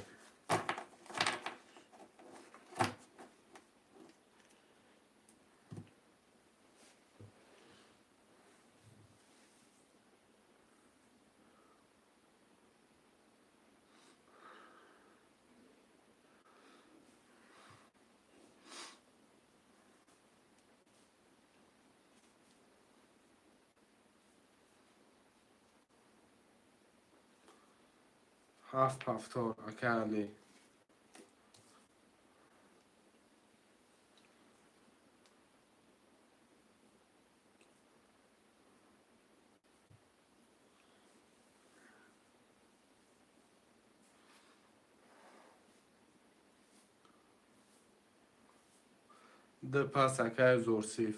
ҳафтор акай Али. Д пас акай Зурсиф.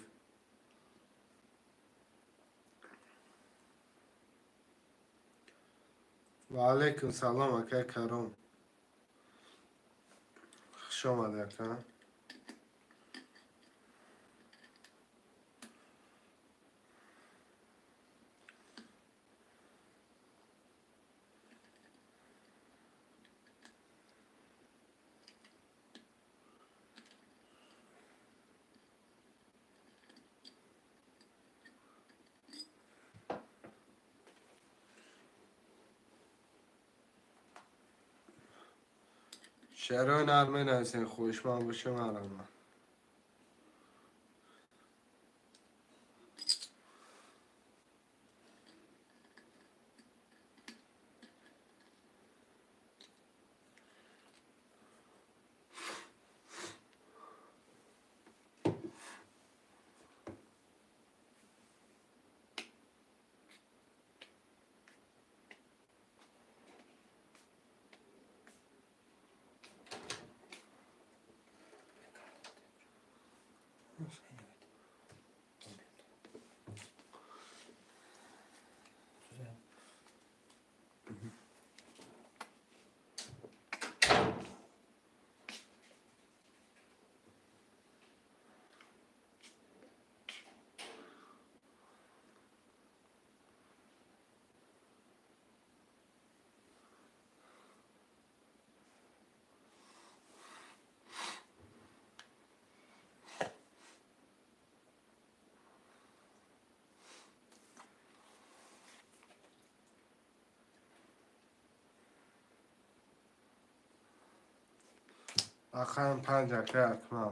ва алейкум салом акай Каром. хуш омада ака. شعرهای نغمه نویسین خوشمند باشه مرحبا. رقم 5 اکای اکمل.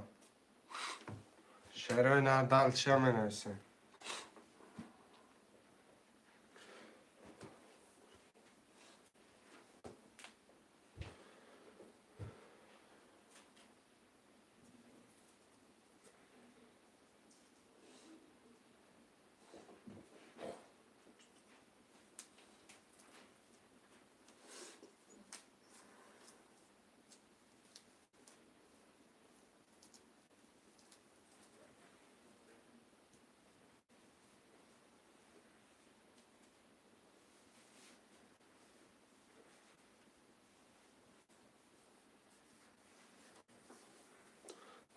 شعرهای نردل چه می نویسین؟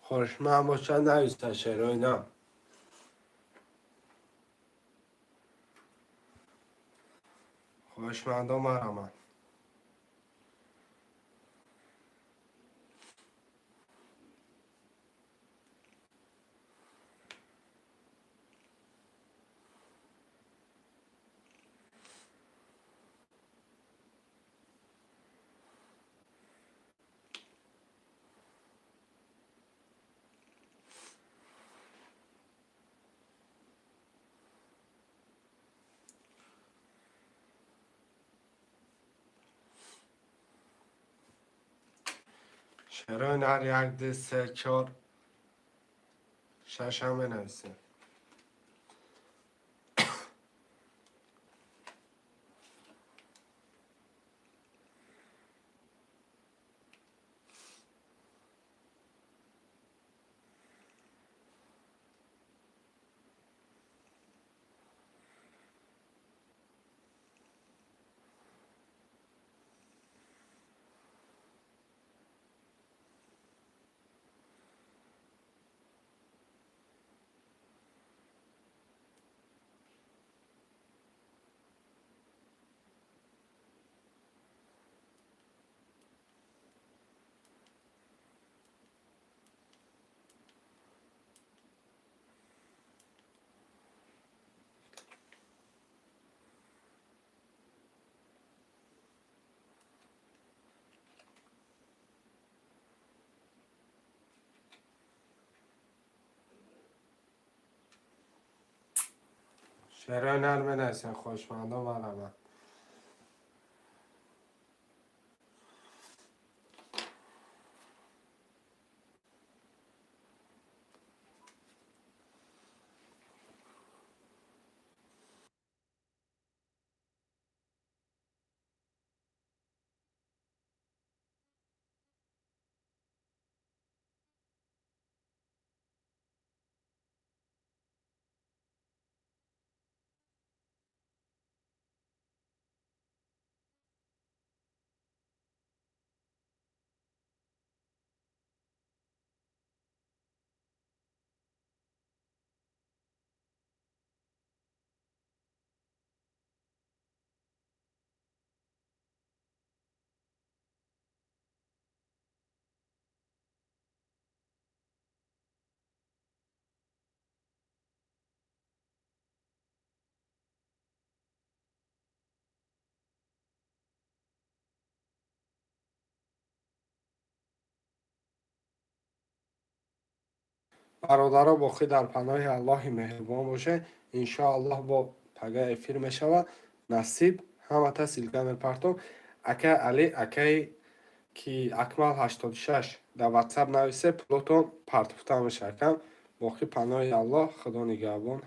خوشمند باشد نویسه شعر و اینا. خوشمندم مرحمت. شعر و هنر یک دو سه چهار شش هم بنویسه. شعر و هنر بنویسه. خوشمندم مرحمت. برادرها باقی در پناه الله مهربان باشه. انشاءالله با پگاه افیر میشود نصیب همه تحصیل پرتم. اکا علی اکای که اکمال 86 در واتساپ نویسه پلوتون پرتفته میشه کم. باقی پناه الله خدا نگهبان.